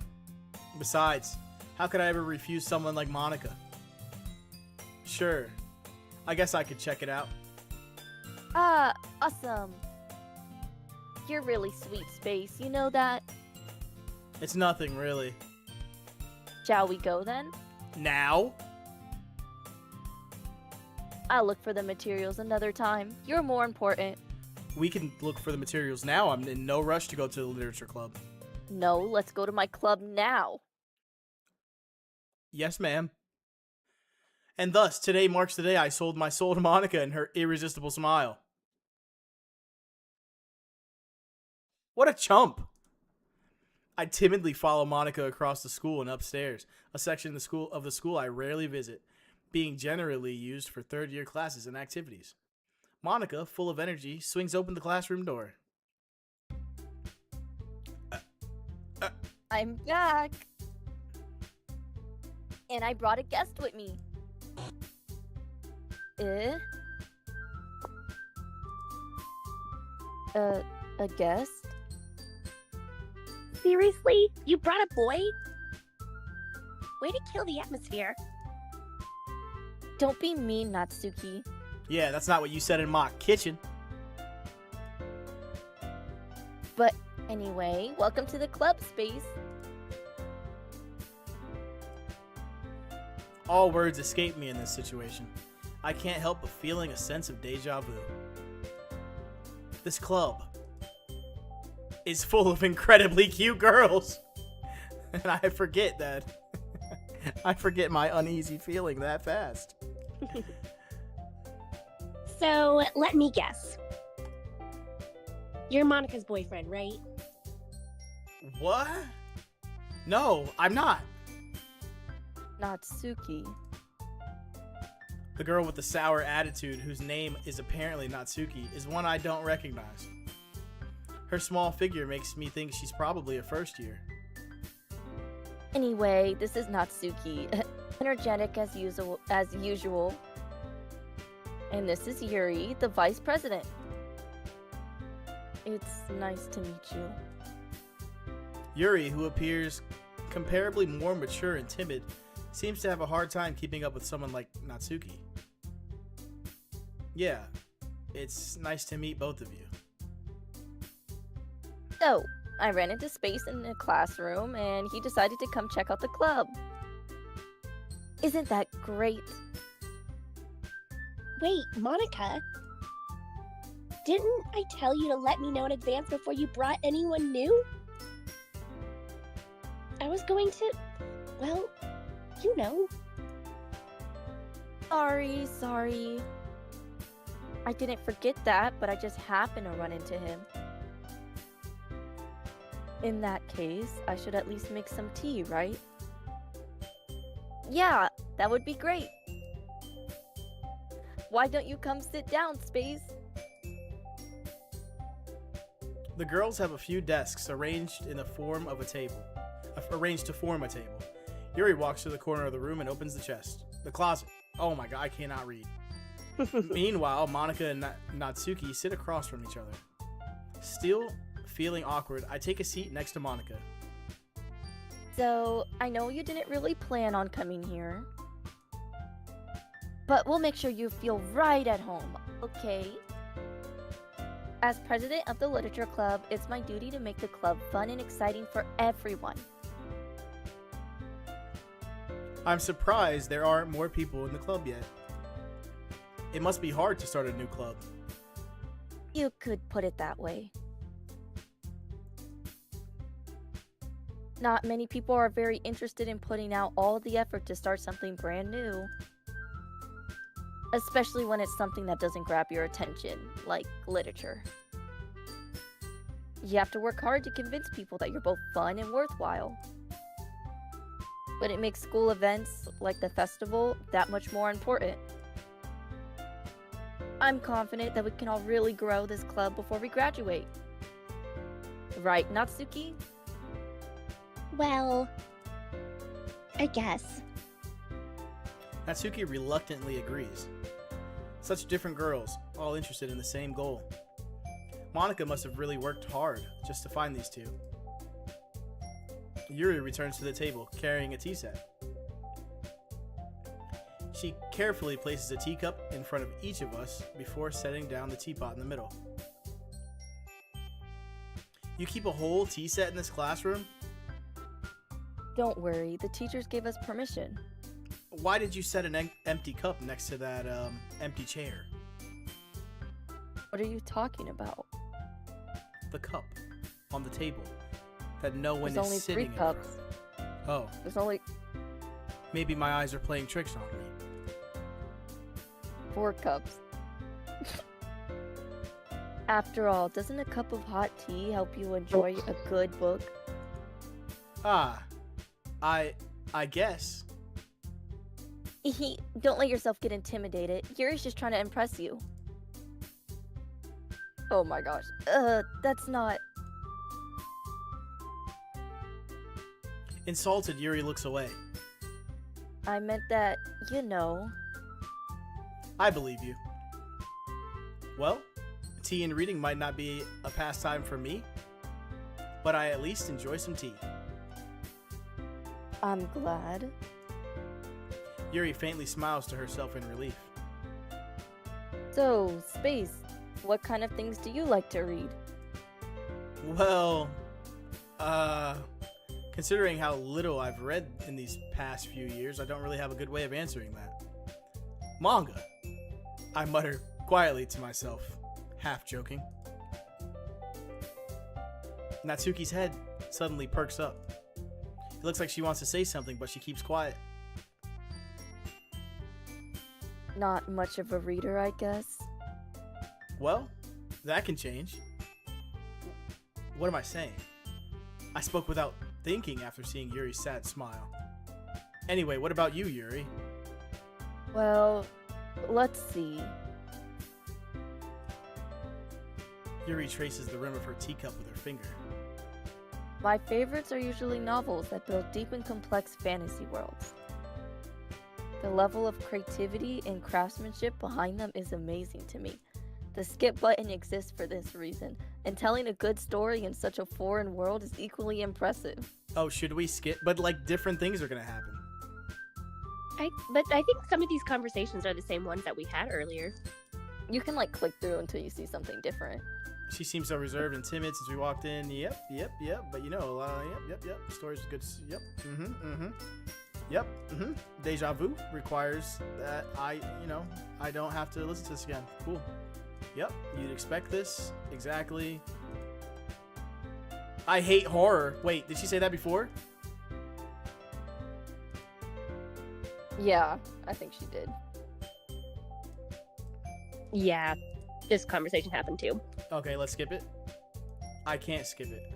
Besides, how could I ever refuse someone like Monica? Sure, I guess I could check it out. Ah, awesome. You're really sweet, Space. You know that? It's nothing, really. Shall we go then? Now? I'll look for the materials another time. You're more important. We can look for the materials now. I'm in no rush to go to the literature club. No, let's go to my club now. Yes, ma'am. And thus, today marks the day I sold my soul to Monica and her irresistible smile. What a chump! I timidly follow Monica across the school and upstairs, a section of the school I rarely visit, being generally used for third-year classes and activities. Monica, full of energy, swings open the classroom door. I'm back. And I brought a guest with me. A guest? Seriously? You brought a boy? Way to kill the atmosphere. Don't be mean, Natsuki. Yeah, that's not what you said in my kitchen. But anyway, welcome to the club, Space. All words escape me in this situation. I can't help but feeling a sense of deja vu. This club is full of incredibly cute girls. And I forget that. I forget my uneasy feeling that fast. So, let me guess. You're Monica's boyfriend, right? What? No, I'm not. Natsuki. The girl with the sour attitude, whose name is apparently Natsuki, is one I don't recognize. Her small figure makes me think she's probably a first year. Anyway, this is Natsuki. Energetic as usual. And this is Yuri, the vice president. It's nice to meet you. Yuri, who appears comparably more mature and timid, seems to have a hard time keeping up with someone like Natsuki. Yeah, it's nice to meet both of you. So, I ran into Space in the classroom and he decided to come check out the club. Isn't that great? Wait, Monica? Didn't I tell you to let me know in advance before you brought anyone new? I was going to, well, you know. Sorry. I didn't forget that, but I just happened to run into him. In that case, I should at least make some tea, right? Yeah, that would be great. Why don't you come sit down, Space? The girls have a few desks arranged in the form of a table. Arranged to form a table. Yuri walks to the corner of the room and opens the chest. The closet. Oh my god, I cannot read. Meanwhile, Monica and Natsuki sit across from each other. Still feeling awkward, I take a seat next to Monica. So, I know you didn't really plan on coming here. But we'll make sure you feel right at home, okay? As president of the Literature Club, it's my duty to make the club fun and exciting for everyone. I'm surprised there aren't more people in the club yet. It must be hard to start a new club. You could put it that way. Not many people are very interested in putting out all the effort to start something brand new. Especially when it's something that doesn't grab your attention, like literature. You have to work hard to convince people that you're both fun and worthwhile. But it makes school events, like the festival, that much more important. I'm confident that we can all really grow this club before we graduate. Right, Natsuki? Well, I guess. Natsuki reluctantly agrees. Such different girls, all interested in the same goal. Monica must have really worked hard just to find these two. Yuri returns to the table, carrying a tea set. She carefully places a teacup in front of each of us before setting down the teapot in the middle. You keep a whole tea set in this classroom? Don't worry, the teachers gave us permission. Why did you set an empty cup next to that empty chair? What are you talking about? The cup on the table that no one There's is only sitting 3 in cups. front. Oh, There's only maybe my eyes are playing tricks on me. 4 cups. After all, doesn't a cup of hot tea help you enjoy a good book? Ah, I guess. Don't let yourself get intimidated. Yuri's just trying to impress you. Oh my gosh. That's not... Insulted, Yuri looks away. I meant that, you know. I believe you. Well, tea and reading might not be a pastime for me, but I at least enjoy some tea. I'm glad. Yuri faintly smiles to herself in relief. So, Space, what kind of things do you like to read? Well, considering how little I've read in these past few years, I don't really have a good way of answering that. Manga, I mutter quietly to myself, half joking. Natsuki's head suddenly perks up. It looks like she wants to say something, but she keeps quiet. Not much of a reader, I guess. Well, that can change. What am I saying? I spoke without thinking after seeing Yuri's sad smile. Anyway, what about you, Yuri? Well, let's see. Yuri traces the rim of her teacup with her finger. My favorites are usually novels that build deep and complex fantasy worlds. The level of creativity and craftsmanship behind them is amazing to me. The skip button exists for this reason, and telling a good story in such a foreign world is equally impressive. Oh, should we skip? But like different things are gonna happen. But I think some of these conversations are the same ones that we had earlier. You can like click through until you see something different. She seems so reserved and timid since we walked in. Yep. But you know, a lot of, yep. Stories are good. Yep. Yep. Deja vu requires that I don't have to listen to this again. Cool. Yep. You'd expect this. Exactly. I hate horror. Wait, did she say that before? Yeah, I think she did. Yeah, this conversation happened too. Okay, let's skip it. I can't skip it.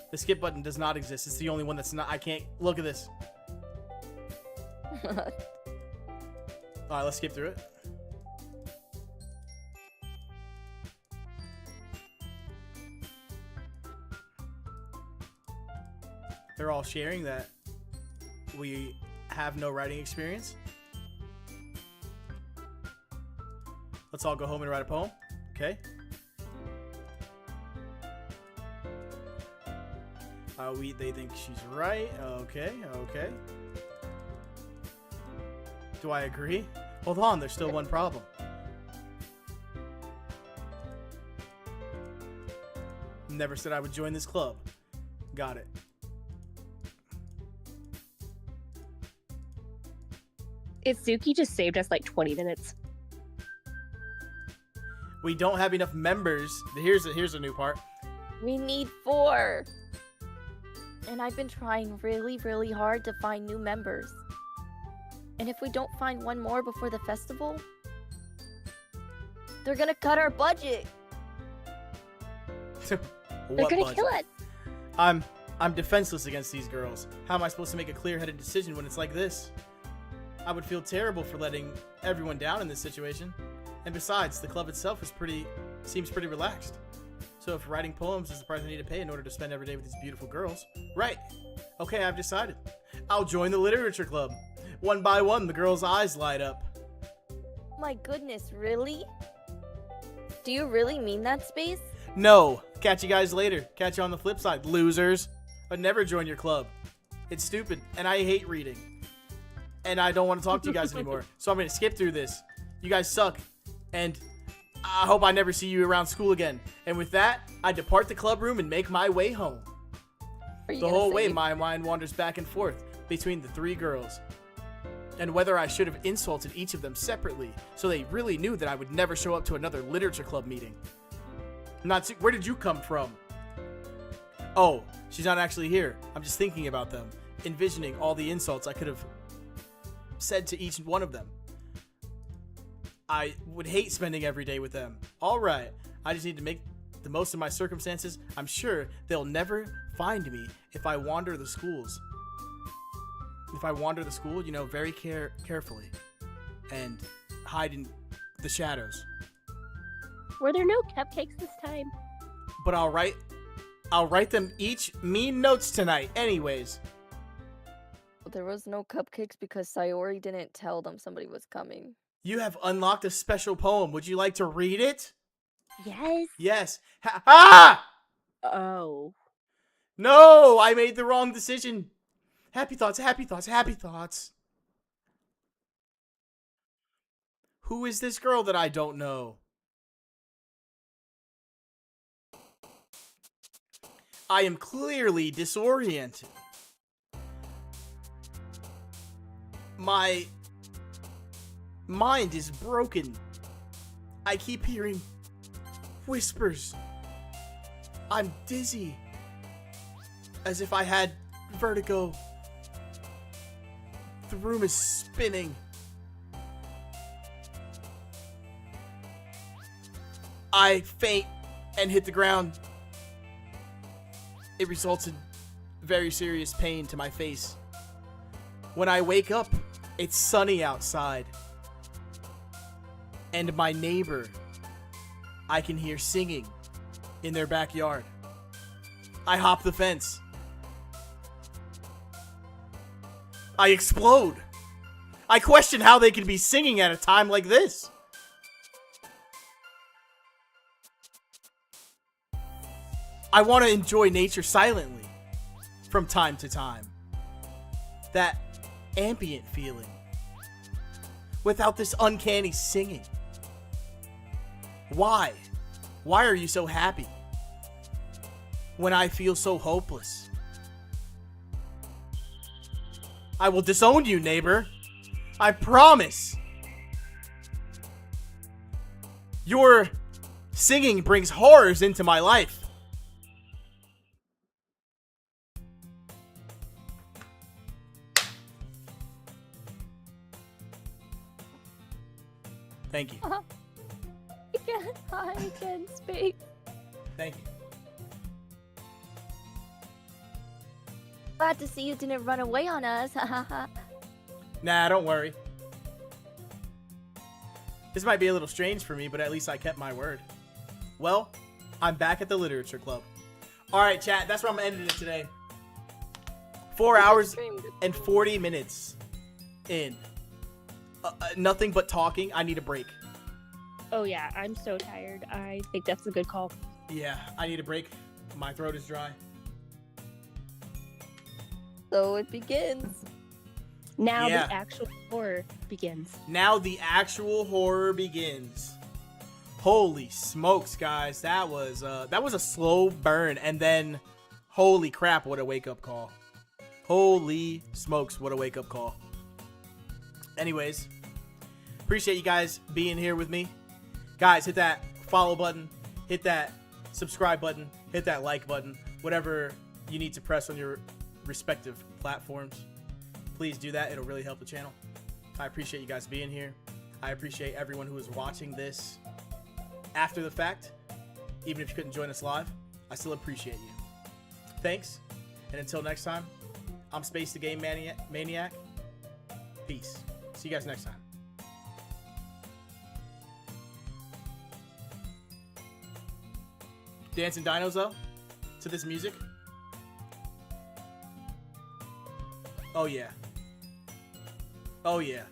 The skip button does not exist. It's the only one that's not. I can't. Look at this. Alright, let's skip through it. they're all sharing that we have no writing experience. Let's all go home and write a poem. Okay. They think she's right. Okay. Do I agree? Hold on, there's still one problem. Never said I would join this club. Got it. Itsuki just saved us like 20 minutes. We don't have enough members. Here's a new part. We need 4. And I've been trying really, really hard to find new members. And if we don't find one more before the festival, they're gonna cut our budget. They're What gonna budget? kill us. I'm defenseless against these girls. How am I supposed to make a clear-headed decision when it's like this? I would feel terrible for letting everyone down in this situation. And besides, the club itself seems pretty relaxed. So if writing poems is the price I need to pay in order to spend every day with these beautiful girls, right? Okay, I've decided. I'll join the literature club. One by one, the girls' eyes light up. My goodness, really? Do you really mean that, Space? No, catch you guys later. Catch you on the flip side, losers. I'd never join your club. It's stupid, and I hate reading. And I don't want to talk to you guys anymore. So I'm going to skip through this. You guys suck. And I hope I never see you around school again. And with that, I depart the club room and make my way home. Are you The gonna whole say way, you- my mind wanders back and forth between the 3 girls. And whether I should have insulted each of them separately so they really knew that I would never show up to another literature club meeting. Where did you come from? Oh, she's not actually here. I'm just thinking about them, envisioning all the insults I could have said to each one of them. I would hate spending every day with them. All right, I just need to make the most of my circumstances. I'm sure they'll never find me if I wander the schools. If I wander the school, very carefully and hide in the shadows. Were there no cupcakes this time? But I'll write them each mean notes tonight anyways. There was no cupcakes because Sayori didn't tell them somebody was coming. You have unlocked a special poem. Would you like to read it? Yes. Yes. Ah! Oh. No, I made the wrong decision. Happy thoughts, happy thoughts, happy thoughts. Who is this girl that I don't know? I am clearly disoriented. My mind is broken. I keep hearing whispers. I'm dizzy. As if I had vertigo. The room is spinning. I faint and hit the ground. It results in very serious pain to my face. When I wake up, it's sunny outside. And my neighbor, I can hear singing in their backyard. I hop the fence. I explode. I question how they can be singing at a time like this. I want to enjoy nature silently from time to time. That ambient feeling without this uncanny singing. Why? Why are you so happy when I feel so hopeless? I will disown you, neighbor. I promise. Your singing brings horrors into my life. Thank you. Hi again, Space. Thank you. Glad to see you didn't run away on us. Nah, don't worry. This might be a little strange for me, but at least I kept my word. Well, I'm back at the literature club. Alright, chat, that's where I'm ending it today. 4 hours Stream. and 40 minutes in. Nothing but talking. I need a break. Oh yeah, I'm so tired. I think that's a good call. Yeah, I need a break. My throat is dry. So it begins. Now Yeah. the actual horror begins. Now the actual horror begins. Holy smokes, guys. That was a slow burn, and then holy crap, what a wake-up call. Holy smokes, what a wake-up call. Anyways, appreciate you guys being here with me. Guys, hit that follow button, hit that subscribe button, hit that like button, whatever you need to press on your respective platforms. Please do that. It'll really help the channel. I appreciate you guys being here. I appreciate everyone who is watching this after the fact. Even if you couldn't join us live, I still appreciate you. Thanks. And until next time, I'm Space the Game Maniac. Peace. See you guys next time. Dancing dinos though, to this music. Oh yeah. Oh yeah.